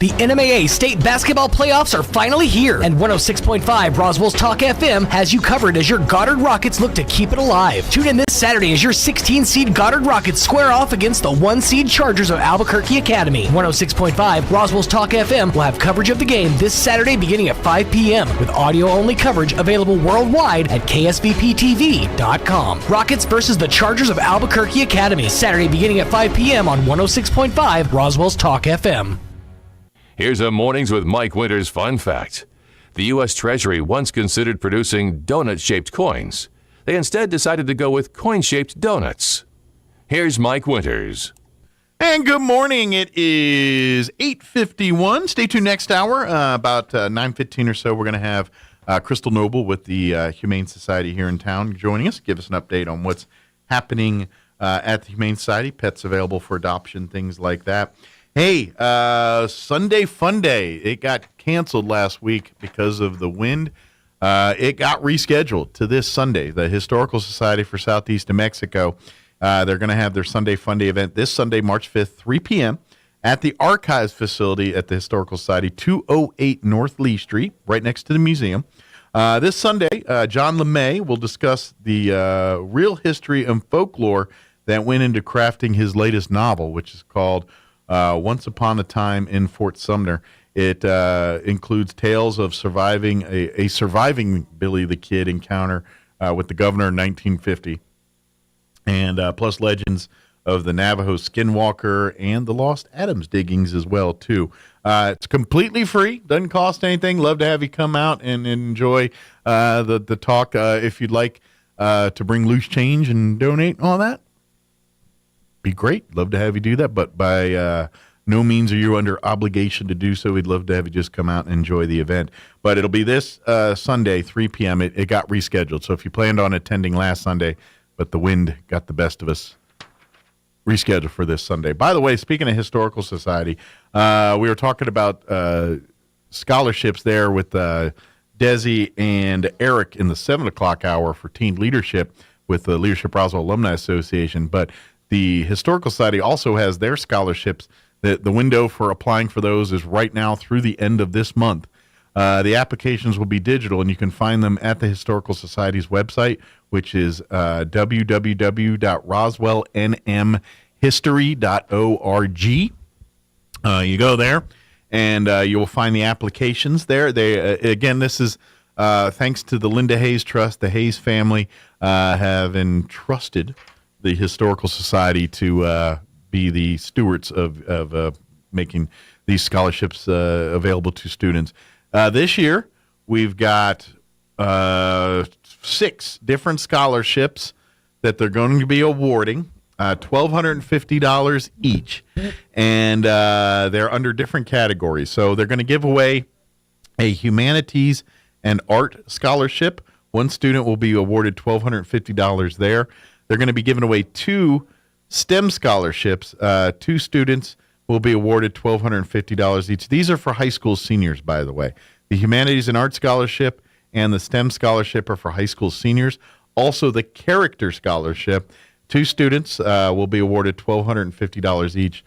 The NMAA state basketball playoffs are finally here, and 106.5 Roswell's Talk FM has you covered as your Goddard Rockets look to keep it alive. Tune in this Saturday as your 16-seed Goddard Rockets square off against the 1-seed Chargers of Albuquerque Academy. 106.5 Roswell's Talk FM will have coverage of the game this Saturday beginning at 5 p.m. with audio-only coverage available worldwide at ksvptv.com. Rockets versus the Chargers of Albuquerque Academy, Saturday beginning at 5 p.m. on 106.5 Roswell's Talk FM. Here's a Mornings with Mike Winters fun fact. The U.S. Treasury once considered producing donut-shaped coins. They instead decided to go with coin-shaped donuts. Here's Mike Winters. And good morning. It is 8:51. Stay tuned next hour. About 9:15 or so, we're going to have Crystal Noble with the Humane Society here in town joining us. Give us an update on what's happening at the Humane Society, pets available for adoption, things like that. Hey, Sunday Fun Day. It got canceled last week because of the wind. It got rescheduled to this Sunday. The Historical Society for Southeast New Mexico, they're going to have their Sunday Fun Day event this Sunday, March 5th, 3 p.m. at the Archives facility at the Historical Society, 208 North Lee Street, right next to the museum. This Sunday, John LeMay will discuss the real history and folklore that went into crafting his latest novel, which is called Once Upon a Time in Fort Sumner. It includes tales of surviving a surviving Billy the Kid encounter with the governor in 1950, and plus legends of the Navajo Skinwalker and the Lost Adams diggings as well, too. It's completely free. Doesn't cost anything. Love to have you come out and enjoy the talk. If you'd like to bring loose change and donate and all that, be great. Love to have you do that. But by no means are you under obligation to do so. We'd love to have you just come out and enjoy the event. But it'll be this Sunday, 3 p.m. It got rescheduled. So if you planned on attending last Sunday, but the wind got the best of us, rescheduled for this Sunday. By the way, speaking of Historical Society, we were talking about scholarships there with Desi and Eric in the 7 o'clock hour for teen leadership with the Leadership Roswell Alumni Association. But the Historical Society also has their scholarships. The window for applying for those is right now through the end of this month. The applications will be digital, and you can find them at the Historical Society's website, which is www.roswellnmhistory.org. You go there, and you will find the applications there. Again, this is thanks to the Linda Hayes Trust. The Hayes family have entrusted the Historical Society to be the stewards of making these scholarships available to students. This year, we've got 6 different scholarships that they're going to be awarding, $1,250 each, and they're under different categories. So they're going to give away a humanities and art scholarship. One student will be awarded $1,250 there. They're going to be giving away 2 STEM scholarships. 2 students will be awarded $1,250 each. These are for high school seniors, by the way. The Humanities and Art Scholarship and the STEM Scholarship are for high school seniors. Also, the Character Scholarship, 2 students will be awarded $1,250 each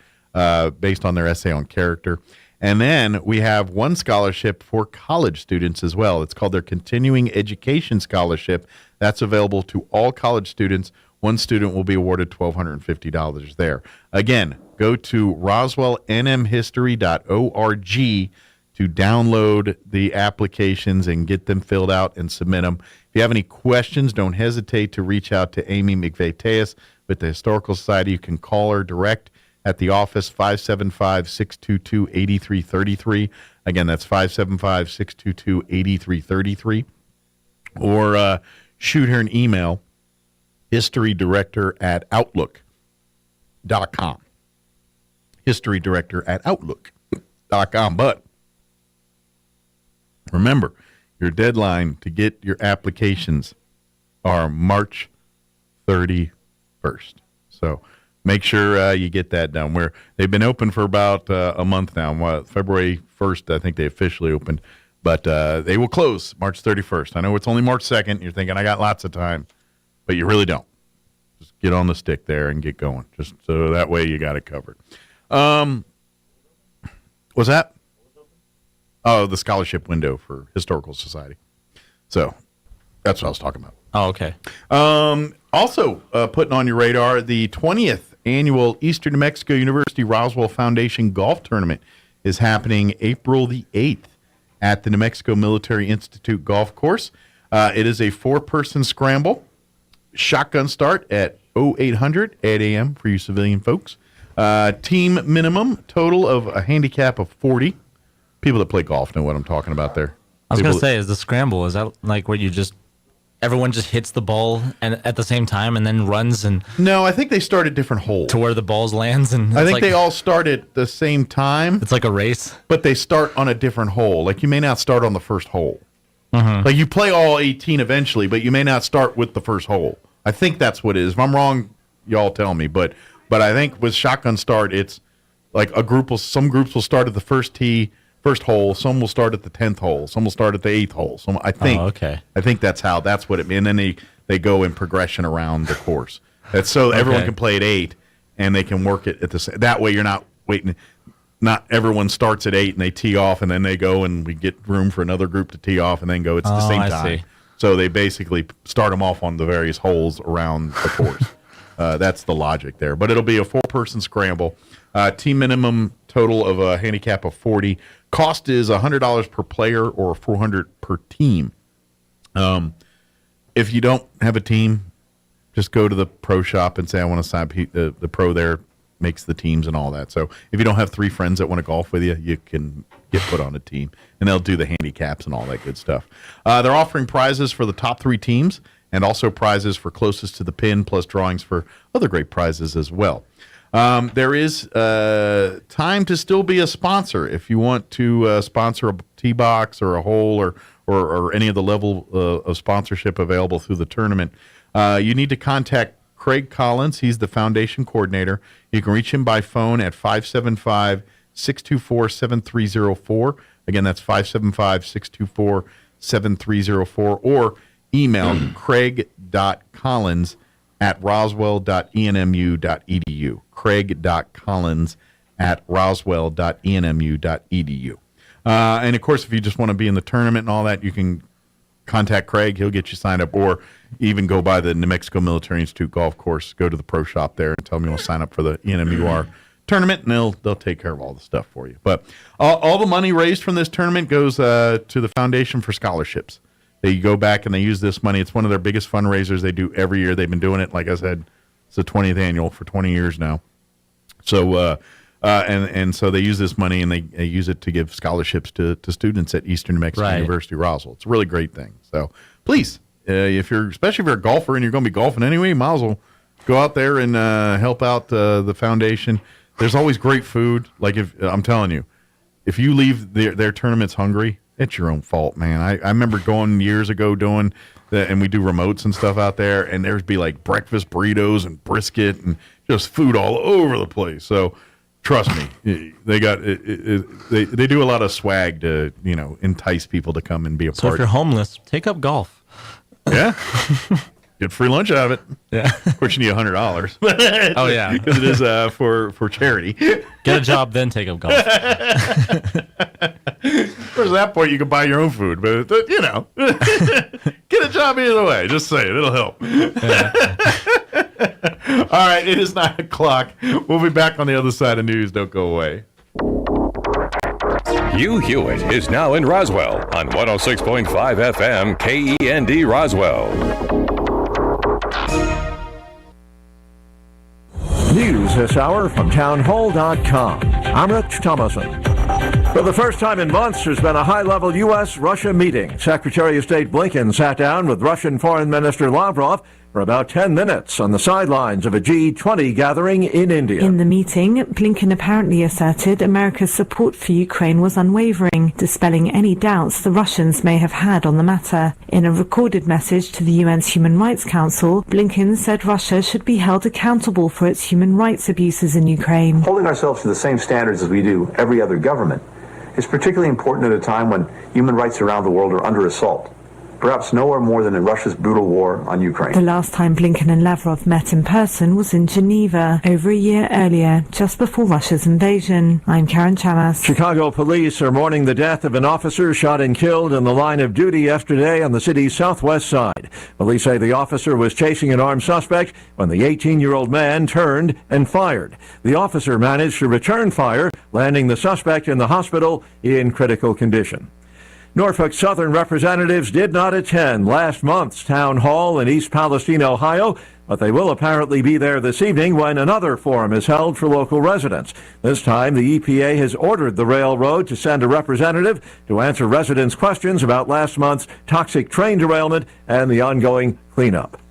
based on their essay on character. And then we have 1 scholarship for college students as well. It's called their Continuing Education Scholarship. That's available to all college students. 1 student will be awarded $1,250 there. Again, go to roswellnmhistory.org to download the applications and get them filled out and submit them. If you have any questions, don't hesitate to reach out to Amy McVeigh-Teas with the Historical Society. You can call her direct at the office, 575-622-8333. Again, that's 575-622-8333. Or shoot her an email, historydirector@outlook.com. historydirector@outlook.com. But remember, your deadline to get your applications are March 31st. So make sure you get that done. They've been open for about a month now. February 1st, I think they officially opened. But they will close March 31st. I know it's only March 2nd. You're thinking, I got lots of time. But you really don't. Just get on the stick there and get going. Just so that way you got it covered. What's that? Oh, the scholarship window for Historical Society. So that's what I was talking about. Oh, okay. Also, putting on your radar, the 20th annual Eastern New Mexico University Roswell Foundation Golf Tournament is happening April the 8th at the New Mexico Military Institute Golf Course. It is a 4-person scramble. Shotgun start at 0800 8 a.m. for you civilian folks. Team minimum total of a handicap of 40. People that play golf know what I'm talking about there. I was going to say, is the scramble, is that like where everyone just hits the ball and at the same time and then runs? And no, I think they start at different holes. To where the balls lands? And I think they all start at the same time. It's like a race. But they start on a different hole. Like you may not start on the first hole. Mm-hmm. Like you play all 18 eventually, but you may not start with the first hole. I think that's what it is. If I'm wrong, y'all tell me. But I think with shotgun start, it's like some groups will start at the first hole. Some will start at the 10th hole. Some will start at the 8th hole. I think. Oh, okay. I think that's what it means. And then they go in progression around the course. That's so everyone can play at 8, and they can work it at the same. That way, you're not waiting. Not everyone starts at 8 and they tee off, and then they go and we get room for another group to tee off and then go. It's the same time. See. So they basically start them off on the various holes around the course. That's the logic there. But it'll be a 4-person scramble. Team minimum total of a handicap of 40. Cost is $100 per player or $400 per team. If you don't have a team, just go to the pro shop and say, I want to sign. The pro there makes the teams and all that. So if you don't have 3 friends that want to golf with you, you can get put on a team, and they'll do the handicaps and all that good stuff. They're offering prizes for the top 3 teams and also prizes for closest to the pin, plus drawings for other great prizes as well. There is time to still be a sponsor if you want to sponsor a tee box or a hole or any of the level of sponsorship available through the tournament. You need to contact Craig Collins. He's the foundation coordinator. You can reach him by phone at 575-624-7304. Again, that's 575-624-7304, or email craig.collins@roswell.enmu.edu. craig.collins@roswell.enmu.edu. And, of course, if you just want to be in the tournament and all that, you can contact Craig. He'll get you signed up, or even go by the New Mexico Military Institute golf course, go to the pro shop there and tell them you want to sign up for the ENMUR tournament, and they'll take care of all the stuff for you. But all the money raised from this tournament goes to the Foundation for Scholarships. They go back and they use this money. It's one of their biggest fundraisers they do every year. They've been doing it, like I said, it's the 20th annual for 20 years now. So and so they use this money and they use it to give scholarships to students at Eastern New Mexico University Roswell. It's a really great thing. So please, especially if you're a golfer and you're going to be golfing anyway, you might as well go out there and help out the foundation. There's always great food. Like I'm telling you, if you leave their tournaments hungry, it's your own fault, man. I remember going years ago doing that, and we do remotes and stuff out there, and there's be like breakfast burritos and brisket and just food all over the place. So trust me, they got they do a lot of swag to entice people to come and be a part. So if you're homeless, take up golf. Yeah. Get free lunch out of it. Yeah. Of course, you need $100. Oh, yeah. Because it is for charity. Get a job, then take up golf. Whereas at that point, you can buy your own food. But, get a job either way. Just say it. It'll help. Yeah. All right. It is 9 o'clock. We'll be back on the other side of news. Don't go away. Hugh Hewitt is now in Roswell on 106.5 FM KEND Roswell. News this hour from townhall.com. I'm Rich Thomason. For the first time in months, there's been a high-level U.S.-Russia meeting. Secretary of State Blinken sat down with Russian Foreign Minister Lavrov for about 10 minutes on the sidelines of a G20 gathering in India. In the meeting, Blinken apparently asserted America's support for Ukraine was unwavering, dispelling any doubts the Russians may have had on the matter. In a recorded message to the UN's Human Rights Council, Blinken said Russia should be held accountable for its human rights abuses in Ukraine. Holding ourselves to the same standards as we do every other government is particularly important at a time when human rights around the world are under assault. Perhaps nowhere more than in Russia's brutal war on Ukraine. The last time Blinken and Lavrov met in person was in Geneva, over a year earlier, just before Russia's invasion. I'm Karen Chamas. Chicago police are mourning the death of an officer shot and killed in the line of duty yesterday on the city's southwest side. Police say the officer was chasing an armed suspect when the 18-year-old man turned and fired. The officer managed to return fire, landing the suspect in the hospital in critical condition. Norfolk Southern representatives did not attend last month's town hall in East Palestine, Ohio, but they will apparently be there this evening when another forum is held for local residents. This time, the EPA has ordered the railroad to send a representative to answer residents' questions about last month's toxic train derailment and the ongoing cleanup.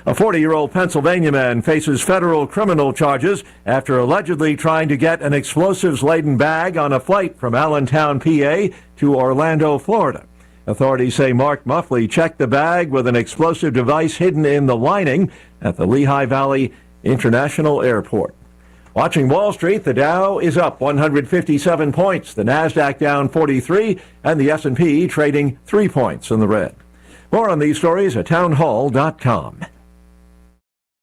A 40-year-old Pennsylvania man faces federal criminal charges after allegedly trying to get an explosives-laden bag on a flight from Allentown, PA, to Orlando, Florida. Authorities say Mark Muffley checked the bag with an explosive device hidden in the lining at the Lehigh Valley International Airport. Watching Wall Street, the Dow is up 157 points, the Nasdaq down 43, and the S&P trading 3 points in the red. More on these stories at townhall.com.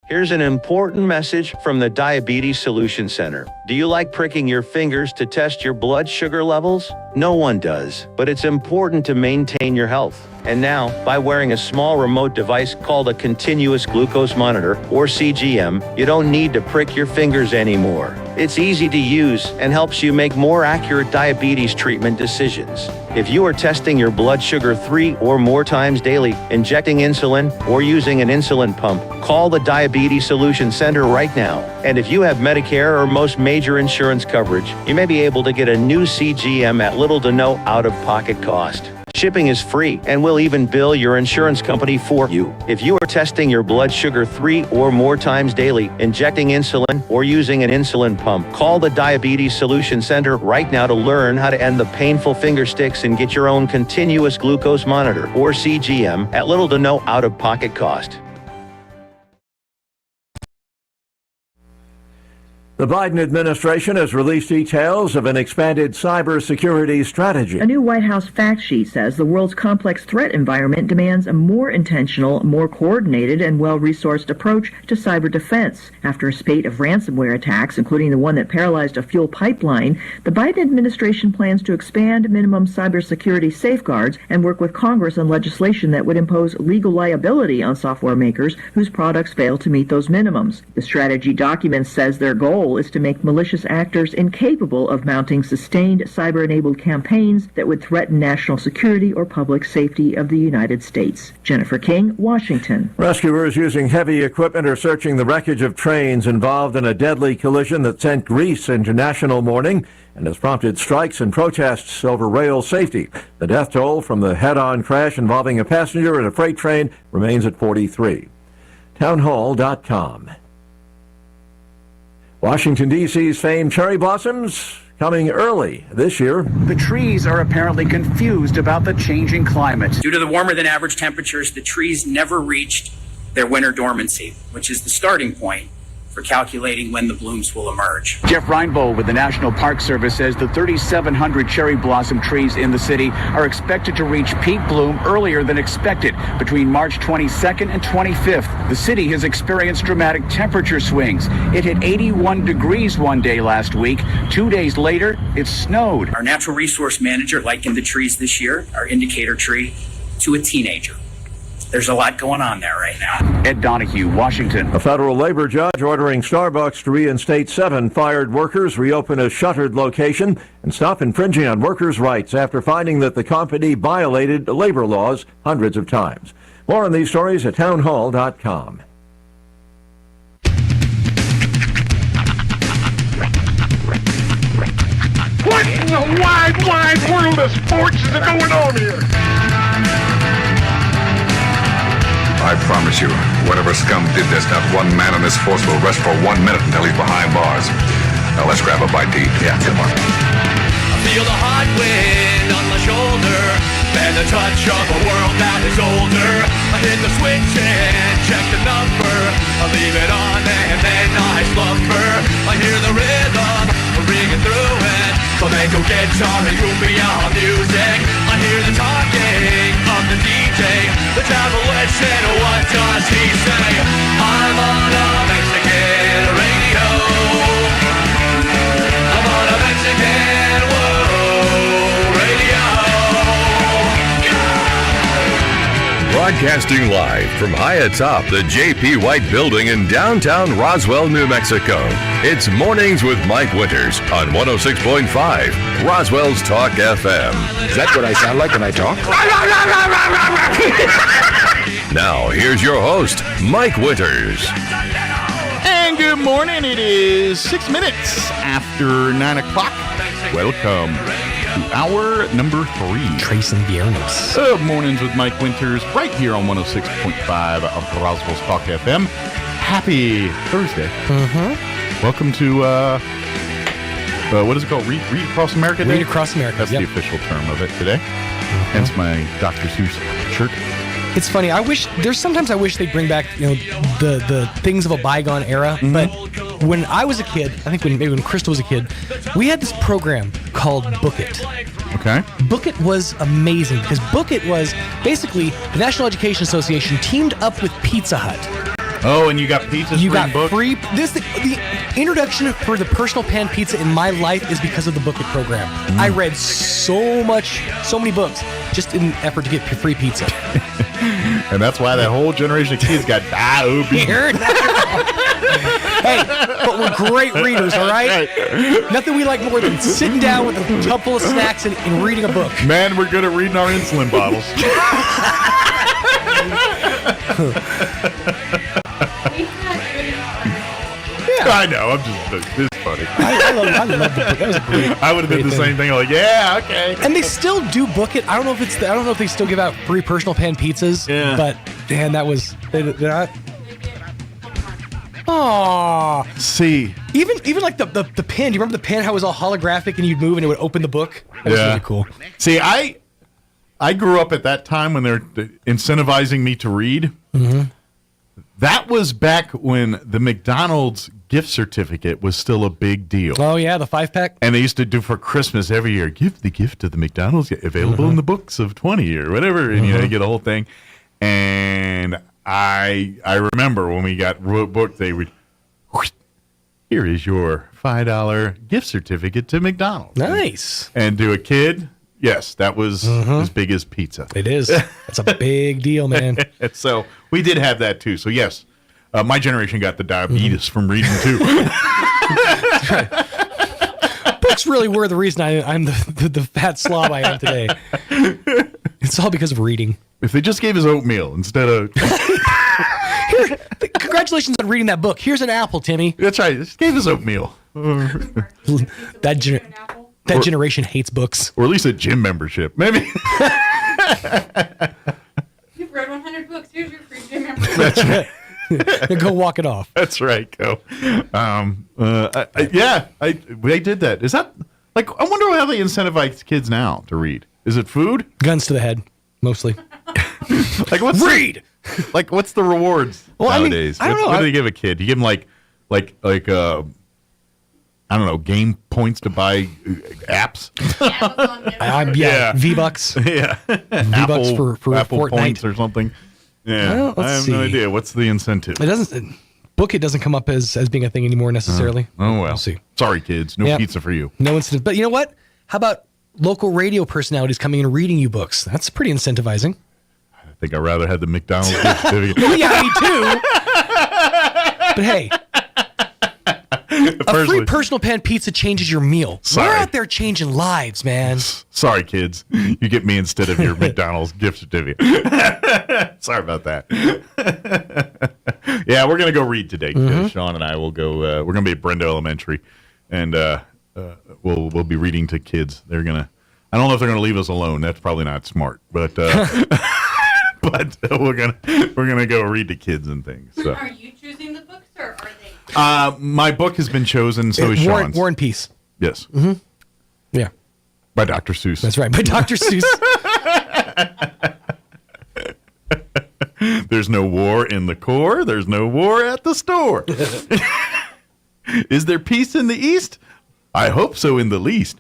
Here's an important message from the Diabetes Solution Center. Do you like pricking your fingers to test your blood sugar levels? No one does, but it's important to maintain your health. And now, by wearing a small remote device called a continuous glucose monitor, or CGM, you don't need to prick your fingers anymore. It's easy to use and helps you make more accurate diabetes treatment decisions. If you are testing your blood sugar 3 or more times daily, injecting insulin, or using an insulin pump, call the Diabetes Solution Center right now. And if you have Medicare or most major insurance coverage, you may be able to get a new CGM at little to no out-of-pocket cost. Shipping is free, and we'll even bill your insurance company for you. If you are testing your blood sugar 3 or more times daily, injecting insulin, or using an insulin pump, call the Diabetes Solution Center right now to learn how to end the painful finger sticks and get your own continuous glucose monitor, or CGM, at little to no out-of-pocket cost. The Biden administration has released details of an expanded cybersecurity strategy. A new White House fact sheet says the world's complex threat environment demands a more intentional, more coordinated, and well-resourced approach to cyber defense. After a spate of ransomware attacks, including the one that paralyzed a fuel pipeline, the Biden administration plans to expand minimum cybersecurity safeguards and work with Congress on legislation that would impose legal liability on software makers whose products fail to meet those minimums. The strategy document says their goal is to make malicious actors incapable of mounting sustained cyber-enabled campaigns that would threaten national security or public safety of the United States. Jennifer King, Washington. Rescuers using heavy equipment are searching the wreckage of trains involved in a deadly collision that sent Greece into national mourning and has prompted strikes and protests over rail safety. The death toll from the head-on crash involving a passenger and a freight train remains at 43. Townhall.com. Washington, D.C.'s famed cherry blossoms coming early this year. The trees are apparently confused about the changing climate. Due to the warmer than average temperatures, the trees never reached their winter dormancy, which is the starting point for calculating when the blooms will emerge. Jeff Reinbold with the National Park Service says the 3,700 cherry blossom trees in the city are expected to reach peak bloom earlier than expected between March 22nd and 25th. The city has experienced dramatic temperature swings. It hit 81 degrees one day last week. 2 days later, it snowed. Our natural resource manager likened the trees this year, our indicator tree, to a teenager. There's a lot going on there right now. Ed Donahue, Washington. A federal labor judge ordering Starbucks to reinstate 7 fired workers, reopen a shuttered location, and stop infringing on workers' rights after finding that the company violated labor laws hundreds of times. More on these stories at townhall.com. What in the wide, wide world of sports is going on here? I promise you, whatever scum did this, not one man in this force will rest for 1 minute until he's behind bars. Now let's grab a bite to eat. Yeah, come on. I feel the hot wind on my shoulder and the touch of a world that is older. I hit the switch and check the number. I leave it on and then I slumber. I hear the rhythm ringing through it. Flamenco guitar and cumbia music. I hear the talking of the DJ. The demolition, what does he say? I'm on a Mexican radio. I'm on a Mexican radio. Broadcasting live from high atop the J.P. White Building in downtown Roswell, New Mexico. It's Mornings with Mike Winters on 106.5 Roswell's Talk FM. Is that what I sound like when I talk? Now, here's your host, Mike Winters. And good morning. It is 6 minutes after 9 o'clock. Welcome to hour number 3. Trace and Viernes. Good mornings with Mike Winters, right here on 106.5 of Roswell's Talk FM. Happy Thursday. Welcome to, what is it called? Read Across America Day? Read Across America, That's the official term of it today. Hence my Dr. Seuss shirt. It's funny. Sometimes I wish they'd bring back, the things of a bygone era. But when I was a kid, I think maybe when Krista was a kid, we had this program called Book It. Okay. Book It was amazing because Book It was basically the National Education Association teamed up with Pizza Hut. Oh, and you got pizzas You free got book? free. The introduction for the personal pan pizza in my life is because of the Book It program. I read so many books just in an effort to get free pizza. And that's why that whole generation of kids got diabetes. Hey, but we're great readers, all right? Nothing we like more than sitting down with a tub full of snacks and reading a book. Man, we're good at reading our insulin bottles. I know. I'm just. It's funny. I love the book. That was great. I would have did the same thing. I'm like, yeah, okay. And they still do book it. I don't know if they still give out free personal pan pizzas. Yeah. But man, that was. They're not. Aww. See. Even like the pen. Do you remember the pen? How it was all holographic and you'd move and it would open the book. That was really cool. See, I grew up at that time when they're incentivizing me to read. Mm-hmm. That was back when the McDonald's gift certificate was still a big deal. Oh, yeah, the 5-pack. And they used to do for Christmas every year, give the gift to the McDonald's, available in the books of 20 or whatever. And, you get a whole thing. And I remember when we got booked, they would, here is your $5 gift certificate to McDonald's. Nice. And to a kid, yes, that was as big as pizza. It is. That's a big deal, man. So we did have that too. So yes, my generation got the diabetes from reading too. Books really were the reason I'm the fat slob I am today. It's all because of reading. If they just gave us oatmeal instead of... Here, congratulations on reading that book. Here's an apple, Timmy. That's right. Just gave us oatmeal. That generation hates books. Or at least a gym membership. Maybe. You've read 100 books. Here's your free gym membership. That's right. Go walk it off. That's right. Go. They did that. Is that like? I wonder how they incentivize kids now to read. Is it food? Guns to the head, mostly. Like what's read? What's the rewards nowadays? I don't know. What do they give a kid? You give him like I don't know, game points to buy apps. V-Bucks. Yeah, V-Bucks for Apple Fortnite. points or something. Yeah, Well, let's I have see. no idea. What's the incentive? It doesn't. It doesn't come up as being a thing anymore necessarily. Oh well. We'll see. Sorry, kids. No pizza for you. No incentive. But you know what? How about local radio personalities coming and reading you books? That's pretty incentivizing. I think I'd rather have the McDonald's gift certificate. Well, yeah, me too. But hey, a free personal pan pizza changes your meal. Sorry. We're out there changing lives, man. Sorry, kids. You get me instead of your McDonald's gift certificate. Sorry about that. Yeah, we're going to go read today. Sean and I will go. We're going to be at Brenda Elementary, and we'll be reading to kids. They're going to. I don't know if they're going to leave us alone. That's probably not smart, but but we're gonna go read to kids and things. So. Are you choosing the books or are they? My book has been chosen. So is Sean's. War and Peace. Yes. Mm-hmm. Yeah. By Dr. Seuss. That's right. By Dr. Seuss. There's no war in the core. There's no war at the store. Is there peace in the East? I hope so in the least.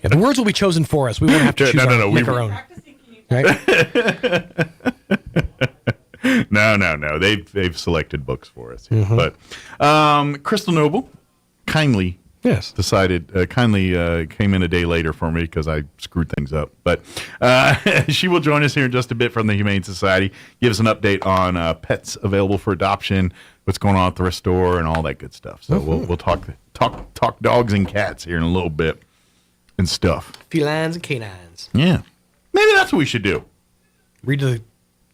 Yeah, the words will be chosen for us. We won't have to choose make our own. Right? No. They've selected books for us. Here. But Crystal Noble kindly came in a day later for me because I screwed things up. But she will join us here in just a bit from the Humane Society. Give us an update on pets available for adoption, what's going on at the store, and all that good stuff. So we'll talk dogs and cats here in a little bit. And stuff. Felines and canines. Yeah. Maybe that's what we should do. Read to the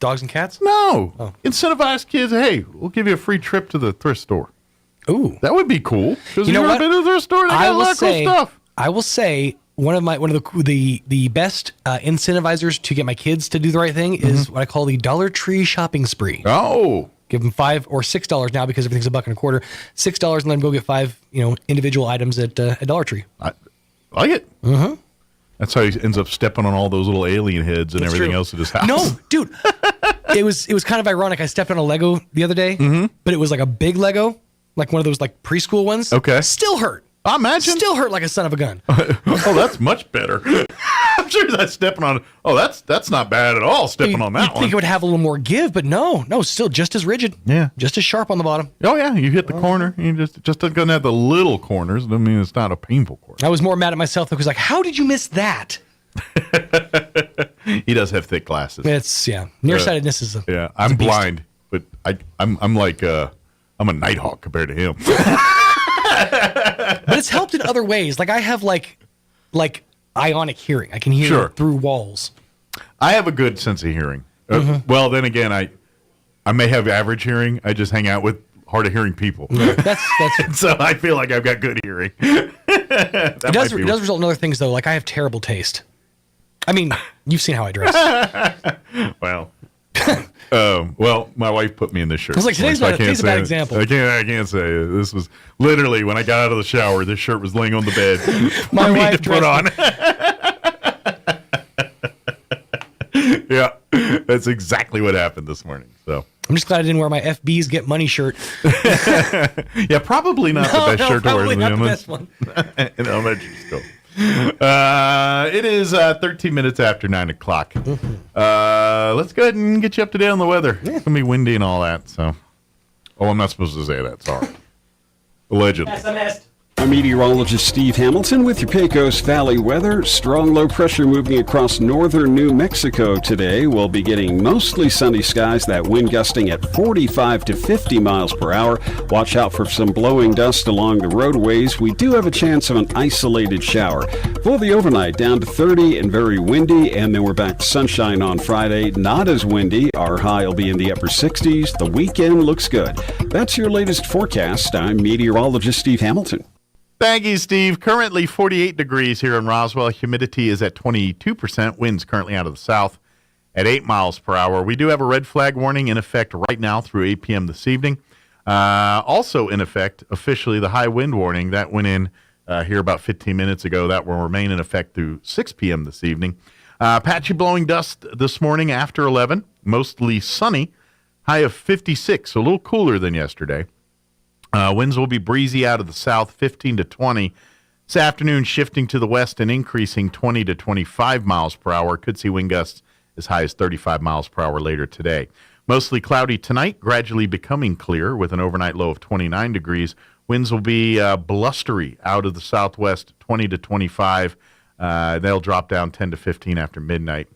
dogs and cats? No. Oh. Incentivize kids. Hey, we'll give you a free trip to the thrift store. Ooh. That would be cool. Because you know what? Been to the thrift store, they got a lot of cool stuff. I will say one of the best incentivizers to get my kids to do the right thing is what I call the Dollar Tree shopping spree. Oh. Give them $5 or $6 now because everything's $1.25. $6 and let them go get 5 individual items at Dollar Tree. I like it. That's how he ends up stepping on all those little alien heads and everything else at his house. No, dude. It was kind of ironic. I stepped on a Lego the other day, but it was like a big Lego, like one of those like preschool ones. Okay. Still hurt. I imagine. Still hurt like a son of a gun. Oh, that's much better. I'm sure that's stepping on. Oh, that's not bad at all. Stepping on that one. You think it would have a little more give, but no, still just as rigid. Yeah, just as sharp on the bottom. Oh yeah, you hit the corner. You just doesn't have the little corners. I mean, it's not a painful corner. I was more mad at myself because like, how did you miss that? He does have thick glasses. It's nearsightedness is a I'm blind. but I'm like I'm a nighthawk compared to him. But it's helped in other ways. Like I have like ionic hearing. I can hear through walls. I have a good sense of hearing. Well, then again, I may have average hearing. I just hang out with hard of hearing people. That's so I feel like I've got good hearing. It does result in other things though. Like I have terrible taste. I mean, you've seen how I dress. Well, my wife put me in this shirt. I was like, today's a bad example. I can't say it. This was literally when I got out of the shower. This shirt was laying on the bed my for me wife to put on. Yeah, that's exactly what happened this morning. So I'm just glad I didn't wear my FB's Get Money shirt. Yeah, probably not the best shirt to wear. Probably not the best one. In elementary school. It is 13 minutes after 9 o'clock. Let's go ahead and get you up to date on the weather. It's going to be windy and all that. So, I'm not supposed to say that. Sorry. Allegedly. I'm meteorologist Steve Hamilton with your Pecos Valley weather. Strong low pressure moving across northern New Mexico today. We'll be getting mostly sunny skies, that wind gusting at 45 to 50 miles per hour. Watch out for some blowing dust along the roadways. We do have a chance of an isolated shower. For the overnight, down to 30 and very windy, and then we're back to sunshine on Friday. Not as windy. Our high will be in the upper 60s. The weekend looks good. That's your latest forecast. I'm meteorologist Steve Hamilton. Thank you, Steve. Currently 48 degrees here in Roswell. Humidity is at 22%. Winds currently out of the south at 8 miles per hour. We do have a red flag warning in effect right now through 8 p.m. this evening. Also in effect, officially, the high wind warning. That went in here about 15 minutes ago. That will remain in effect through 6 p.m. this evening. Patchy blowing dust this morning after 11. Mostly sunny. High of 56, so a little cooler than yesterday. Winds will be breezy out of the south, 15 to 20. This afternoon, shifting to the west and increasing 20 to 25 miles per hour. Could see wind gusts as high as 35 miles per hour later today. Mostly cloudy tonight, gradually becoming clear with an overnight low of 29 degrees. Winds will be blustery out of the southwest, 20 to 25. They'll drop down 10 to 15 after midnight.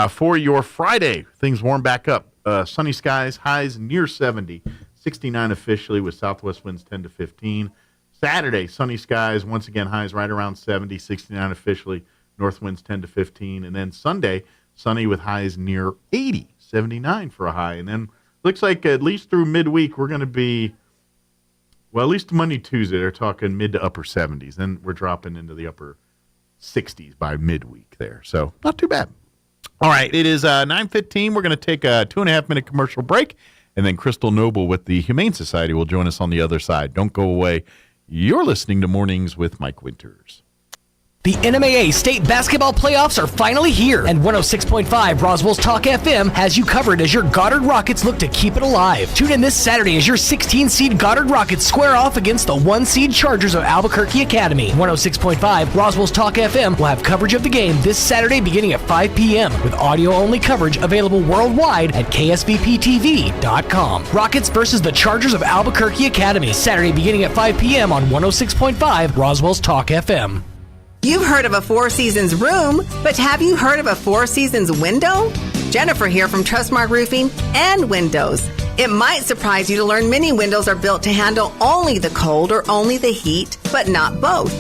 For your Friday, things warm back up. Sunny skies, highs near 70. 69 officially with southwest winds 10 to 15. Saturday, sunny skies, once again, highs right around 70, 69 officially, north winds 10 to 15. And then Sunday, sunny with highs near 80, 79 for a high. And then looks like at least through midweek, we're going to be, well, at least Monday, Tuesday, they're talking mid to upper 70s. Then we're dropping into the upper 60s by midweek there. So not too bad. All right, it is 9:15. We're going to take a 2.5-minute commercial break. And then Crystal Noble with the Humane Society will join us on the other side. Don't go away. You're listening to Mornings with Mike Winters. The NMAA state basketball playoffs are finally here, and 106.5 Roswell's Talk FM has you covered as your Goddard Rockets look to keep it alive. Tune in this Saturday as your 16-seed Goddard Rockets square off against the 1-seed Chargers of Albuquerque Academy. 106.5 Roswell's Talk FM will have coverage of the game this Saturday beginning at 5 p.m. with audio-only coverage available worldwide at ksbptv.com. Rockets versus the Chargers of Albuquerque Academy, Saturday beginning at 5 p.m. on 106.5 Roswell's Talk FM. You've heard of a Four Seasons room, but have you heard of a Four Seasons window? Jennifer here from Trustmark Roofing and Windows. It might surprise you to learn many windows are built to handle only the cold or only the heat, but not both.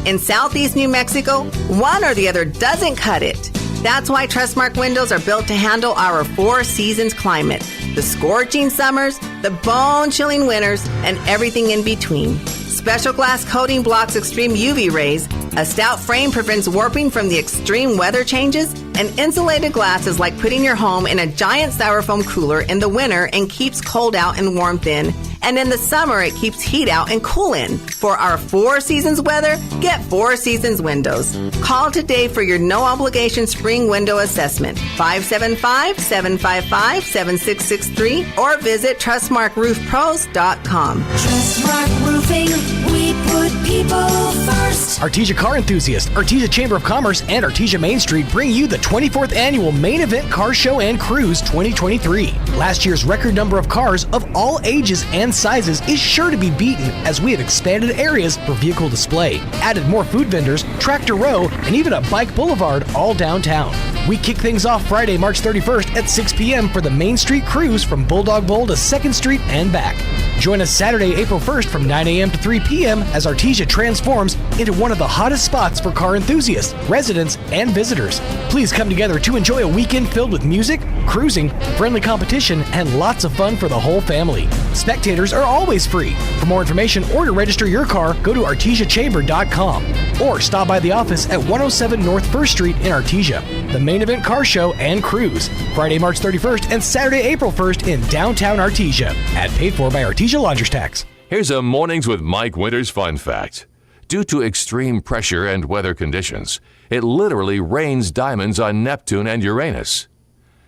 In Southeast New Mexico, one or the other doesn't cut it. That's why Trustmark windows are built to handle our Four Seasons climate, the scorching summers, the bone-chilling winters, and everything in between. Special glass coating blocks extreme UV rays, a stout frame prevents warping from the extreme weather changes, and insulated glass is like putting your home in a giant styrofoam cooler in the winter and keeps cold out and warmth in, and in the summer it keeps heat out and cool in. For our Four Seasons weather, get Four Seasons windows. Call today for your no-obligation spring window assessment, 575-755-7663, or visit TrustmarkRoofPros.com. Trustmark Roofing, we put people first. Artesia Car Enthusiast, Artesia Chamber of Commerce, and Artesia Main Street bring you the 24th Annual Main Event Car Show and Cruise 2023. Last year's record number of cars of all ages and sizes is sure to be beaten as we have expanded areas for vehicle display, added more food vendors, tractor row, and even a bike boulevard all downtown. We kick things off Friday, March 31st at 6 p.m. for the Main Street Cruise from Bulldog Bowl to 2nd Street and back. Join us Saturday, April 1st from 9 a.m. to 3 p.m. as Artesia transforms into one of the hottest spots for car enthusiasts, residents, and visitors. Please come together to enjoy a weekend filled with music, cruising, friendly competition, and lots of fun for the whole family. Spectators are always free. For more information or to register your car, go to artesiachamber.com or stop by the office at 107 North 1st Street in Artesia. The main event car show and cruise, Friday, March 31st and Saturday, April 1st in downtown Artesia. Ad paid for by Artesia Lodgers Tax. Here's a Mornings with Mike Winters fun fact. Due to extreme pressure and weather conditions, it literally rains diamonds on Neptune and Uranus.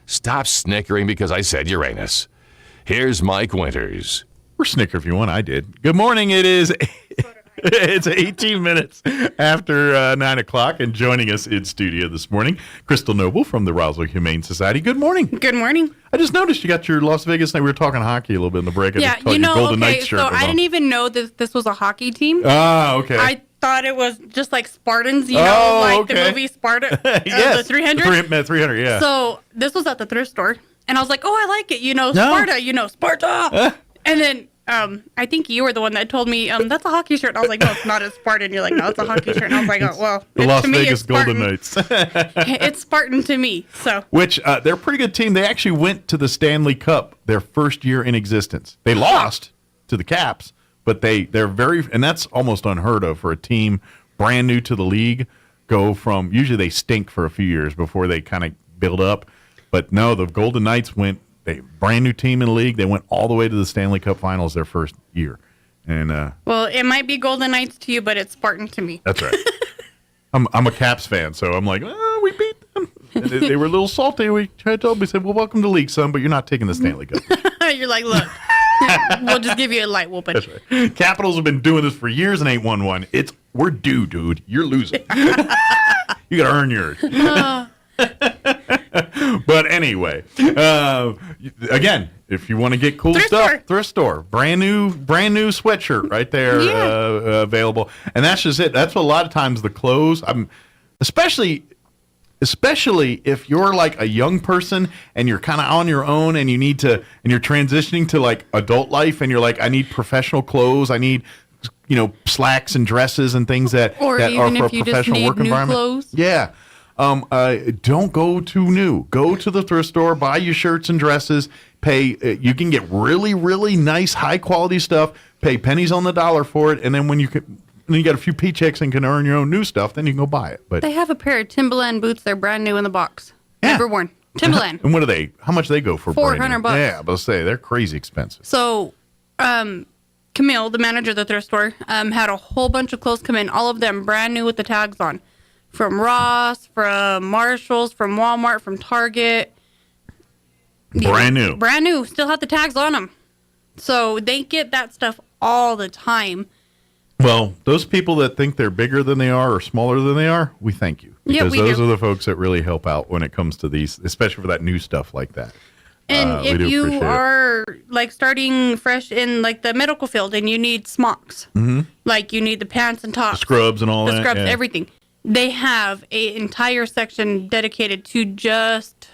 Stop snickering because I said Uranus. Here's Mike Winters. Or snicker if you want. I did. Good morning. It is. It's 18 minutes after 9 o'clock, and joining us in studio this morning, Crystal Noble from the Roswell Humane Society. Good morning. Good morning. I just noticed you got your Las Vegas night. We were talking hockey a little bit in the break. Yeah, your Golden Knights shirt so was I on. didn't even know that this was a hockey team. Oh, okay. I thought it was just like Spartans, the movie Sparta, yes. the 300. 300, yeah. So this was at the thrift store, and I was like, oh, I like it. Sparta, Sparta. And then I think you were the one that told me, that's a hockey shirt. And I was like, no, it's not a Spartan. You're like, no, it's a hockey shirt. And I was like, oh, well. The Las Vegas it's Golden Knights. It's Spartan to me. So. Which, they're a pretty good team. They actually went to the Stanley Cup their first year in existence. They lost to the Caps, but they're very, and that's almost unheard of for a team brand new to the league, go from, usually they stink for a few years before they kind of build up. But no, the Golden Knights went, brand new team in the league. They went all the way to the Stanley Cup Finals their first year. And well, it might be Golden Knights to you, but it's Spartan to me. That's right. I'm a Caps fan, so I'm like, we beat them. And they were a little salty. We tried to said, well, welcome to the league, son, but you're not taking the Stanley Cup. You're like, look, we'll just give you a light whooping. That's right. Capitals have been doing this for years and ain't won one. We're due, dude. You're losing. You got to earn yours. But anyway, again, if you want to get cool thrift store, brand new sweatshirt right there, available. And that's just it. That's what a lot of times the clothes, especially if you're like a young person and you're kind of on your own and and you're transitioning to like adult life and you're like, I need professional clothes. I need, slacks and dresses and things that are for a professional work environment. Clothes. Yeah. Don't go too new. Go to the thrift store, buy your shirts and dresses, pay, you can get really, really nice, high quality stuff, pay pennies on the dollar for it, and then when you get a few paychecks and can earn your own new stuff, then you can go buy it. But they have a pair of Timberland boots. They're brand new in the box. Yeah. Never worn. Timberland. And what are they? How much do they go for? $400. Yeah, I'll say they're crazy expensive. So, Camille, the manager of the thrift store, had a whole bunch of clothes come in, all of them brand new with the tags on. From Ross, from Marshalls, from Walmart, from Target. Brand new. Brand new. Still have the tags on them. So they get that stuff all the time. Well, those people that think they're bigger than they are or smaller than they are, we thank you. Because those are the folks that really help out when it comes to these, especially for that new stuff like that. And if you are like starting fresh in like the medical field and you need smocks, like you need the pants and tops, the scrubs and all that. The scrubs, everything. They have an entire section dedicated to just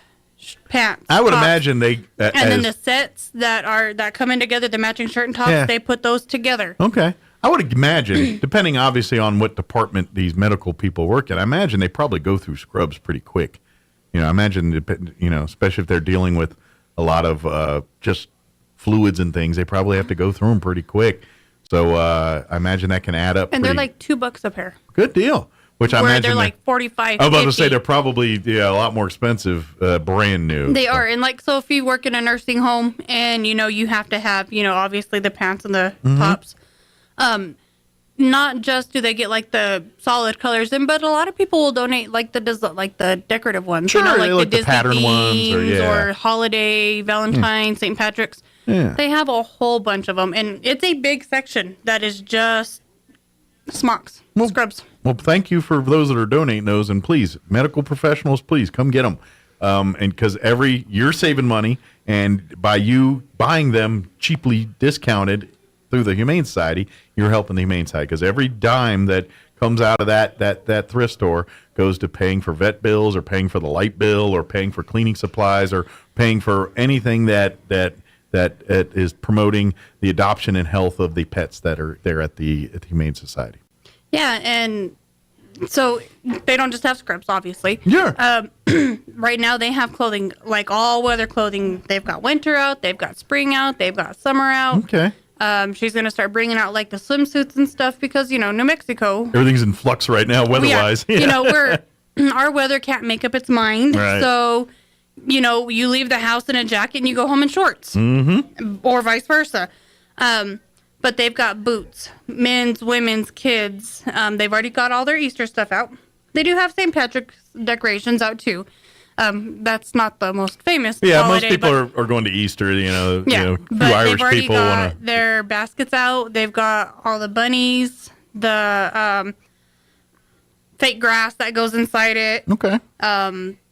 pants. I would tops. imagine they and then the sets that come in together, the matching shirt and tops, they put those together. Okay. I would imagine, depending obviously on what department these medical people work in, I imagine they probably go through scrubs pretty quick. I imagine, especially if they're dealing with a lot of just fluids and things, they probably have to go through them pretty quick. So I imagine that can add up. And they're like $2 a pair. Good deal. Which I where imagine they're like $45. I was about to say they're probably a lot more expensive, brand new. They are, and like so, if you work in a nursing home and you have to have obviously the pants and the tops. Not just do they get like the solid colors in, but a lot of people will donate like the decorative ones. Sure, like the Disney pattern ones or holiday, Valentine's, St. Patrick's. Yeah. They have a whole bunch of them, and it's a big section that is just smocks, scrubs. Well, thank you for those that are donating those, and please, medical professionals, please come get them. And because you're saving money, and by you buying them cheaply discounted through the Humane Society, you're helping the Humane Society, because every dime that comes out of that thrift store goes to paying for vet bills or paying for the light bill or paying for cleaning supplies or paying for anything that is promoting the adoption and health of the pets that are there at the Humane Society. Yeah, and so they don't just have scrubs, obviously. Yeah. Right now they have clothing, like all weather clothing. They've got winter out, they've got spring out, they've got summer out. Okay. She's going to start bringing out like the swimsuits and stuff because, New Mexico. Everything's in flux right now, weather-wise. Yeah. Our weather can't make up its mind. Right. So, you leave the house in a jacket and you go home in shorts. Mm-hmm. Or vice versa. But they've got boots, men's, women's, kids. They've already got all their Easter stuff out. They do have St. Patrick's decorations out too. That's not the most famous holiday, most people are going to Easter, few but Irish they've already people got want to. their baskets out. They've got all the bunnies, the fake grass that goes inside it. Okay.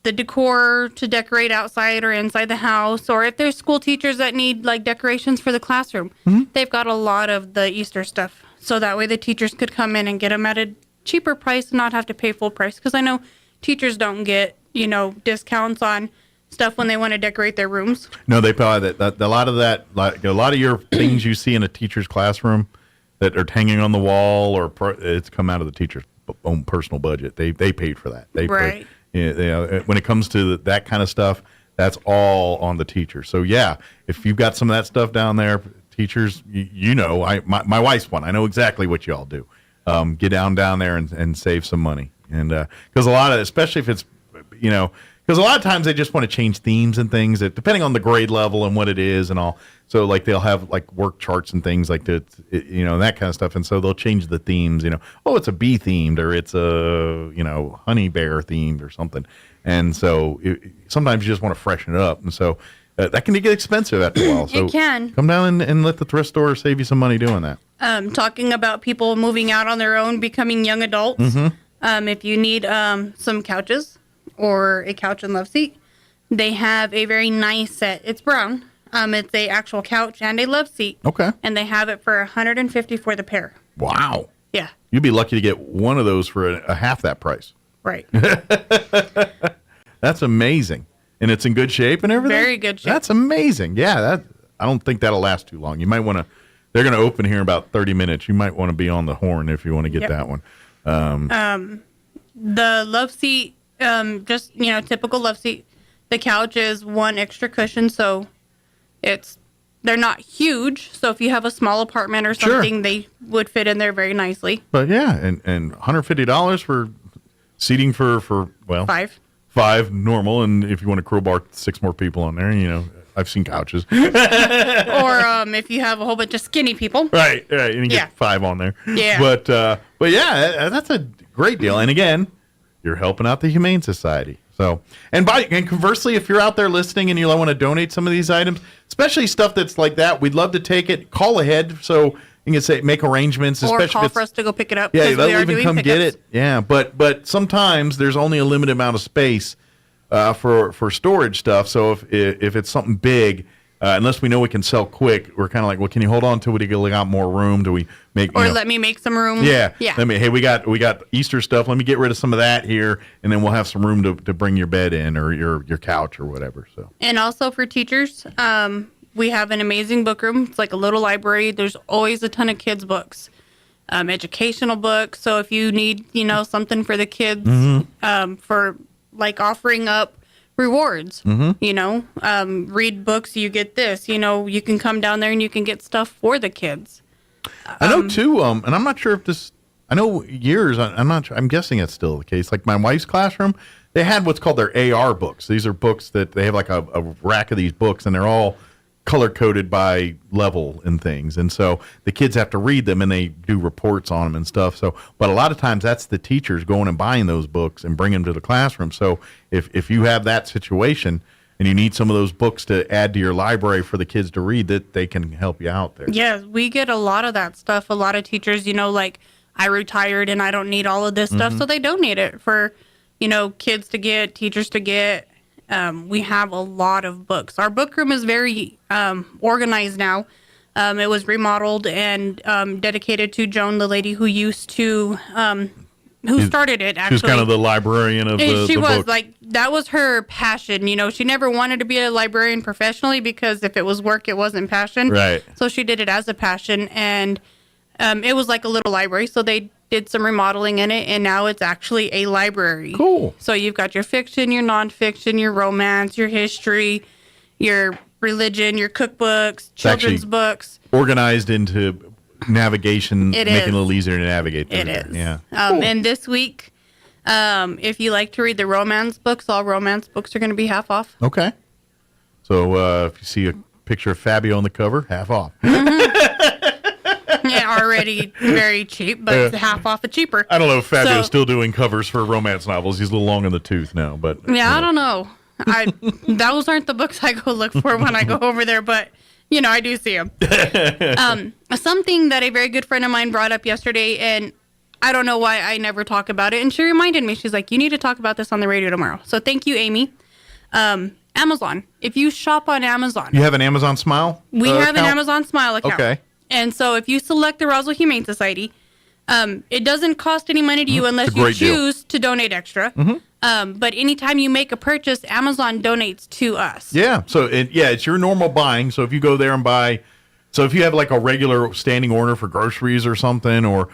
The decor to decorate outside or inside the house, or if there's school teachers that need like decorations for the classroom, they've got a lot of the Easter stuff. So that way the teachers could come in and get them at a cheaper price and not have to pay full price. Because I know teachers don't get, discounts on stuff when they want to decorate their rooms. No, they probably that a lot of that, like a lot of your things you see in a teacher's classroom that are hanging on the wall, or it's come out of the teacher's own personal budget. They paid for that. Right. When it comes to that kind of stuff, that's all on the teacher. So yeah, if you've got some of that stuff down there, teachers, my wife's one. I know exactly what you all do. Get down there and save some money, and because a lot of, especially if it's, because a lot of times they just want to change themes and things that, depending on the grade level and what it is and all. So like they'll have like work charts and things like that, that kind of stuff. And so they'll change the themes, it's a bee themed, or it's a, honey bear themed or something. And so sometimes you just want to freshen it up. And so that can get expensive after a while. So it can. Come down and let the thrift store save you some money doing that. Talking about people moving out on their own, becoming young adults. Mm-hmm. If you need some couches or a couch and love seat, they have a very nice set. It's brown. It's a actual couch and a love seat. Okay. And they have it for $150 for the pair. Wow. Yeah. You'd be lucky to get one of those for a half that price. Right. That's amazing. And it's in good shape and everything? Very good shape. That's amazing. Yeah, I don't think that'll last too long. You might want to, they're going to open here in about 30 minutes. You might want to be on the horn if you want to get that one. The love seat, just, typical love seat. The couch is one extra cushion, so they're not huge. So if you have a small apartment or something, they would fit in there very nicely. But yeah, and $150 for seating for five normal, and if you want to crowbar 6 more people on there, I've seen couches. Or if you have a whole bunch of skinny people. Right, and you get 5 on there. Yeah. But yeah, that's a great deal. And again, you're helping out the Humane Society. So, and conversely, if you're out there listening and you want to donate some of these items, especially stuff that's like that, we'd love to take it. Call ahead so you can make arrangements. Or especially call for us to go pick it up. Yeah, they'll even come get it. Yeah, but sometimes there's only a limited amount of space for storage stuff. So if it's something big, unless we know we can sell quick, we're kind of like, well, can you hold on till we got more room? Do we make let me make some room? Yeah. Hey, we got Easter stuff. Let me get rid of some of that here, and then we'll have some room to bring your bed in or your couch or whatever. So. And also for teachers, we have an amazing book room. It's like a little library. There's always a ton of kids' books, educational books. So if you need, something for the kids, for like offering up rewards, read books, you get this, you can come down there and you can get stuff for the kids. I know too, and I'm not sure if this, I know years, I'm not sure, I'm guessing it's still the case. Like my wife's classroom, they had what's called their AR books. These are books that they have like a rack of these books, and they're all color coded by level and things. And so the kids have to read them and they do reports on them and stuff. So, but a lot of times that's the teachers going and buying those books and bringing them to the classroom. So if you have that situation and you need some of those books to add to your library for the kids to read, that they can help you out there. Yeah, we get a lot of that stuff. A lot of teachers, like I retired and I don't need all of this stuff. So they donate it for, kids to get, teachers to get. We have a lot of books. Our book room is very organized now. It was remodeled and dedicated to Joan, the lady who used to who started it, actually. She was kind of the librarian of She the was book. like, that was her passion. You know, she never wanted to be a librarian professionally because if it was work, it wasn't passion. Right. So she did it as a passion, and it was like a little library. So they did some remodeling in it, and now it's actually a library. Cool. So you've got your fiction, your nonfiction, your romance, your history, your religion, your cookbooks, children's books. Organized into navigation, It making is. it a little easier to navigate. It through there. is. Yeah. And this week, if you like to read the romance books, all romance books are going to be half off. Okay. So if you see a picture of Fabio on the cover, half off. Yeah, already very cheap, but it's half off a cheaper. I don't know if Fabio's So- still doing covers for romance novels. He's a little long in the tooth now, but Yeah, I don't know. Those aren't the books I go look for when I go over there, but you know, I do see them. Something that a very good friend of mine brought up yesterday, and I don't know why I never talk about it. And she reminded me, she's like, you need to talk about this on the radio tomorrow. So thank you, Amy. Amazon. If you shop on Amazon, you have an Amazon Smile? we have an account? Amazon Smile account. Okay. And so if you select the Roswell Humane Society, it doesn't cost any money to you unless It's a you great deal. choose to donate extra. But anytime you make a purchase, Amazon donates to us. Yeah. So it's your normal buying. So if you go there and buy, so if you have like a regular standing order for groceries or something or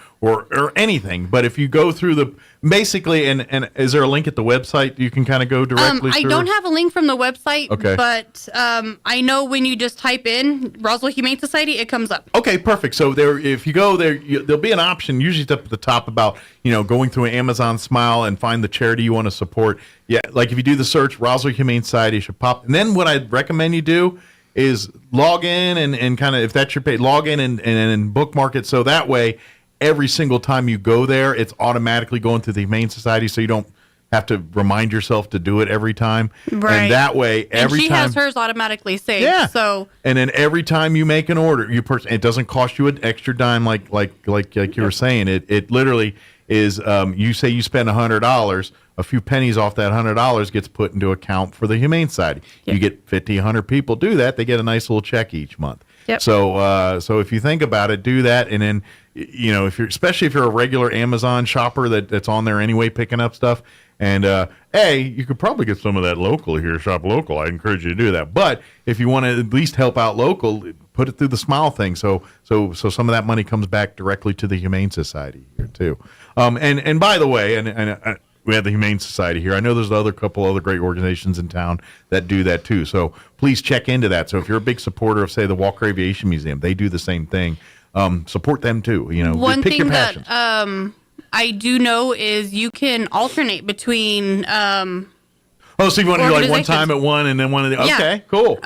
anything, but if you go through the basically and is there a link at the website you can kind of go directly? I through? don't have a link from the website, Okay. but I know when you just type in Roswell Humane Society, it comes up. Okay, perfect. So there, if you go there, there'll be an option usually up at the top about going through an Amazon Smile and find the charity you want to support. Yeah, like if you do the search Roswell Humane Society, it should pop. And then what I'd recommend you do is log in and kind of if that's your page, log in and bookmark it so that way every single time you go there, it's automatically going through the Humane Society, so you don't have to remind yourself to do it every time. Right. And that way, every and she time has hers automatically saved. Yeah. So and then every time you make an order, it doesn't cost you an extra dime, like you were saying. It literally is. You say you spend $100, a few pennies off that $100 gets put into account for the Humane Society. Yep. You get 50, 100 people do that, they get a nice little check each month. Yep. So if you think about it, do that, and then especially if you're a regular Amazon shopper that's on there anyway picking up stuff. And you could probably get some of that local here, shop local. I encourage you to do that. But if you want to at least help out local, put it through the Smile thing. So some of that money comes back directly to the Humane Society here too. And by the way, and we have the Humane Society here. I know there's a couple other great organizations in town that do that too. So please check into that. So if you're a big supporter of, say, the Walker Aviation Museum, they do the same thing. Support them too. one pick thing your that passions. I do know is you can alternate between. So you want to do like one time at one and then one of the. Yeah. Okay, cool.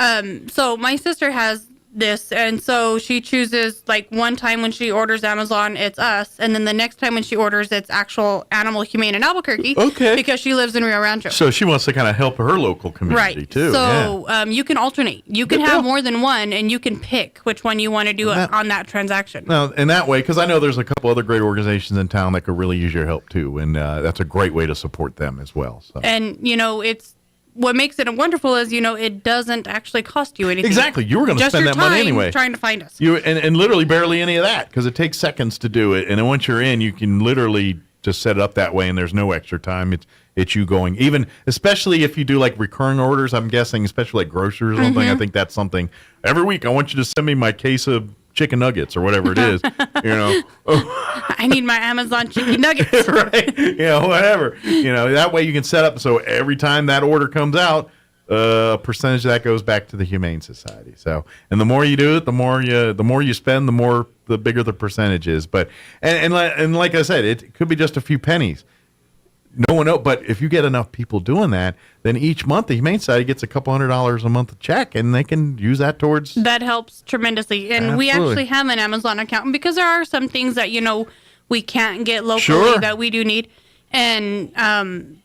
So my sister has this, and so she chooses like one time when she orders Amazon, it's us, and then the next time when she orders, it's actual Animal Humane in Albuquerque. Okay. Because she lives in Rio Rancho. So she wants to kind of help her local community Right. too. So you can alternate. You can Good have deal. more than one, and you can pick which one you want to do on that transaction. Now, in that way, because I know there's a couple other great organizations in town that could really use your help too, and that's a great way to support them as well. So. And it's what makes it wonderful is it doesn't actually cost you anything. Exactly, you were going to spend that money anyway. Trying to find us. And literally barely any of that because it takes seconds to do it, and then once you're in, you can literally just set it up that way, and there's no extra time. It's you going, even especially if you do like recurring orders. I'm guessing, especially like groceries or something. I think that's something every week. I want you to send me my case of chicken nuggets or whatever it is. I need my Amazon chicken nuggets. Right? Whatever. That way you can set up so every time that order comes out, a percentage of that goes back to the Humane Society. So, and the more you do it, the more you spend, the bigger the percentage is. But and like I said, it could be just a few pennies. No one knows, but if you get enough people doing that, then each month the Humane Society gets a couple $100 a month check, and they can use that towards. That helps tremendously. And we actually have an Amazon account because there are some things that, we can't get locally that we do need. And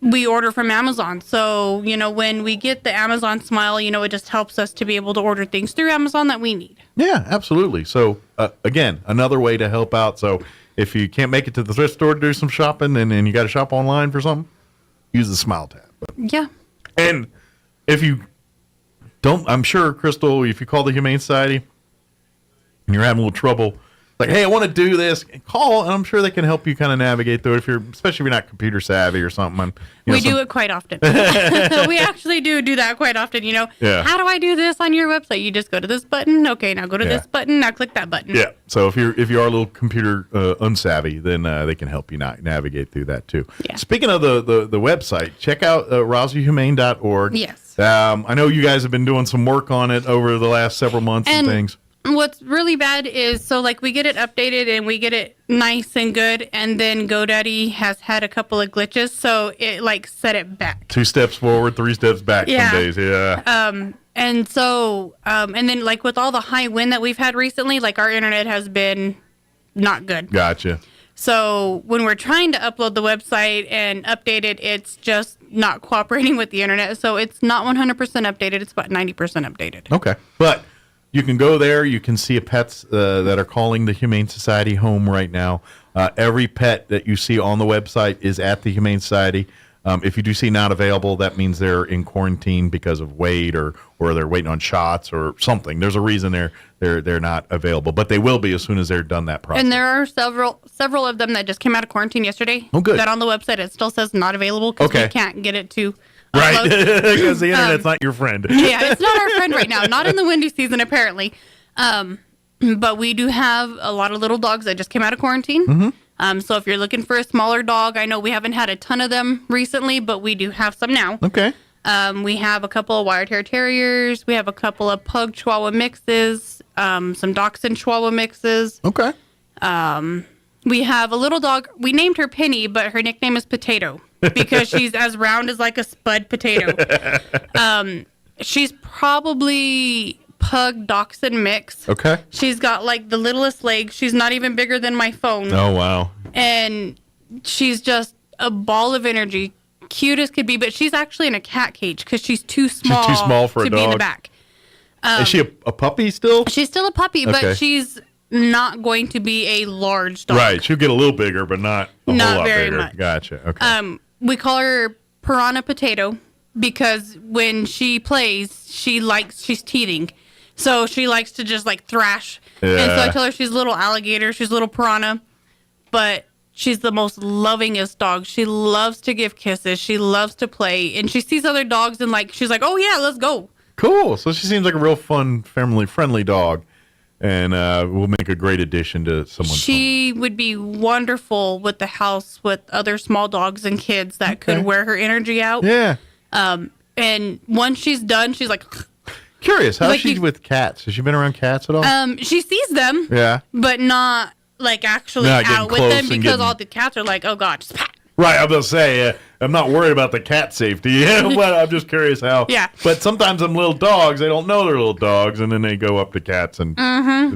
we order from Amazon. So, when we get the Amazon Smile, it just helps us to be able to order things through Amazon that we need. Yeah, absolutely. So, again, another way to help out. So, if you can't make it to the thrift store to do some shopping and you got to shop online for something, use the Smile tab. Yeah. And if you don't, I'm sure, Crystal, if you call the Humane Society and you're having a little trouble like, hey, I want to do this, call, and I'm sure they can help you kind of navigate through it, especially if you're not computer savvy or something. We do it quite often. We actually do that quite often. Yeah. How do I do this on your website? You just go to this button. Okay, now go to this button. Now click that button. Yeah. So if you are a little computer unsavvy, then they can help you navigate through that too. Yeah. Speaking of the website, check out RoswellHumane.org. Yes. I know you guys have been doing some work on it over the last several months and things. What's really bad is, we get it updated and we get it nice and good, and then GoDaddy has had a couple of glitches, so it set it back. 2 steps forward, 3 steps back some days, yeah. And then with all the high wind that we've had recently, our internet has been not good. Gotcha. So when we're trying to upload the website and update it, it's just not cooperating with the internet. So it's not 100% updated. It's about 90% updated. Okay. But you can go there. You can see pets that are calling the Humane Society home right now. Every pet that you see on the website is at the Humane Society. If you do see not available, that means they're in quarantine because of weight or they're waiting on shots or something. There's a reason they're not available, but they will be as soon as they're done that process. And there are several of them that just came out of quarantine yesterday. Oh, good. That on the website it still says not available because we can't get it to right, because the internet's not your friend. Yeah, it's not our friend right now. Not in the windy season, apparently. But we do have a lot of little dogs that just came out of quarantine. Mm-hmm. So if you're looking for a smaller dog, I know we haven't had a ton of them recently, but we do have some now. Okay. We have a couple of wire-tailed terriers. We have a couple of pug chihuahua mixes. Some dachshund chihuahua mixes. Okay. We have a little dog. We named her Penny, but her nickname is Potato because she's as round as a spud potato. She's probably pug dachshund mix. Okay. She's got the littlest legs. She's not even bigger than my phone. Oh, wow. And she's just a ball of energy. Cute as could be, but she's actually in a cat cage because she's too small. She's too small for a dog. Be in the back. Is she a puppy still? She's still a puppy, Okay. but she's not going to be a large dog. Right. She'll get a little bigger, but not a whole lot very bigger. much. Gotcha. Okay. We call her Piranha Potato because when she plays, she's teething. So she likes to just thrash. Yeah. And so I tell her she's a little alligator, she's a little piranha, but she's the most lovingest dog. She loves to give kisses. She loves to play. And she sees other dogs and she's like, oh yeah, let's go. Cool. So she seems like a real fun, family-friendly dog, and will make a great addition to someone's home. She would be wonderful with the house with other small dogs and kids that could wear her energy out. Yeah. And once she's done, she's like... Curious, how's she with cats? Has she been around cats at all? She sees them. Yeah. But not actually Not out with close them and because all the cats are like, oh God, just pat. Right, I was going to say, I'm not worried about the cat safety, but I'm just curious how. Yeah. But sometimes them little dogs, they don't know they're little dogs, and then they go up to cats and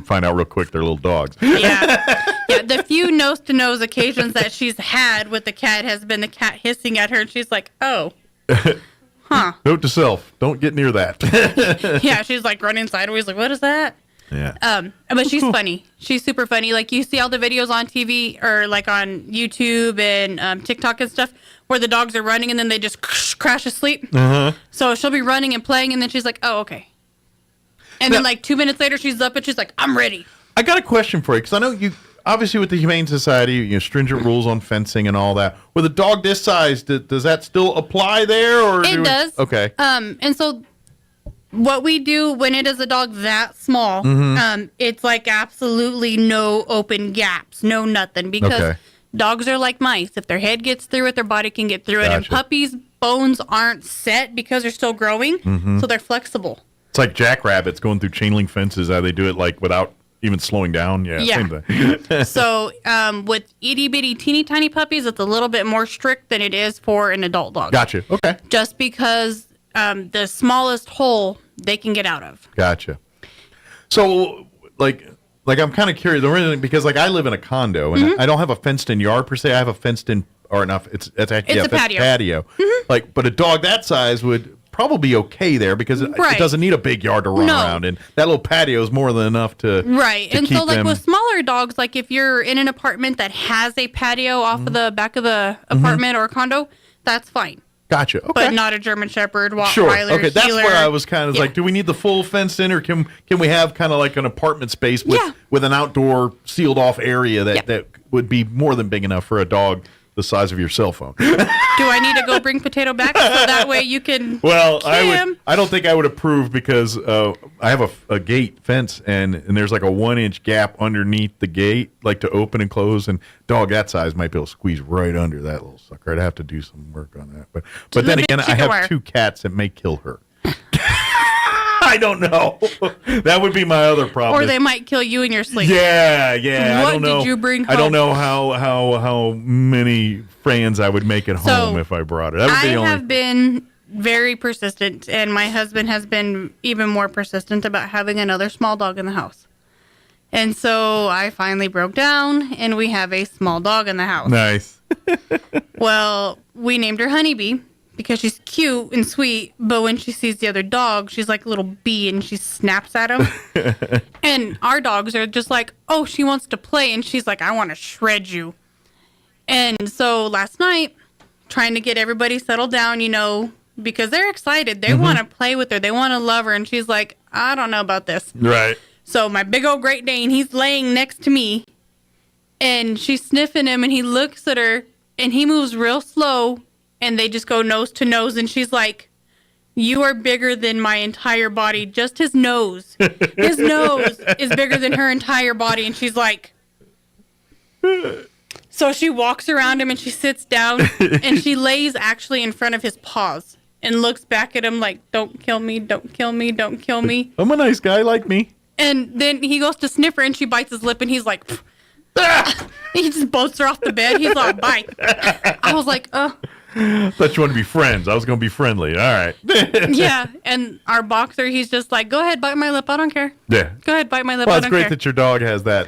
find out real quick they're little dogs. Yeah. Yeah, the few nose-to-nose occasions that she's had with the cat has been the cat hissing at her, and she's like, oh. Huh. Note to self, don't get near that. Yeah, she's running sideways, what is that? Yeah. But she's funny. She's super funny. You see all the videos on TV or on YouTube and TikTok and stuff where the dogs are running and then they just crash asleep. So she'll be running and playing and then she's like, oh, okay. And then 2 minutes later she's up and she's like, I'm ready. I got a question for you because I know you, obviously with the Humane Society, stringent rules on fencing and all that. With a dog this size, does that still apply there? Or it does. Okay. And so what we do when it is a dog that small, it's absolutely no open gaps, no nothing, because dogs are like mice. If their head gets through it, their body can get through it. And puppies' bones aren't set because they're still growing, so they're flexible. It's like jackrabbits going through chain link fences, how they do it without even slowing down. Yeah. Same thing. So with itty bitty teeny tiny puppies, it's a little bit more strict than it is for an adult dog. Gotcha. Okay. Just because the smallest hole they can get out of. Gotcha. So, I'm kind of curious. The reason, because I live in a condo and I don't have a fenced-in yard per se. I have a fenced-in, or enough. It's actually a patio. But a dog that size would probably be okay there because it doesn't need a big yard to run around in. That little patio is more than enough to and keep so them. With smaller dogs, if you're in an apartment that has a patio off of the back of the apartment or condo, that's fine. Gotcha. Okay. But not a German Shepherd, Sure. Rottweiler, Okay, that's Heeler. where I was kind of like, do we need the full fence in, or can we have kind of like an apartment space with an outdoor sealed off area that would be more than big enough for a dog the size of your cell phone? Do I need to go bring Potato back so that way you can Well, him? I don't think I would approve because I have a gate fence and there's like a 1-inch gap underneath the gate, like to open and close, and dog that size might be able to squeeze right under that little sucker. I'd have to do some work on that. But then again, I have 2 cats that may kill her. I don't know. That would be my other problem. Or they might kill you in your sleep. Yeah. What I don't know. did you bring home? I don't know how many friends I would make at home if I brought her. That would be the only. I have been very persistent, and my husband has been even more persistent about having another small dog in the house. And so I finally broke down, and we have a small dog in the house. Nice. Well, we named her Honeybee because she's cute and sweet, but when she sees the other dog, she's like a little bee, and she snaps at him. And our dogs are just like, oh, she wants to play, and she's like, I want to shred you. And so last night, trying to get everybody settled down, because they're excited. They want to play with her. They want to love her. And she's like, I don't know about this. Right. So my big old Great Dane, he's laying next to me, and she's sniffing him, and he looks at her, and he moves real slow, and they just go nose to nose, and she's like, you are bigger than my entire body. Just his nose. His nose is bigger than her entire body. And she's like... So she walks around him, and she sits down, and she lays actually in front of his paws and looks back at him like, don't kill me, don't kill me, don't kill me. I'm a nice guy, like me. And then he goes to sniff her, and she bites his lip, and he's like... He just bolts her off the bed. He's like, bye. I was like, oh... Thought you wanted to be friends. I was going to be friendly. All right. Yeah, and our boxer, he's just like, go ahead, bite my lip. I don't care. Yeah. Go ahead, bite my lip. Well, I it's don't great care. that your dog has that,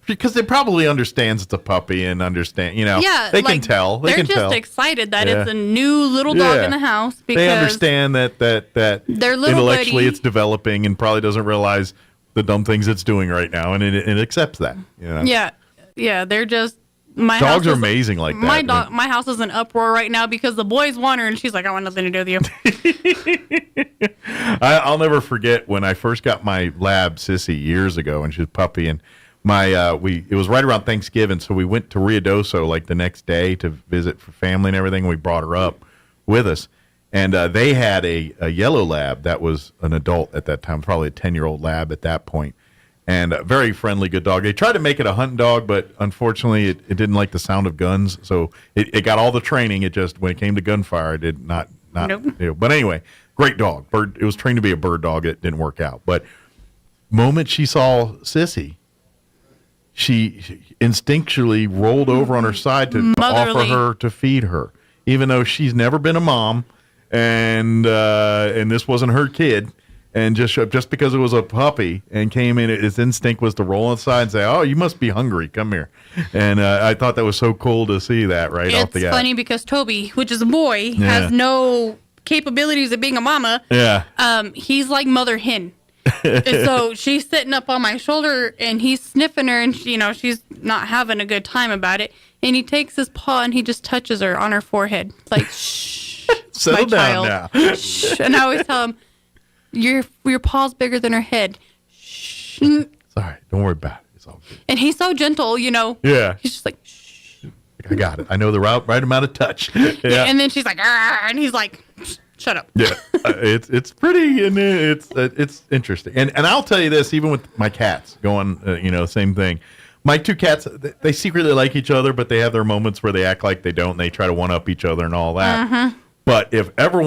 because it probably understands it's a puppy and understand. Yeah, they can tell. They're just excited that it's a new little dog in the house because they understand that their little intellectually buddy, it's developing and probably doesn't realize the dumb things it's doing right now, and it accepts that. Yeah, they're just. My dogs house are amazing like that. My house is in uproar right now because the boys want her, and she's like, I want nothing to do with you. I'll never forget when I first got my lab Sissy years ago, and she was a puppy, and it was right around Thanksgiving, so we went to Ruidoso like the next day to visit for family and everything. We brought her up with us, and they had a yellow lab that was an adult at that time, probably a 10-year-old lab at that point. And a very friendly, good dog. They tried to make it a hunting dog, but unfortunately it didn't like the sound of guns. So it got all the training. It just, when it came to gunfire, it did not. Nope. But anyway, great dog. It was trained to be a bird dog. It didn't work out. But moment she saw Sissy, she instinctually rolled over on her side to offer her to feed her, even though she's never been a mom, and this wasn't her kid. And just because it was a puppy and came in, its instinct was to roll inside and say, oh, you must be hungry. Come here. And I thought that was so cool to see that off the bat. It's funny because Toby, which is a boy, has no capabilities of being a mama. Yeah. He's like mother hen. And so she's sitting up on my shoulder, and he's sniffing her, and she's not having a good time about it. And he takes his paw, and he just touches her on her forehead. Like, shh, settle my down child. now. Shh. And I always tell him, your paw's bigger than her head. Shh. Sorry, don't worry about it. It's all good. And he's so gentle, Yeah. He's just like, shh. I got it. I know the right amount of touch. Yeah. And then she's like, and he's like, shut up. Yeah. It's pretty, and it's interesting. And I'll tell you this, even with my cats going, same thing. My 2 cats, they secretly like each other, but they have their moments where they act like they don't, and they try to one-up each other and all that. Uh-huh. But if ever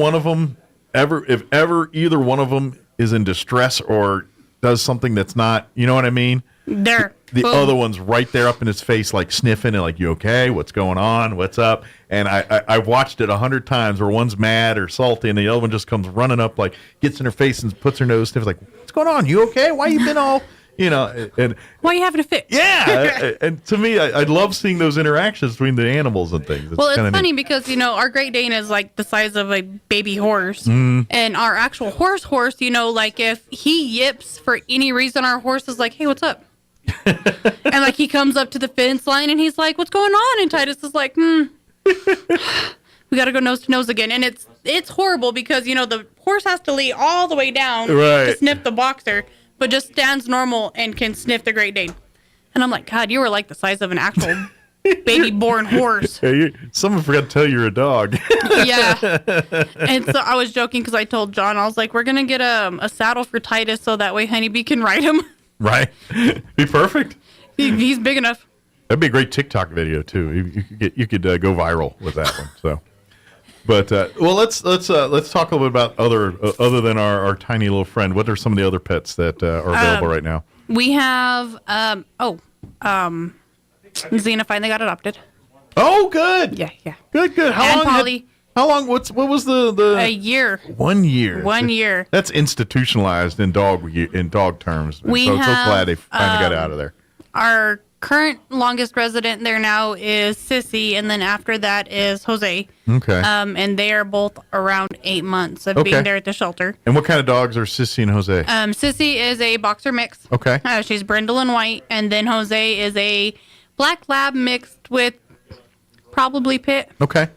either one of them is in distress or does something that's not, you know what I mean? The other one's right there up in his face, like sniffing and like, you okay? What's going on? What's up? And I've watched it 100 times where one's mad or salty and the other one just comes running up, like gets in her face and puts her nose sniffing, like, what's going on? You okay? Why you been all... and why are you having a fit? Yeah, and to me, I love seeing those interactions between the animals and things. It's funny because our Great Dane is like the size of a baby horse, and our actual horse, like if he yips for any reason, our horse is like, "Hey, what's up?" And like he comes up to the fence line and he's like, "What's going on?" And Titus is like, We got to go nose to nose again. And it's horrible because, you know, the horse has to lay all the way down Right. to sniff the boxer, but just stands normal and can sniff the Great Dane. And I'm like, God, you were like the size of an actual baby-born horse. Hey, someone forgot to tell you you're a dog. Yeah. And so I was joking because I told John, I was like, we're going to get a saddle for Titus so that way Honeybee can ride him. Right? Be perfect. He's big enough. That'd be a great TikTok video too. You could go viral with that one. So, but well, let's talk a little bit about other than our tiny little friend. What are some of the other pets that are available right now? We have Xena finally got adopted. Oh, good. Yeah. Good. How long? What was the A year. 1 year. 1 year. That's institutionalized in dog terms. And We so have, glad they finally got out of there. Our current longest resident there now is Sissy, and then after that is Jose. Okay. And they are both around 8 months of Okay. being there at the shelter. And what kind of dogs are Sissy and Jose? Sissy is a boxer mix. Okay. She's brindle and white, and then Jose is a black lab mixed with probably pit. Okay.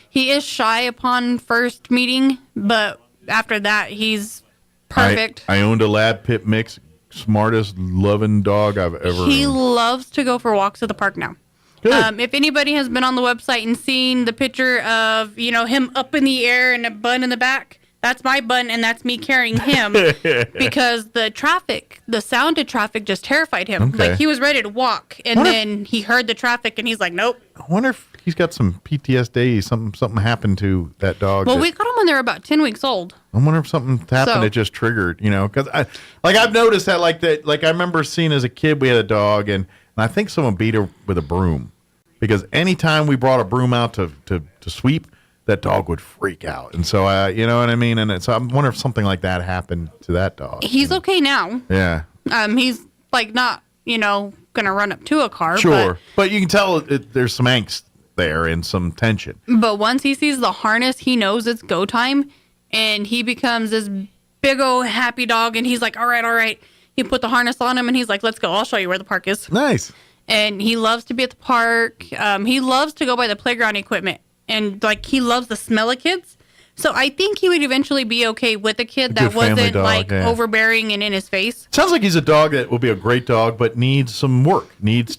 He is shy upon first meeting, but after that, he's perfect. I owned a lab pit mix. Smartest, loving dog I've ever He owned. loves to go for walks at the park now. Good. If anybody has been on the website and seen the picture of, you know, him up in the air and a bun in the back, that's my bun and that's me carrying him because the sound of traffic just terrified him. Okay. Like he was ready to walk and then he heard the traffic and he's like, nope. I wonder if he's got some PTSD. Something happened to that dog. Well, we got him when they were about 10 weeks old. I wonder if something happened So- that just triggered, because I've noticed that like I remember seeing as a kid we had a dog and I think someone beat her with a broom because anytime we brought a broom out to sweep, that dog would freak out. And so you know what I mean? And so I wonder if something like that happened to that dog. He's okay now. Yeah. He's like not, gonna run up to a car. Sure. But you can tell there's some angst there and some tension. But once he sees the harness, he knows it's go time, and he becomes this big old happy dog. And he's like, all right. He put the harness on him, and he's like, let's go. I'll show you where the park is. Nice. And he loves to be at the park. He loves to go by the playground equipment, and like he loves the smell of kids. So I think he would eventually be okay with a kid that good family wasn't dog, like yeah. overbearing and in his face. Sounds like he's a dog that will be a great dog, but needs some work, needs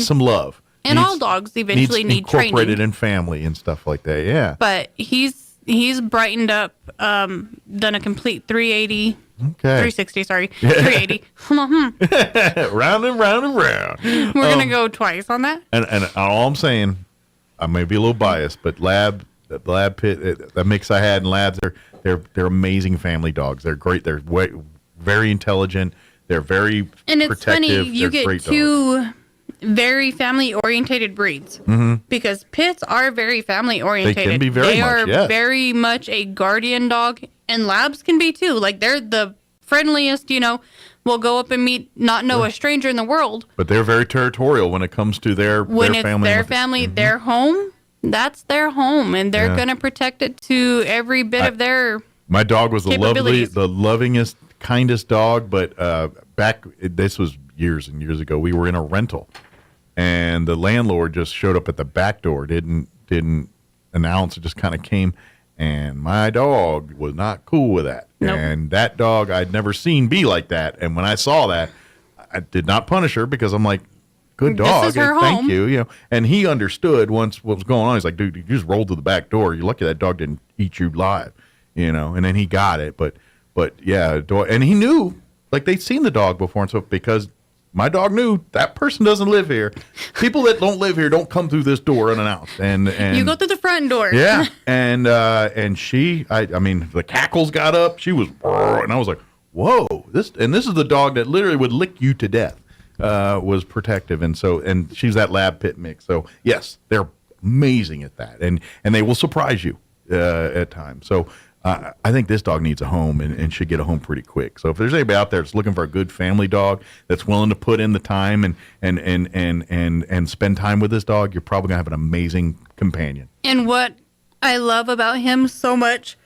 some love. And all dogs eventually need incorporated training. in family and stuff like that. Yeah. But he's brightened up, done a complete 380. Okay. 360, sorry. 380. Round and round and round. We're going to go twice on that. And all I'm saying, I may be a little biased, but the lab pit, that mix I had in labs, they're amazing family dogs. They're great. They're very intelligent. They're very And it's protective. funny, you They're get great two dogs. very family-orientated breeds. Mhm. Because pits are very family-orientated. They can be very They much, are yes. very much a guardian dog. And labs can be too. Like, they're the friendliest, will go up and meet, not know a stranger in the world. But they're very territorial when it comes to their When it's family. their family, their home, that's their home. And they're Yeah. going to protect it to every bit of their... My dog was the capabilities. lovingest, kindest dog. But this was years and years ago. We were in a rental, and the landlord just showed up at the back door. Didn't announce. It just kind of came, and my dog was not cool with that. Nope. And that dog I'd never seen be like that. And when I saw that, I did not punish her because I'm like, good This dog. is her and thank home. you. And he understood once what was going on. He's like, dude, you just rolled to the back door. You're lucky that dog didn't eat you live. And then he got it. But yeah, and he knew, like they'd seen the dog before. And so because my dog knew that person doesn't live here. People that don't live here don't come through this door unannounced. And You go through the front door. yeah. And she, I mean, the cackles got up. She was, and I was like, whoa, this is the dog that literally would lick you to death. Was protective. And she's that lab pit mix. So yes, they're amazing at that. And they will surprise you at times. So I think this dog needs a home and should get a home pretty quick. So if there's anybody out there that's looking for a good family dog that's willing to put in the time and spend time with this dog, you're probably gonna have an amazing companion. And what I love about him so much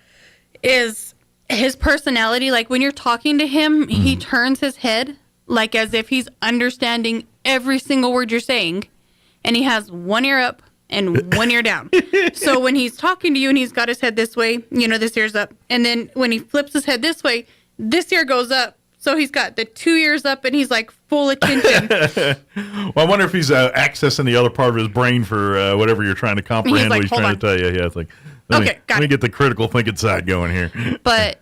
is his personality. Like when you're talking to him, he turns his head as if he's understanding every single word you're saying. And he has one ear up and one ear down. So when he's talking to you and he's got his head this way, this ear's up. And then when he flips his head this way, this ear goes up. So he's got the 2 ears up and he's like full attention. Well, I wonder if he's accessing the other part of his brain for whatever you're trying to comprehend, like, what he's trying to tell you. Yeah, it's like, let me get the critical thinking side going here. But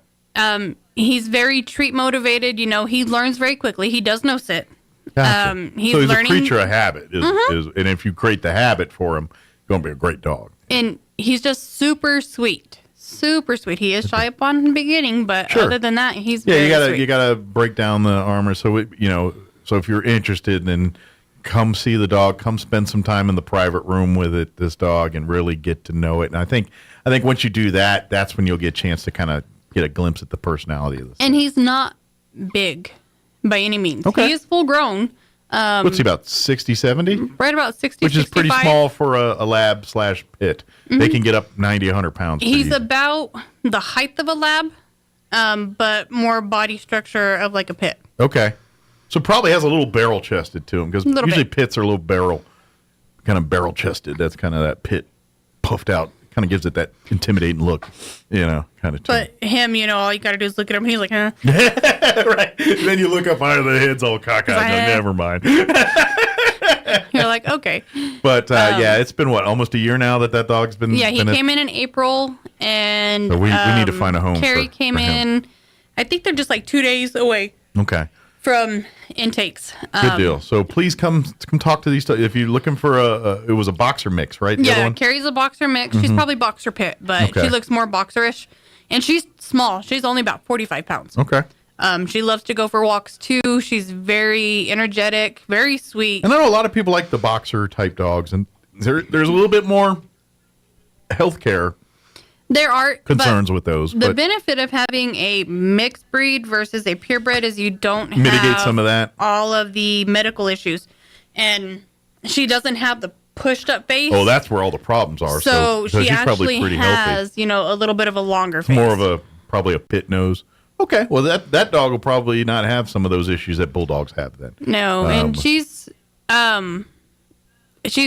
he's very treat motivated. He learns very quickly. He does no sit. Gotcha. He's so he's learning, a creature of habit. And if you create the habit for him, he's going to be a great dog. And he's just super sweet. Super sweet. He is shy up on the beginning, but other than that, he's very sweet. You gotta break down the armor. So so if you're interested, then come see the dog. Come spend some time in the private room with this dog, and really get to know it. And I think once you do that, that's when you'll get a chance to kind of get a glimpse at the personality of this. And he's not big by any means. Okay. He is full grown. What's he, about 60, 70? Right about 60, Which is 65. pretty small for a lab / pit. Mm-hmm. They can get up 90, 100 pounds. He's about the height of a lab, but more body structure of like a pit. Okay. So probably has a little barrel chested to him, because usually pits are a little kind of barrel chested. That's kind of that pit puffed out. Kind of gives it that intimidating look, kind of. But him, all you got to do is look at him. He's like, huh? Right. Then you look up higher, the head's all cockeyed. Never mind. You're like, okay. But it's been almost a year now that dog's been. Yeah, he came in April, and so we need to find a home. Carrie came in. I think they're just like 2 days away. Okay. From intakes. Good deal. So please come talk to these. If you're looking for it was a boxer mix, right? Yeah, Carrie's a boxer mix. She's probably boxer pit, but she looks more boxerish. And she's small. She's only about 45 pounds. Okay. She loves to go for walks too. She's very energetic, very sweet. And I know a lot of people like the boxer type dogs, and there's a little bit more healthcare. There are concerns with those. The benefit of having a mixed breed versus a purebred is you don't mitigate some of that. All of the medical issues, and she doesn't have the pushed up face. Oh, that's where all the problems are. So she she's actually probably pretty has, healthy. a little bit of a longer face. More of probably a pit nose. Okay, well that dog will probably not have some of those issues that bulldogs have then. No, and she's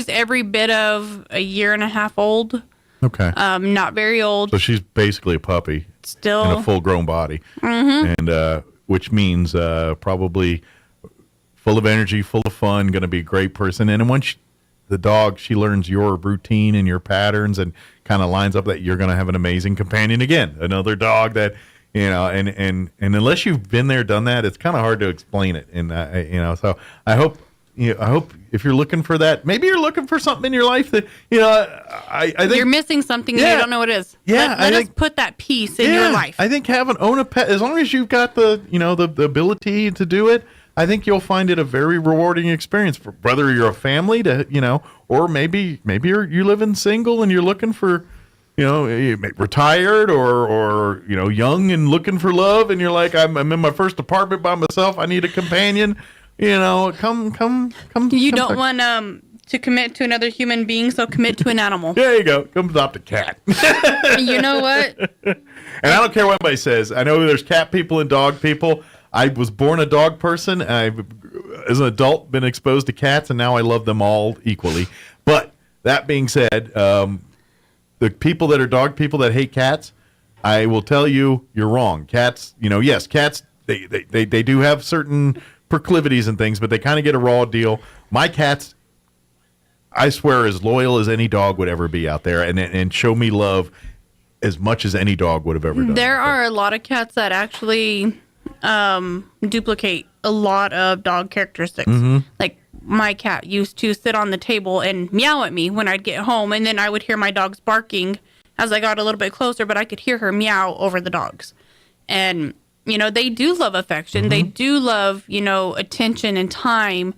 every bit of a year and a half old. Okay. Not very old. So she's basically a puppy. Still in a full grown body. Mm-hmm. And which means probably full of energy, full of fun, going to be a great person. And once the dog, she learns your routine and your patterns and kind of lines up that you're going to have an amazing companion again. Another dog that, and unless you've been there, done that, it's kind of hard to explain it. And, so I hope if you're looking for that, maybe you're looking for something in your life that, I think you're missing something and you don't know what it is. Yeah. Let us put that piece in your life. I think own a pet, as long as you've got the ability to do it, I think you'll find it a very rewarding experience for whether you're a family to, or maybe you live in single and you're looking for, retired or young and looking for love. And you're like, I'm in my first apartment by myself. I need a companion. Come. You don't want to commit to another human being, so commit to an animal. There you go. Come adopt a cat. You know what? And I don't care what anybody says. I know there's cat people and dog people. I was born a dog person. I've, as an adult, been exposed to cats, and now I love them all equally. But that being said, the people that are dog people that hate cats, I will tell you, you're wrong. Cats, yes, cats, they do have certain proclivities and things, but they kind of get a raw deal. My cats, I swear, as loyal as any dog would ever be out there, and show me love as much as any dog would have ever done. There are a lot of cats that actually duplicate a lot of dog characteristics. Mm-hmm. Like my cat used to sit on the table and meow at me when I'd get home, and then I would hear my dogs barking as I got a little bit closer, but I could hear her meow over the dogs. And they do love affection. Mm-hmm. They do love, attention and time.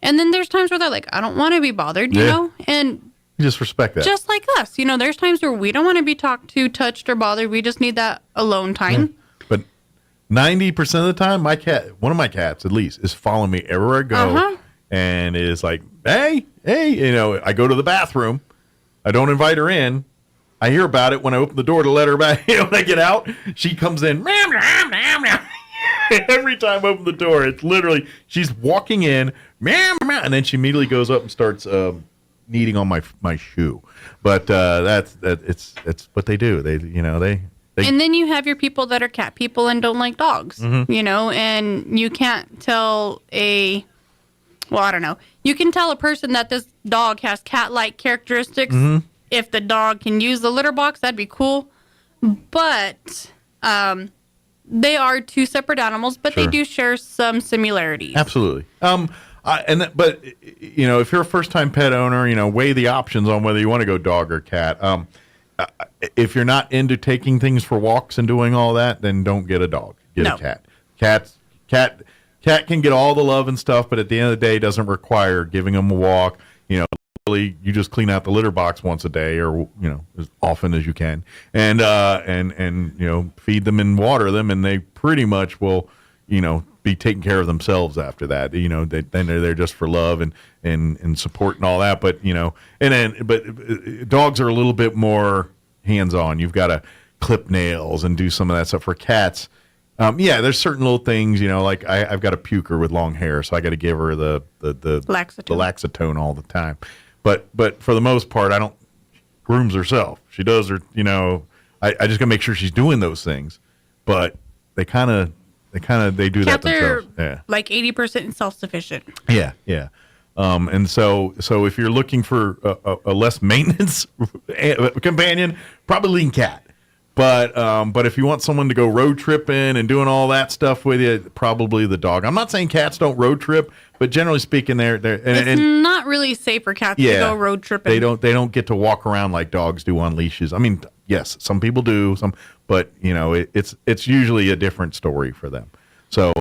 And then there's times where they're like, I don't want to be bothered, you know? And you just respect that. Just like us. There's times where we don't want to be talked to, touched, or bothered. We just need that alone time. Yeah. But 90% of the time, one of my cats at least, is following me everywhere I go and is like, hey, I go to the bathroom. I don't invite her in. I hear about it when I open the door to let her back. When I get out, she comes in. Every time I open the door, it's literally, she's walking in, and then she immediately goes up and starts kneading on my shoe. But it's what they do. They And then you have your people that are cat people and don't like dogs, Mhm. and you can't tell I don't know. You can tell a person that this dog has cat-like characteristics. Mhm. If the dog can use the litter box, that'd be cool. But they are two separate animals, but they Sure. do share some similarities. Absolutely. But if you're a first-time pet owner, weigh the options on whether you want to go dog or cat. If you're not into taking things for walks and doing all that, then don't get a dog. Get No. a cat. Cat can get all the love and stuff, but at the end of the day, doesn't require giving them a walk. Really, you just clean out the litter box once a day, or as often as you can, and feed them and water them, and they pretty much will, be taking care of themselves after that. Then they're there just for love and support and all that. But but dogs are a little bit more hands-on. You've got to clip nails and do some of that stuff. For cats, there's certain little things, like I've got a puker with long hair, so I got to give her the Laxatone all the time. But for the most part, I don't grooms herself. She does her, I just got to make sure she's doing those things. But they do that Cats are themselves. Yeah. like 80% self-sufficient. Yeah, yeah. And so if you're looking for a less maintenance companion, probably lean cat. But if you want someone to go road tripping and doing all that stuff with you, probably the dog. I'm not saying cats don't road trip, but generally speaking, It's not really safe for cats to go road tripping. They don't get to walk around like dogs do on leashes. I mean, yes, some people do, but it's usually a different story for them. So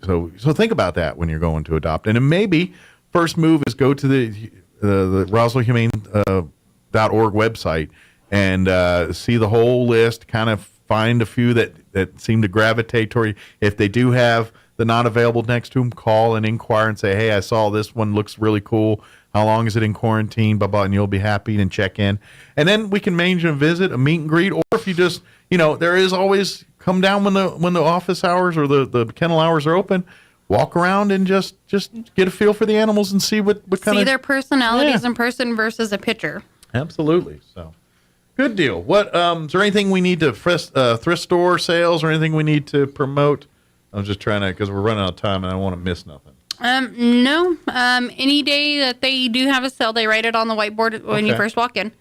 think about that when you're going to adopt, and then maybe first move is go to the RoswellHumane.org website and see the whole list. Kind of find a few that seem to gravitate toward you. If they do have the not available next to them, call and inquire and say, hey, I saw this one, looks really cool. How long is it in quarantine? Blah, blah, and you'll be happy and check in. And then we can arrange a visit, a meet and greet, or if you just, there is always come down when the office hours or the kennel hours are open, walk around and just get a feel for the animals and see what kind of. See their personalities in person versus a picture. Absolutely. So good deal. What, is there anything we need to thrift store sales or anything we need to promote? I'm just trying to, because we're running out of time and I don't want to miss nothing. No. Any day that they do have a sale, they write it on the whiteboard when you first walk in.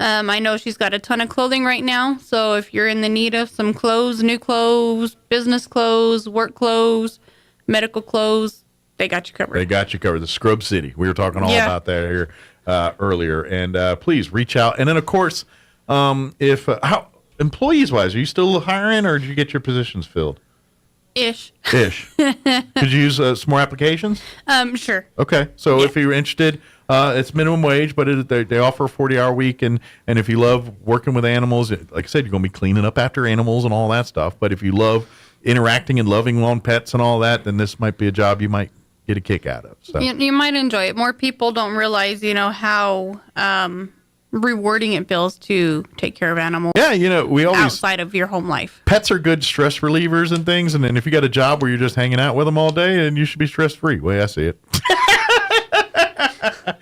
I know she's got a ton of clothing right now, so if you're in the need of some clothes, new clothes, business clothes, work clothes, medical clothes, they got you covered. They got you covered. The Scrub City. We were talking all about that here earlier. And please reach out. And then, of course, how employees-wise, are you still hiring or did you get your positions filled? Ish. Could you use some more applications? Sure. Okay. So if you're interested, it's minimum wage, but they offer a 40-hour week. And if you love working with animals, like I said, you're going to be cleaning up after animals and all that stuff. But if you love interacting and loving on pets and all that, then this might be a job you might get a kick out of. So You might enjoy it. More people don't realize, how rewarding it feels to take care of animals. Yeah, we always outside of your home life. Pets are good stress relievers and things, and then if you got a job where you're just hanging out with them all day, then you should be stress free. Way I see it.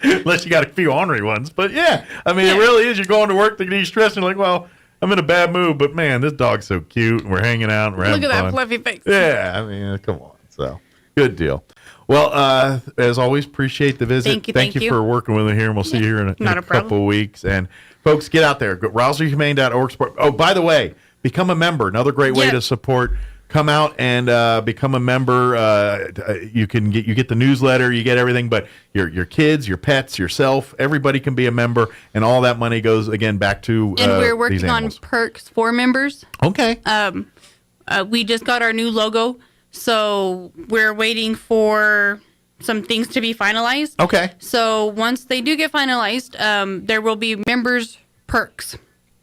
Unless you got a few ornery ones, but yeah, I mean it really is. You're going to work to de-stress, and you're like, well, I'm in a bad mood, but man, this dog's so cute, and we're hanging out, and we're having Look at fun. that fluffy face. Yeah, I mean, come on. So good deal. Well, as always, appreciate the visit. Thank you. For working with us here, and we'll see you here in a couple of weeks. And folks, get out there. Go RoswellHumane.org. Oh, by the way, become a member. Another great way to support. Come out and become a member. You get the newsletter, you get everything, but your kids, your pets, yourself, everybody can be a member, and all that money goes again back to. And we're working on perks for members. Okay. We just got our new logo. So we're waiting for some things to be finalized. Okay. So once they do get finalized, there will be members perks.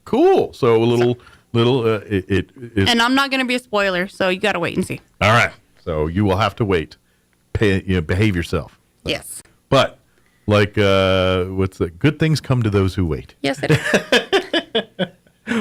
Cool. So a little. It is. And I'm not going to be a spoiler, so you got to wait and see. All right. So you will have to wait. Behave yourself. Yes. But like, what's the good things come to those who wait? Yes, it is.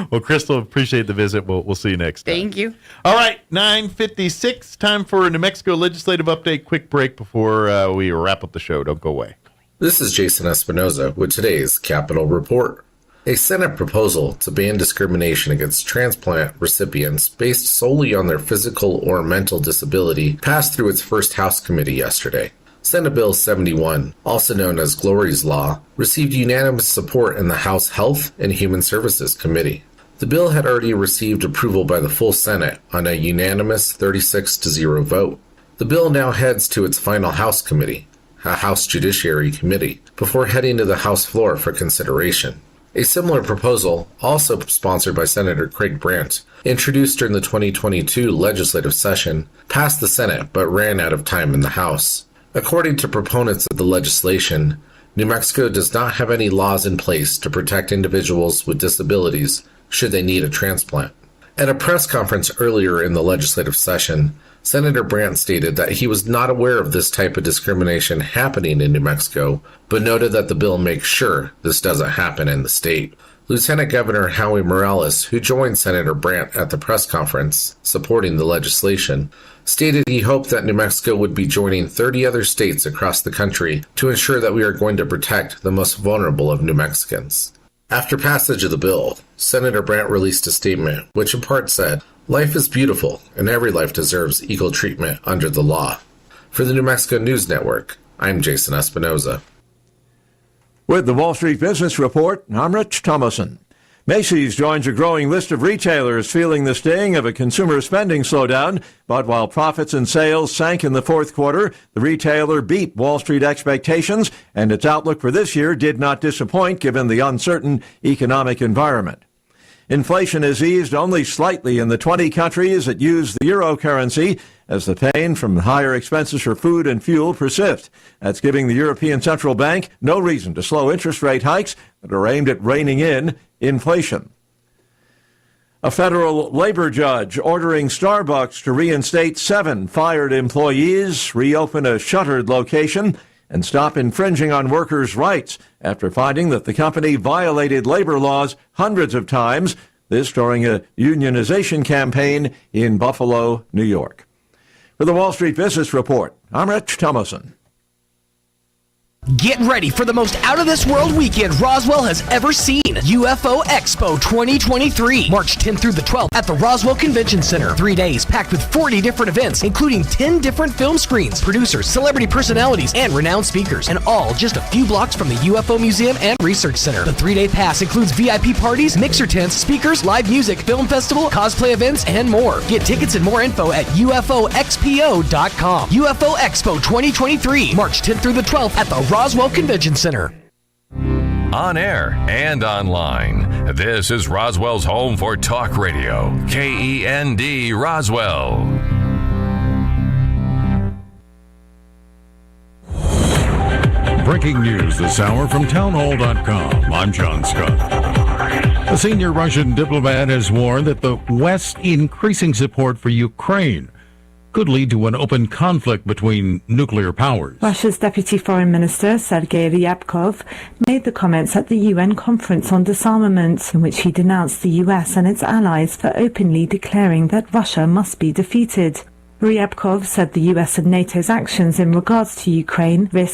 Well, Crystal, appreciate the visit. We'll see you next time. Thank you. All right, 9:56. Time for a New Mexico legislative update. Quick break before we wrap up the show. Don't go away. This is Jason Espinoza with today's Capitol Report. A Senate proposal to ban discrimination against transplant recipients based solely on their physical or mental disability passed through its first House committee yesterday. Senate Bill 71, also known as Glory's Law, received unanimous support in the House Health and Human Services Committee. The bill had already received approval by the full Senate on a unanimous 36-0 vote. The bill now heads to its final House committee, a House Judiciary Committee, before heading to the House floor for consideration. A similar proposal, also sponsored by Senator Craig Brandt, introduced during the 2022 legislative session, passed the Senate but ran out of time in the House. According to proponents of the legislation, New Mexico does not have any laws in place to protect individuals with disabilities should they need a transplant. At a press conference earlier in the legislative session, Senator Brandt stated that he was not aware of this type of discrimination happening in New Mexico, but noted that the bill makes sure this doesn't happen in the state. Lieutenant Governor Howie Morales, who joined Senator Brandt at the press conference supporting the legislation, stated he hoped that New Mexico would be joining 30 other states across the country to ensure that we are going to protect the most vulnerable of New Mexicans. After passage of the bill, Senator Brandt released a statement which in part said, "Life is beautiful, and every life deserves equal treatment under the law." For the New Mexico News Network, I'm Jason Espinoza. With the Wall Street Business Report, I'm Rich Thomason. Macy's joins a growing list of retailers feeling the sting of a consumer spending slowdown. But while profits and sales sank in the fourth quarter, the retailer beat Wall Street expectations, and its outlook for this year did not disappoint given the uncertain economic environment. Inflation has eased only slightly in the 20 countries that use the euro currency as the pain from higher expenses for food and fuel persist. That's giving the European Central Bank no reason to slow interest rate hikes that are aimed at reining in inflation. A federal labor judge ordering Starbucks to reinstate 7 fired employees, reopen a shuttered location, and stop infringing on workers' rights after finding that the company violated labor laws hundreds of times, this during a unionization campaign in Buffalo, New York. For the Wall Street Business Report, I'm Rich Thomason. Get ready for the most out-of-this-world weekend Roswell has ever seen. UFO Expo 2023, March 10th through the 12th at the Roswell Convention Center. 3 days packed with 40 different events, including 10 different film screens, producers, celebrity personalities, and renowned speakers, and all just a few blocks from the UFO Museum and Research Center. The 3-day pass includes VIP parties, mixer tents, speakers, live music, film festival, cosplay events, and more. Get tickets and more info at ufoxpo.com. UFO Expo 2023, March 10th through the 12th at the Roswell Convention Center. On air and online, this is Roswell's home for talk radio. KEND Roswell. Breaking news this hour from townhall.com. I'm John Scott. A senior Russian diplomat has warned that the West's increasing support for Ukraine could lead to an open conflict between nuclear powers. Russia's Deputy Foreign Minister Sergei Ryabkov made the comments at the UN Conference on Disarmament, in which he denounced the US and its allies for openly declaring that Russia must be defeated. Ryabkov said the US and NATO's actions in regards to Ukraine risk